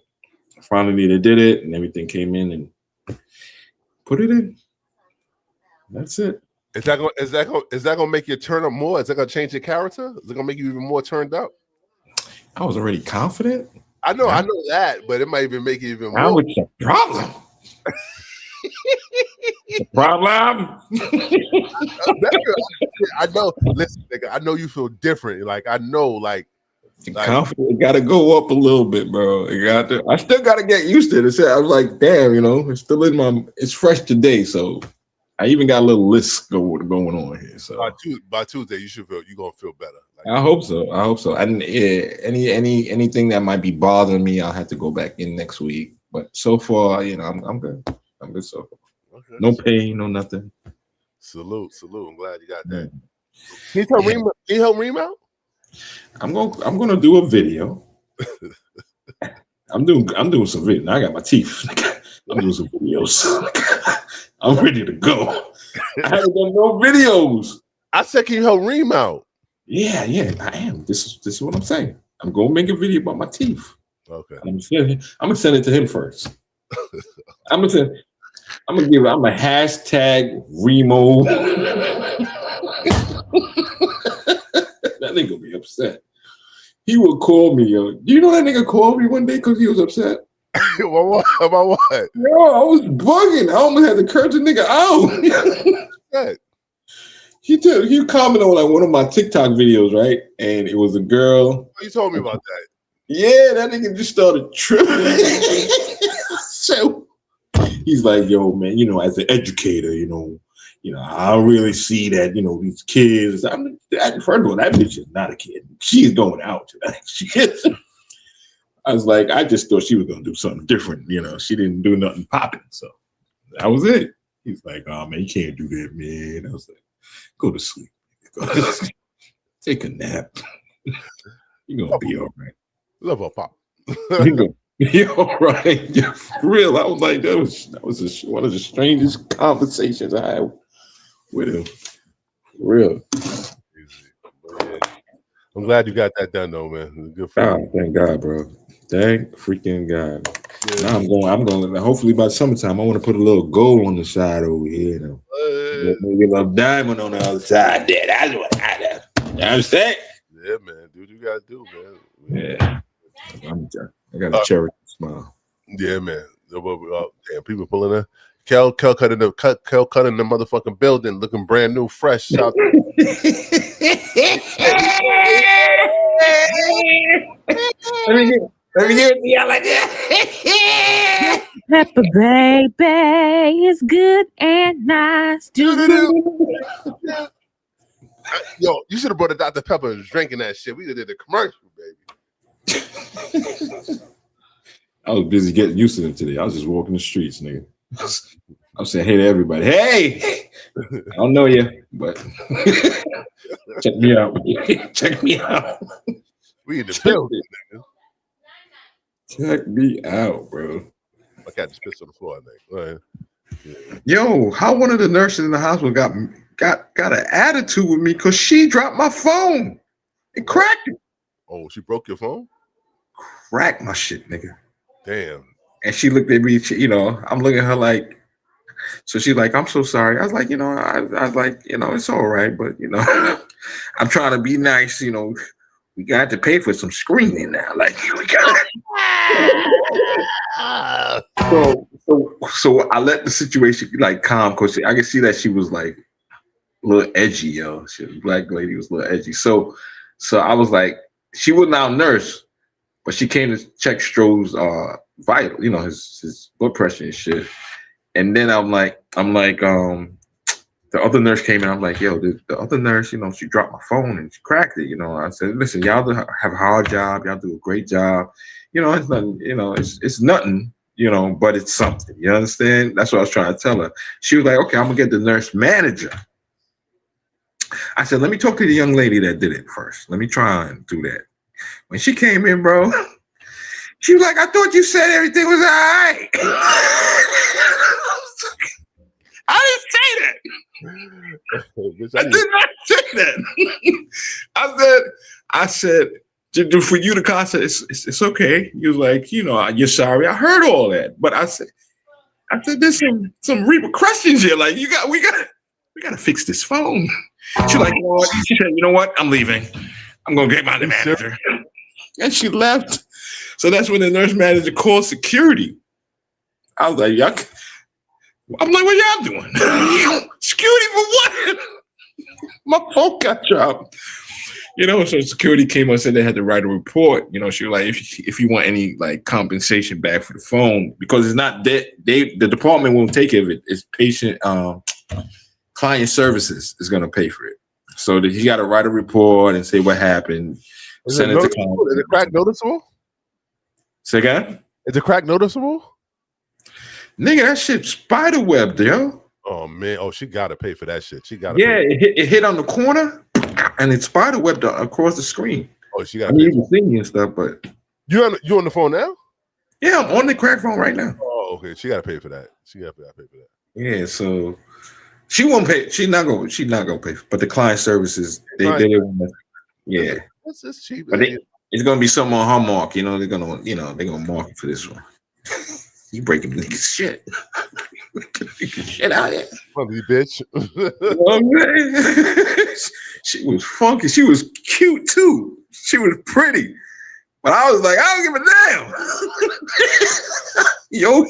finally they did it and everything came in and put it in. That's it. Is that gonna make you turn up more? Is that gonna change your character? Is it gonna make you even more turned up? I was already confident. I know that, but it might even make you even more. What's the problem? Problem? I know. Listen, nigga, I know you feel different. Like I know, like confidence got to go up a little bit, bro. I still got to get used to it. I was like, damn, it's still it's fresh today, so. I even got a little list going on here. So by Tuesday, you're gonna feel better. Like, I hope so. And anything that might be bothering me, I'll have to go back in next week. But so far, I'm good. I'm good so far. Okay. No pain, no nothing. Salute. I'm glad you got that. Can you help Reem out? I'm gonna do a video. I'm doing some video. Now I got my teeth. I'm doing some videos. I'm ready to go. I haven't done no videos. I said, can you help Reem out? Yeah, I am. This is what I'm saying. I'm gonna make a video about my teeth. Okay. I'm gonna send it to him first. I'm a hashtag Remo. That nigga will be upset. He will call me, yo. Do you know that nigga called me one day because he was upset? About what? Yo, I was bugging. I almost had to curse the nigga out. He commented on like one of my TikTok videos, right? And it was a girl. You told me about that. Yeah, that nigga just started tripping. So he's like, yo, man, as an educator, I don't really see that, these kids. First of all, that bitch is not a kid. She's going out tonight. I was like, I just thought she was gonna do something different. She didn't do nothing popping. So that was it. He's like, oh man, you can't do that, man. I was like, go to sleep. Take a nap. You're gonna be all right. Love her pop. You're gonna be all right. Yeah, for real. I was like, that was one of the strangest conversations I had with him. For real. I'm glad you got that done though, man. Good for you. Thank God, bro. Thank freaking God. Yeah. Now I'm going. Hopefully by summertime, I want to put a little gold on the side over here. Maybe a little diamond on the other side there. That's what I do. You understand? Yeah, man. Do what you gotta do, man. Yeah. I got a cherry smile. Yeah, man. Damn, people pulling in. Kel cutting the motherfucking building, looking brand new, fresh. Out Let me give it to y'all like that. Pepper baby, it's good and nice. Yo, you should have brought a Dr. Pepper and was drinking that shit. We did the commercial, baby. I was busy getting used to them today. I was just walking the streets, nigga. I'm saying hey to everybody. Hey, I don't know you, but check me out. Check me out. We in the building, nigga. Check me out, bro. My cat just pissed on the floor, I think. Go ahead. Yeah. Yo, how one of the nurses in the hospital got an attitude with me because she dropped my phone It cracked it. Oh, she broke your phone? Cracked my shit, nigga. Damn. And she looked at me, I'm looking at her like, so she's like, I'm so sorry. I was like, I was like, it's all right, but I'm trying to be nice, we got to pay for some screening now. Like we got So I let the situation like calm because I could see that she was like a little edgy, yo. Black lady was a little edgy. So I was like, she was now a nurse, but she came to check Stroh's vital, his blood pressure and shit. And then I'm like, the other nurse came in. I'm like, yo, the other nurse, she dropped my phone and she cracked it. I said, listen, y'all have a hard job. Y'all do a great job. It's nothing. It's nothing. But it's something. You understand? That's what I was trying to tell her. She was like, okay, I'm gonna get the nurse manager. I said, let me talk to the young lady that did it first. Let me try and do that. When she came in, bro, she was like, I thought you said everything was all right. I didn't say that. I did not say that. I said, for you to contact, it's okay. You was like, you're sorry. I heard all that, but I said, there's some repercussions here. Like we gotta fix this phone. She's like, she said, you know what? I'm leaving. I'm gonna get my manager, and she left. So that's when the nurse manager called security. I was like, yuck. I'm like, what y'all doing? Security for what? My phone got dropped. So security came up and said they had to write a report. She was like, if you want any like compensation back for the phone, because it's not that the department won't take care of it. It's patient client services is gonna pay for it. So that he got to write a report and say what happened. Send it to client. Is the crack noticeable? Say again? Is the crack noticeable? Nigga, that shit spider webbed, yo. Oh man, she gotta pay for that shit. She gotta. Yeah, it hit on the corner, and it spider webbed across the screen. Oh, she got. You can see me and stuff, but you on the phone now? Yeah, I'm on the crack phone right now. Oh, okay. She gotta pay for that. She gotta pay for that. Yeah, so she won't pay. She's not gonna pay. But the client services, they want. Yeah, it's cheap. But it's gonna be something on her mark. They're gonna mark it for this one. You breaking niggas shit. Shit out here. Funny bitch. She was funky. She was cute too. She was pretty. But I was like, I don't give a damn. Yo,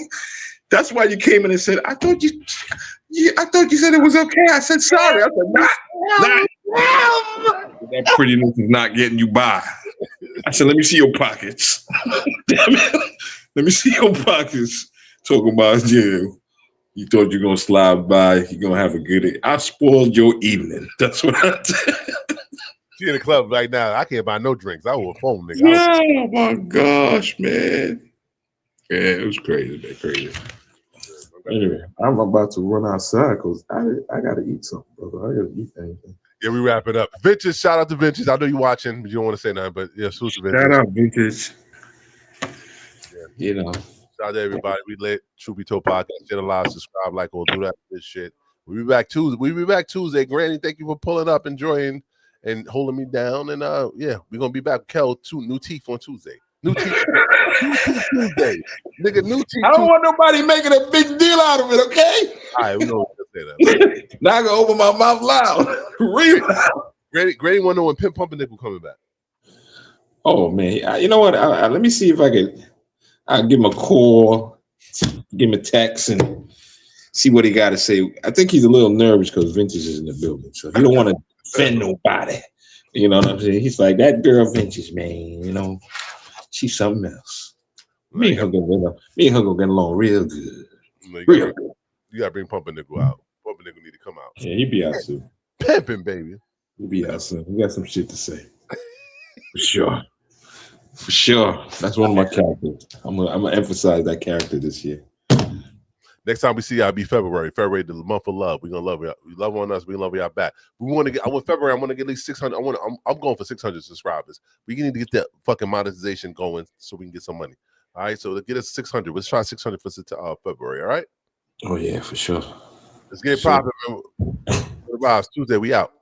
that's why you came in and said, I thought you said it was okay. I said sorry. I said, nah. That prettiness is not getting you by. I said, let me see your pockets. Damn it. Let me see your pockets. Talking about you thought you're gonna slide by, you're gonna have a good day. I spoiled your evening. That's what I did. She in the club right now. I can't buy no drinks. I was a phone nigga. Oh my gosh, man. Yeah, it was crazy, man. Crazy. Anyway, I'm about to run outside because I gotta eat something, brother. I gotta eat anything. Yeah, we wrap it up. Vintage, shout out to Vintage. I know you watching, but you don't want to say nothing, but yeah, salute to Vintage. Shout out Vintage. Yeah. Shout out to everybody. We lit. Truth Be Told podcast. Share a lot, subscribe, like, all do that this shit. We'll be back Tuesday. Granny, thank you for pulling up, enjoying, and holding me down. And yeah, we're gonna be back. Kel, new teeth on Tuesday. New teeth Tuesday. Nigga, new teeth. I don't want nobody making a big deal out of it, okay? All right, we know to say that. Now I can open my mouth loud. Real loud. Granny wanna know when Pimp Pumpernickel coming back. Oh man, you know what? Let me see if I'll give him a call, give him a text, and see what he got to say. I think he's a little nervous because Vintage is in the building, so he don't want to offend nobody. You know what I'm saying? He's like, that girl Vintage, man, she's something else. Me and her gonna get along real good. Real good. You gotta bring Pumpernickel out. Pumpernickel need to come out. Yeah, he be out soon. Pimping, baby. He'll be out soon. He got some shit to say. For sure. For sure. That's one of my characters. I'm gonna emphasize that character this year. Next time we see y'all be February. February, the month of love. We're gonna love y'all. You love on us, we love y'all back. I want February, I want to get at least 600. I'm going for 600 subscribers. We need to get that fucking monetization going so we can get some money. All right, so let's get us 600. Let's try 600 for February, all right? Oh yeah, for sure. Let's get it popping. Tuesday, we out.